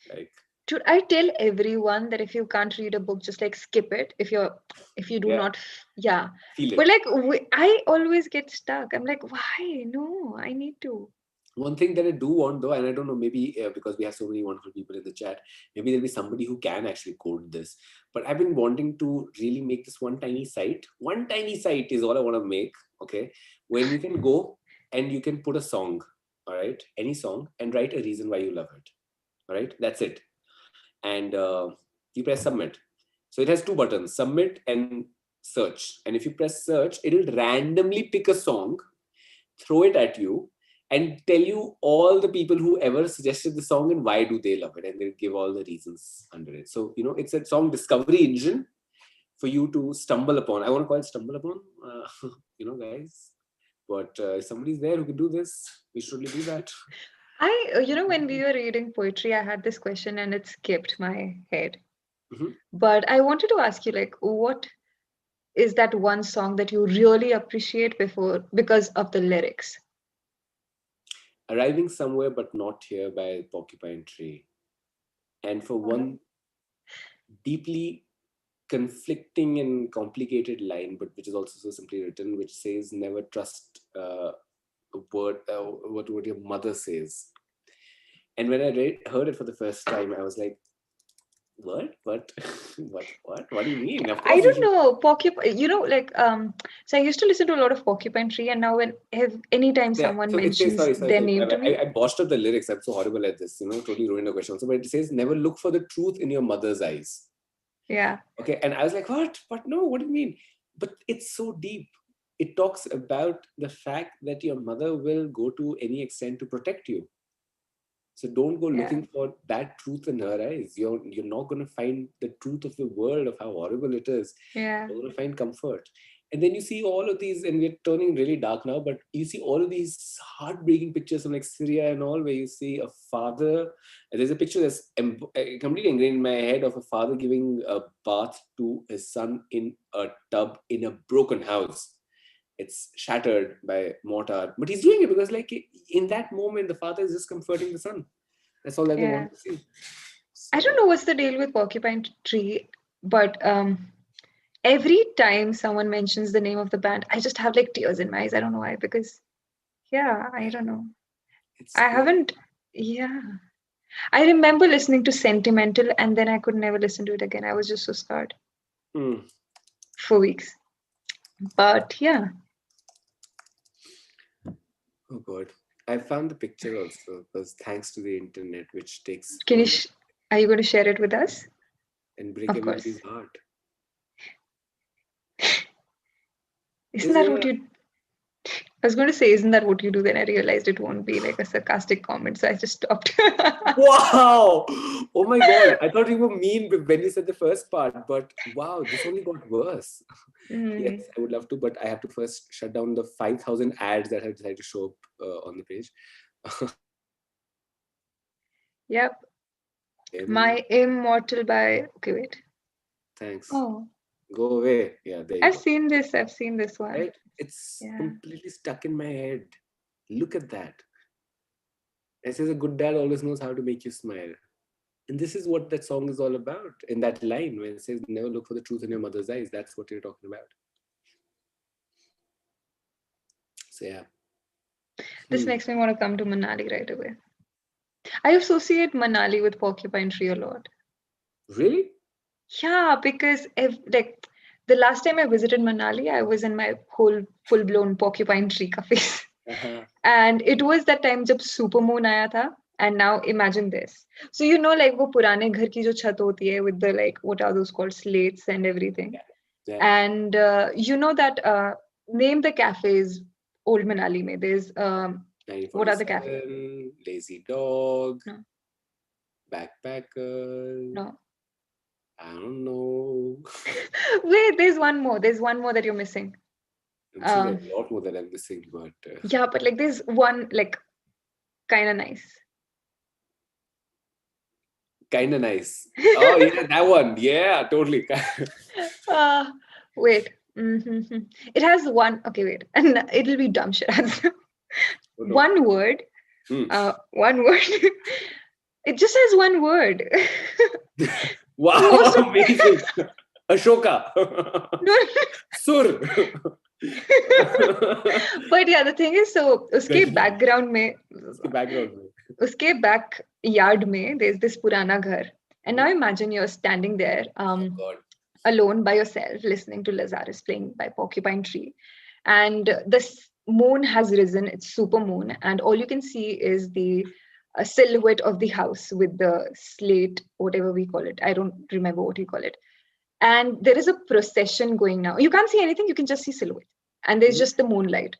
Like, dude, I tell everyone that if you can't read a book, just like skip it. If you do not, yeah. Feel it. But like I always get stuck. I'm like, why? No, I need to. One thing that I do want though, and I don't know, maybe because we have so many wonderful people in the chat, maybe there'll be somebody who can actually code this. But I've been wanting to really make this one tiny site. One tiny site is all I want to make, okay? Where you can go and you can put a song, all right? Any song, and write a reason why you love it, all right? That's it. And you press submit. So it has two buttons, submit and search. And if you press search, it'll randomly pick a song, throw it at you, and tell you all the people who ever suggested the song and why do they love it, and they'll give all the reasons under it. So it's a song discovery engine for you to stumble upon. I want to call it stumble upon, guys. But if somebody's there who can do this, we should really do that. When we were reading poetry, I had this question and it skipped my head. Mm-hmm. But I wanted to ask you, like, what is that one song that you really appreciate because of the lyrics? Arriving Somewhere But Not Here by Porcupine Tree. And for one deeply conflicting and complicated line, but which is also so simply written, which says, never trust a word, what your mother says. And when I heard it for the first time, I was like, what do you mean? Of course I don't know. Porcupine, so I used to listen to a lot of Porcupine Tree, and now anytime someone mentions their name to me, I botched up the lyrics. I'm so horrible at this, totally ruined the question. So, but it says, never look for the truth in your mother's eyes. Yeah. Okay. And I was like, what? But no, what do you mean? But it's so deep. It talks about the fact that your mother will go to any extent to protect you. So don't go Yeah. looking for that truth in her eyes. You're not going to find the truth of the world, of how horrible it is. Yeah. You're going to find comfort. And then you see all of these, and we're turning really dark now, but you see all of these heartbreaking pictures from like Syria and all, where you see a father. There's a picture that's completely ingrained in my head of a father giving a bath to his son in a tub in a broken house. It's shattered by mortar, but he's doing it because, like, in that moment, the father is just comforting the son. That's all that they Yeah. want to see. I don't know what's the deal with porcupine tree, but every time someone mentions the name of the band, I just have like tears in my eyes. I don't know why, because yeah, I don't know. I Yeah. haven't, yeah. I remember listening to Sentimental and then I could never listen to it again. I was just so scarred for weeks. But yeah. Oh God, I found the picture also because thanks to the internet, which takes Can you, all are you going to share it with us? and break Of course. everybody's heart. Isn't It's that what gonna. you, I was going to say, isn't that what you do? Then I realized it won't be like a sarcastic comment. So I just stopped. Wow! Oh my God! I thought you were mean when you said the first part, but wow, this only got worse. Yes, I would love to, but I have to first shut down the 5,000 ads that have decided to show up on the page. Yep. My Immortal by, okay, wait. Thanks. Oh, Go away. Yeah, there you I've go. seen this. I've seen this one. Right? It's Yeah. completely stuck in my head. Look at that. It says a good dad always knows how to make you smile. And this is what that song is all about. In that line when it says, never look for the truth in your mother's eyes, that's what you're talking about. So, yeah. This makes me want to come to Manali right away. I associate Manali with porcupine tree a lot. Really? Yeah, because if like the last time I visited Manali, I was in my whole full-blown porcupine tree ka phase. And it was that time jab super moon aaya tha. And now imagine this. So you know like wo purane ghar ki jo chhat hoti hai with the like what are those called slates and everything. Yeah. And you know that name the cafes Old Manali mein. There's what are the cafes? 1947, Lazy Dog, No. Backpackers. No. I don't know. Wait, there's one more. There's one more that you're missing. I'm sure there's a lot more that I'm missing, but yeah, but like there's one like kind of nice. Kind of nice. Oh yeah, that one. Yeah, totally. Wait. Mm-hmm. It has one. Okay, wait, and it'll be dumb shit answer. Oh, no. One word. One word. It just has one word. Wow, amazing. Ashoka. No. Sur. But yeah, the thing is, so उसके background में, उसके backyard में, there's this purana ghar. And now imagine you're standing there alone by yourself, listening to Lazarus playing by Porcupine Tree. And the moon has risen, it's super moon, and all you can see is the silhouette of the house with the slate, whatever we call it. I don't remember what you call it. And there is a procession going now. You can't see anything, you can just see silhouette. And there's just the moonlight.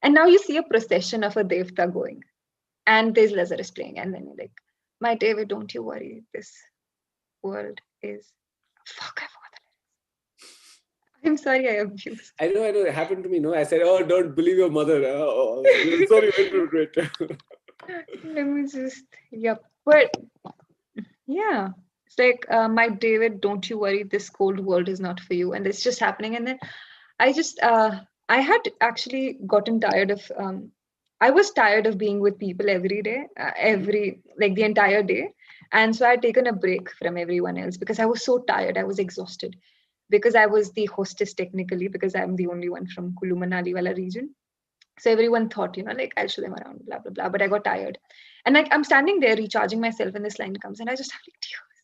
And now you see a procession of a devta going. And there's Lazarus playing. And then you're like, my David, don't you worry. This world is... Fuck, I forgot the lyrics. I'm sorry I abused. I know. It happened to me. No, I said, oh, don't believe your mother. Sorry, wait. Let me just... Yep. But, yeah. It's like, my David, don't you worry. This cold world is not for you. And it's just happening. And then I just... I had actually gotten tired of... I was tired of being with people every day, like the entire day. And so I had taken a break from everyone else because I was so tired. I was exhausted because I was the hostess technically because I'm the only one from Kulu Manali wala region. So everyone thought, like I'll show them around, blah, blah, blah. But I got tired. And like I'm standing there recharging myself and this line comes and I just have like tears.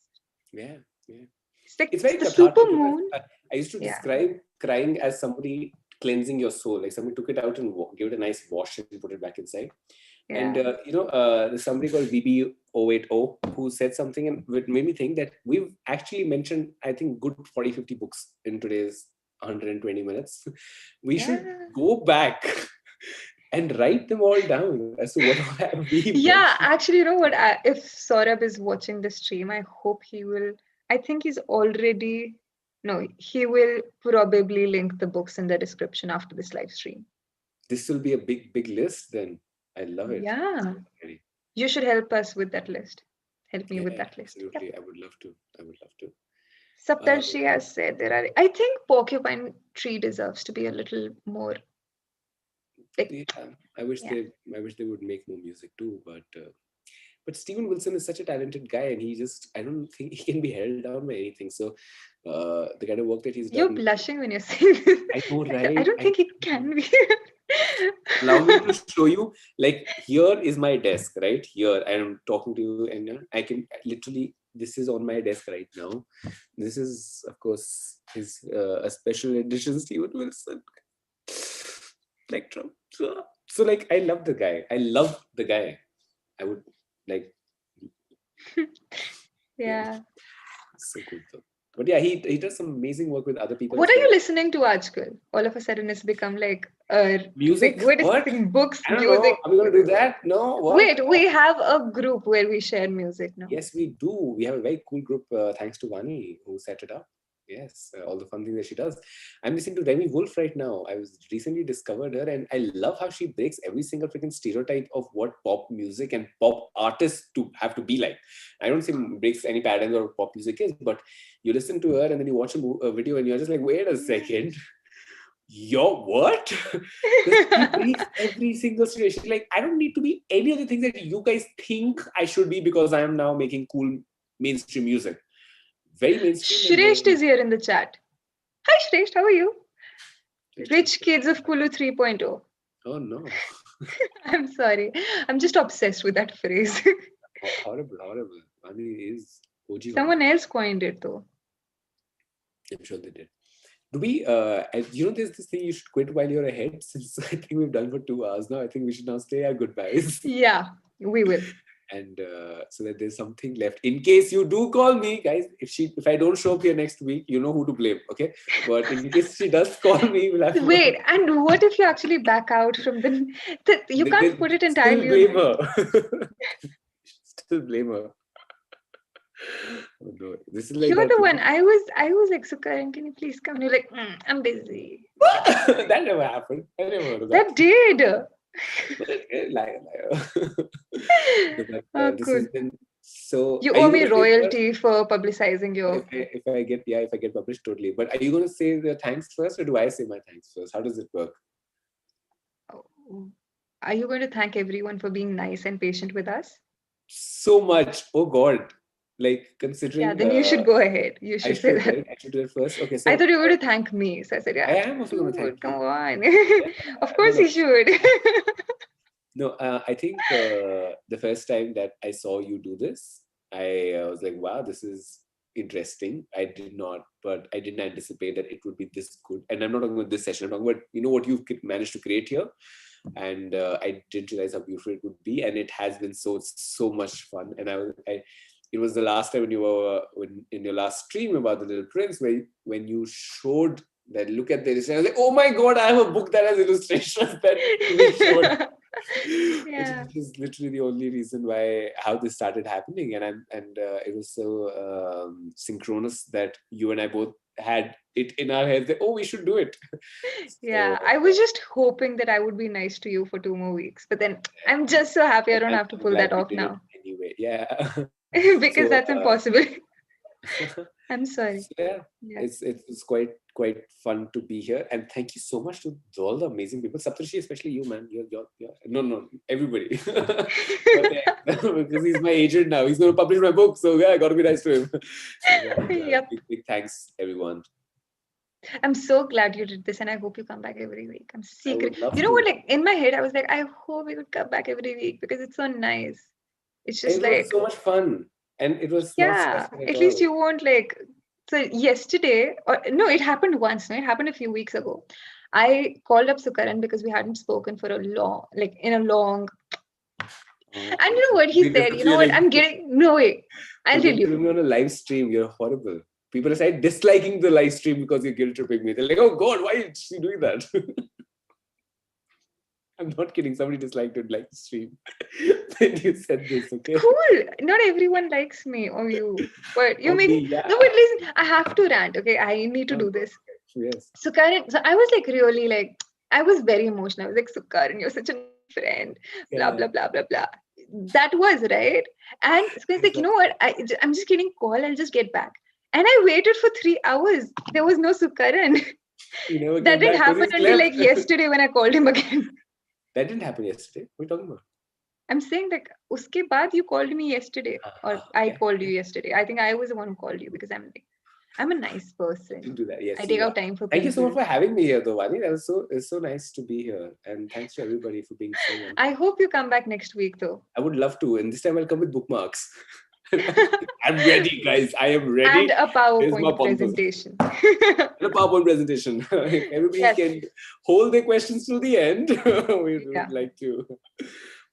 Yeah. It's like it's very the cathartic. super moon. I used to describe crying as somebody cleansing your soul. Like somebody took it out and gave it a nice wash and put it back inside. Yeah. And, there's somebody called VB080 who said something and it made me think that we've actually mentioned, I think, good 40, 50 books in today's 120 minutes. We should go back and write them all down as to what have we Yeah, mentioned. actually, you know what? If Saurabh is watching the stream, I hope he will. I think he's already. No, he will probably link the books in the description after this live stream. This will be a big list then. I love it. Yeah, Very- you should help us with that list. Help me with Yeah, that list. Yep. absolutely. I would love to. I would love to. Saptarshi has said there are. I think Porcupine Tree deserves to be a little more like. Yeah, Yeah. I wish they would make more music too. But Steven Wilson is such a talented guy, and I don't think he can be held down by anything. So, the kind of work that he's You're done, blushing when you're saying this. I know, I right? don't think it can be. Allow me to show you. Like, here is my desk, right here. I'm talking to you, and I can literally. This is on my desk right now. This is, of course, his a special edition Steven Wilson Plectrum. So, like, I love the guy. I love the guy. I would like, yeah, Yeah. so good though. But yeah, he does some amazing work with other people What as are well. you listening to, Ajkal? All of a sudden, it's become like Music? we're What? discussing books, I don't know. music. Are we gonna do that? No. What? Wait, we have a group where we share music now. Yes, we do. We have a very cool group. Thanks to VAANI who set it up. Yes, all the fun things that she does. I'm listening to Demi Wolf right now. I was recently discovered her, and I love how she breaks every single freaking stereotype of what pop music and pop artists to have to be like. I don't say breaks any patterns or what pop music is, but you listen to her and then you watch a video and you're just like, wait a second, you're what? Because she breaks every single situation. Like, I don't need to be any of the things that you guys think I should be because I am now making cool mainstream music. Very mainstream and Shresht very. is here in the chat. Hi, Shresht, how are you? Rich Kids of Kulu 3.0. Oh no. I'm sorry. I'm just obsessed with that phrase. Horrible, horrible. VAANI is OG Someone VAANI. else coined it though. I'm sure they did. Do we, there's this thing you should quit while you're ahead. Since I think we've done for 2 hours now, I think we should now say our goodbyes. Yeah, we will. And so that there's something left in case you do call me, guys. If I don't show up here next week, you know who to blame, okay? But in case she does call me, we'll have to Wait, and what if you actually back out from you can't put it still entirely blame on. her. Still blame her. Oh, no. This is like You're that. the one. I was like, Sukaran, can you please come? And you're like, I'm busy. That never happened. I never heard of that. That did. Liar. Oh, This cool. has been so. You Are owe you me gonna say royalty for publicizing your. if I get published, totally. But are you going to say the thanks first, or do I say my thanks first? How does it work? Are you going to thank everyone for being nice and patient with us? So much. Oh God. Like, considering. Yeah, then you should go ahead. You should say that. Right? I should do it first. Okay, so I thought you were going to thank me. So I said, yeah, I am also going to thank dude, come you. on. Yeah, Of course no. you should. No, I think the first time that I saw you do this, I was like, wow, this is interesting. I didn't anticipate that it would be this good. And I'm not talking about this session. I'm talking about, what you've managed to create here. And I didn't realize how beautiful it would be. And it has been so much fun. And it was the last time when you were in your last stream about the Little Prince, when you showed that, look at this. I was like, oh my God, I have a book that has illustrations that you showed. Yeah. Which is literally the only reason how this started happening, and it was so synchronous that you and I both had it in our heads that, oh, we should do it. Yeah, I was just hoping that I would be nice to you for 2 more weeks, but then I'm just so happy I don't have to I'm pull glad that we off did now. it anyway. Yeah. Because So, that's impossible. I'm sorry. So, yeah, Yeah. it's quite fun to be here, and thank you so much to all the amazing people, Saptarshi, especially you, man. You're no, everybody. But, because he's my agent now, he's going to publish my book, so yeah, I got to be nice to him. So, Yep. big thanks, everyone. I'm so glad you did this, and I hope you come back every week. I'm secret. would love You know to. what? Like in my head, I was like, I hope we could come back every week because it's so nice. It's just It like, was so much fun, and it was not yeah. stressful At at least all. you won't like. So yesterday, or no, it happened once. No, it happened a few weeks ago. I called up Sukaran because we hadn't spoken for a long, like in a long. And you know what he said? You know what? I'm getting no way. I'll tell Guilt you. tripping me on a live stream. You're horrible. People are saying disliking the live stream because you're guilt tripping me. They're like, oh God, why is she doing that? I'm not kidding. Somebody disliked it like the stream when you said this. Okay. Cool. Not everyone likes me or you, but you Or make me, yeah. no. But listen, I have to rant. Okay, I need to do this. Yes. Sukaran, so I was like really like I was very emotional. I was like, Sukaran, you're such a nice friend. Blah Yeah. blah blah blah blah. That was right. And Sukaran's like, you know what? I'm just getting call. I'll just get back. And I waited for 3 hours. There was no Sukaran. He never That came didn't back because happen he's until left. like yesterday when I called him again. That didn't happen yesterday. What are you talking about? I'm saying like uske baad you called me yesterday or I Okay. called you yesterday. I think I was the one who called you because I'm a nice person. You do that. Yes, I take you are. out time for Thank you so much people. for having me here, though, Vani. It's so nice to be here, and thanks to everybody for being so wonderful. I hope you come back next week though. I would love to, and this time I'll come with bookmarks. I'm ready, guys. I am ready. And a Here's my PowerPoint pompous. presentation. And a PowerPoint presentation. If everybody Yes. can hold their questions till the end, we Yeah. would like to.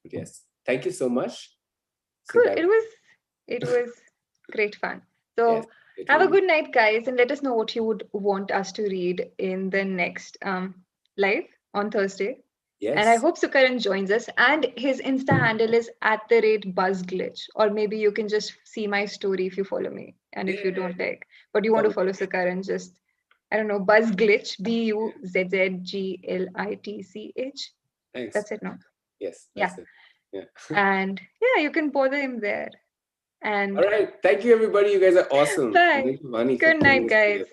But yes, thank you so much. Say Cool. bye. It was great fun. So Yes, it have a really- good night, guys, and let us know what you would want us to read in the next live on Thursday. Yes. And I hope Sukaran joins us. And his Insta handle is @buzzglitch. Or maybe you can just see my story if you follow me. And if you don't like, but you want to follow Sukaran, just I don't know, buzzglitch, BUZZGLITCH. Thanks. That's it now. Yes. Yeah. That's it. Yeah. And yeah, you can bother him there. And All right. Thank you, everybody. You guys are awesome. bye. Thank you, Vani, for Good putting night, this together. guys.